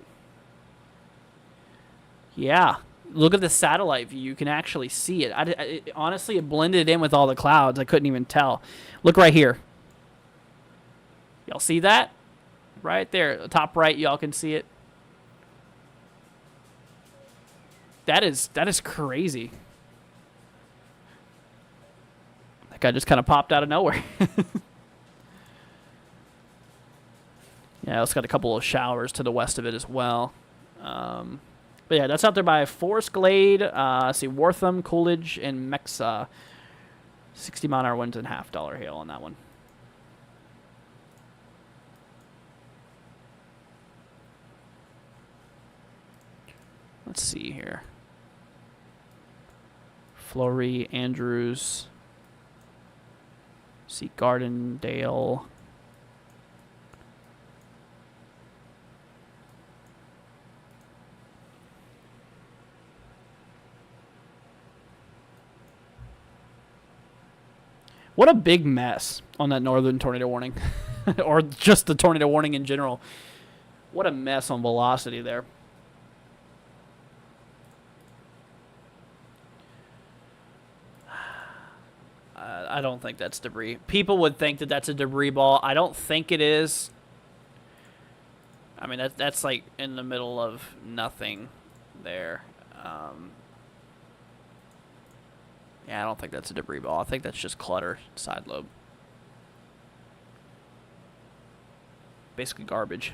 A: Yeah. Look at the satellite view. You can actually see it. Honestly, it blended in with all the clouds. I couldn't even tell. Look right here. Y'all see that? Right there. The top right, y'all can see it. That is crazy. That guy just kind of popped out of nowhere. Yeah, it's got a couple of showers to the west of it as well. But yeah, that's out there by Forest Glade, see Wortham, Coolidge, and Mexa. 60 mile an hour winds and $50 hail on that one. Let's see here. Flory, Andrews. See Gardendale. What a big mess on that northern tornado warning. Or just the tornado warning in general. What a mess on velocity there. I don't think that's debris. People would think that that's a debris ball. I don't think it is. I mean, that's like in the middle of nothing there. Yeah, I don't think that's a debris ball. I think that's just clutter, side lobe. Basically garbage.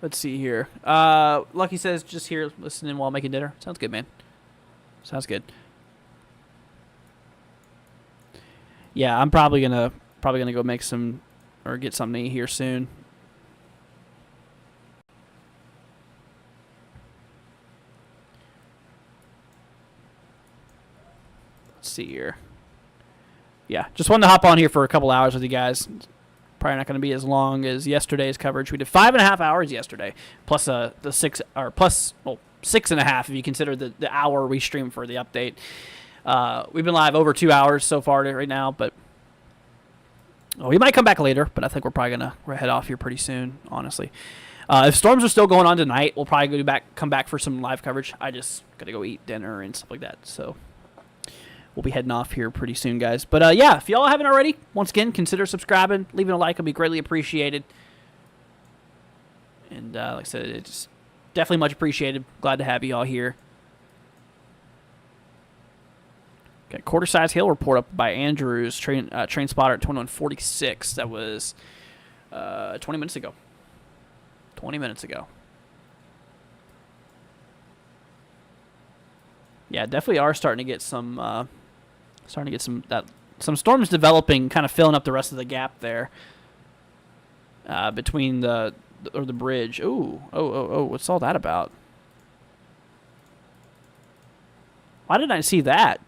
A: Let's see here. Lucky says, just here listening while making dinner. Sounds good, man. Sounds good. Yeah, I'm probably gonna go make some or get something to eat here soon. Let's see here. Yeah, just wanted to hop on here for a couple hours with you guys. Probably not going to be as long as yesterday's coverage. We did 5.5 hours yesterday, plus the 6.5 if you consider the hour we streamed for the update. We've been live over 2 hours so far right now, but we might come back later. But I think we're probably gonna head off here pretty soon. Honestly, if storms are still going on tonight, we'll probably come back for some live coverage. I just gotta go eat dinner and stuff like that, so. We'll be heading off here pretty soon, guys. But, yeah, if y'all haven't already, once again, consider subscribing. Leaving a like will be greatly appreciated. And, like I said, it's definitely much appreciated. Glad to have you all here. Okay, quarter size hail report up by Andrews, train spotter at 2146. That was 20 minutes ago. 20 minutes ago. Yeah, definitely are starting to get some some storms developing, kind of filling up the rest of the gap there between the bridge. Ooh, oh, what's all that about? Why didn't I see that?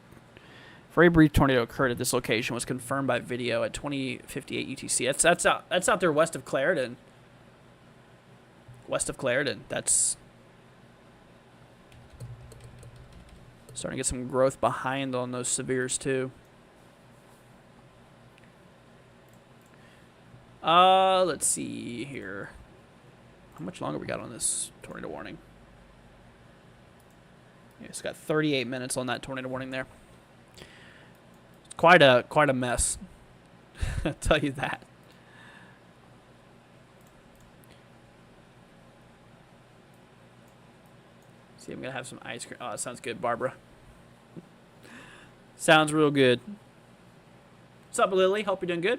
A: Very brief tornado occurred at this location. Was confirmed by video at 2058 UTC. That's out there west of Claren. West of Claren. That's starting to get some growth behind on those severes too. Let's see here. How much longer we got on this tornado warning? Yeah, it's got 38 minutes on that tornado warning there. It's quite a mess. I'll tell you that. See, I'm gonna have some ice cream. Oh, that sounds good, Barbara. Sounds real good. What's up, Lily? Hope you're doing good.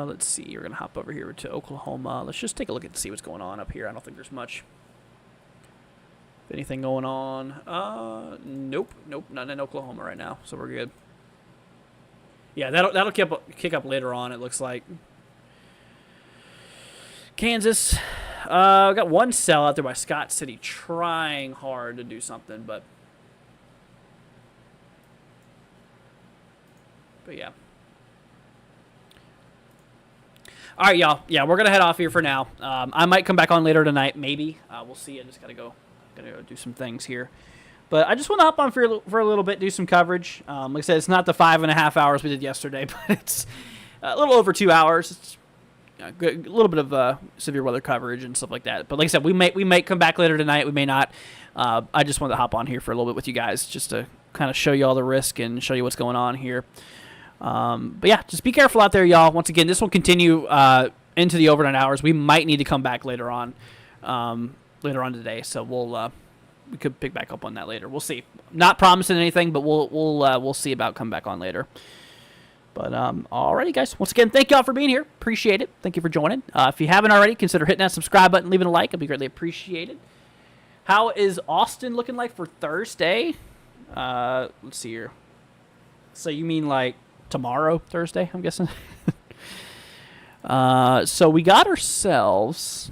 A: Let's see. We're gonna hop over here to Oklahoma. Let's just take a look and see what's going on up here. I don't think there's much. Anything going on? Nope, not in Oklahoma right now, so we're good. Yeah, that'll kick up later on. It looks like. Kansas, we got one cell out there by Scott City, trying hard to do something, but yeah. All right, y'all. Yeah, we're gonna head off here for now. I might come back on later tonight, maybe. We'll see. I just gotta go do some things here. But I just want to hop on for a little bit, do some coverage. Like I said, it's not the 5.5 hours we did yesterday, but it's a little over 2 hours. It's a little bit of severe weather coverage and stuff like that. But like I said, we may come back later tonight. We may not. I just wanted to hop on here for a little bit with you guys, just to kind of show you all the risk and show you what's going on here. But yeah, just be careful out there, y'all. Once again, this will continue into the overnight hours. We might need to come back later on today, so we could pick back up on that later. We'll see. Not promising anything, but we'll see about coming back on later. But alrighty, guys. Once again, thank y'all for being here. Appreciate it. Thank you for joining. If you haven't already, consider hitting that subscribe button, leaving a like. It'll be greatly appreciated. How is Austin looking like for Thursday? Let's see here. So you mean like tomorrow, Thursday, I'm guessing? So we got ourselves,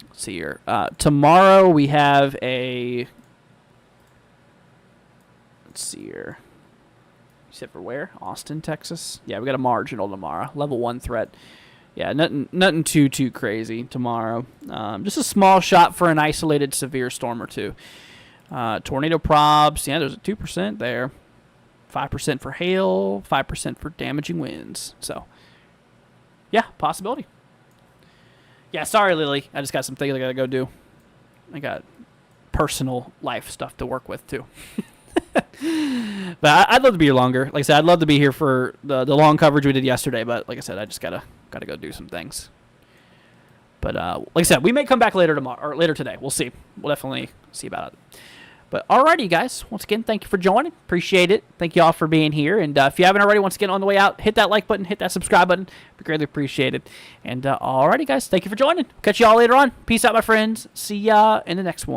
A: let's see here. Tomorrow we have let's see here. You said for where? Austin, Texas? Yeah, we got a marginal tomorrow. Level 1 threat. Yeah, nothing too crazy tomorrow. Just a small shot for an isolated severe storm or two. Tornado probs. Yeah, there's a 2% there. 5% for hail, 5% for damaging winds. So, yeah, possibility. Yeah, sorry, Lily. I just got some things I got to go do. I got personal life stuff to work with, too. But I'd love to be here longer. Like I said, I'd love to be here for the long coverage we did yesterday. But like I said, I just gotta go do some things. But like I said, we may come back later tomorrow or later today. We'll see. We'll definitely see about it. But alrighty, guys. Once again, thank you for joining. Appreciate it. Thank you all for being here. And if you haven't already, once again, on the way out, hit that like button, hit that subscribe button. Be greatly appreciated. And alrighty, guys. Thank you for joining. Catch you all later on. Peace out, my friends. See ya in the next one.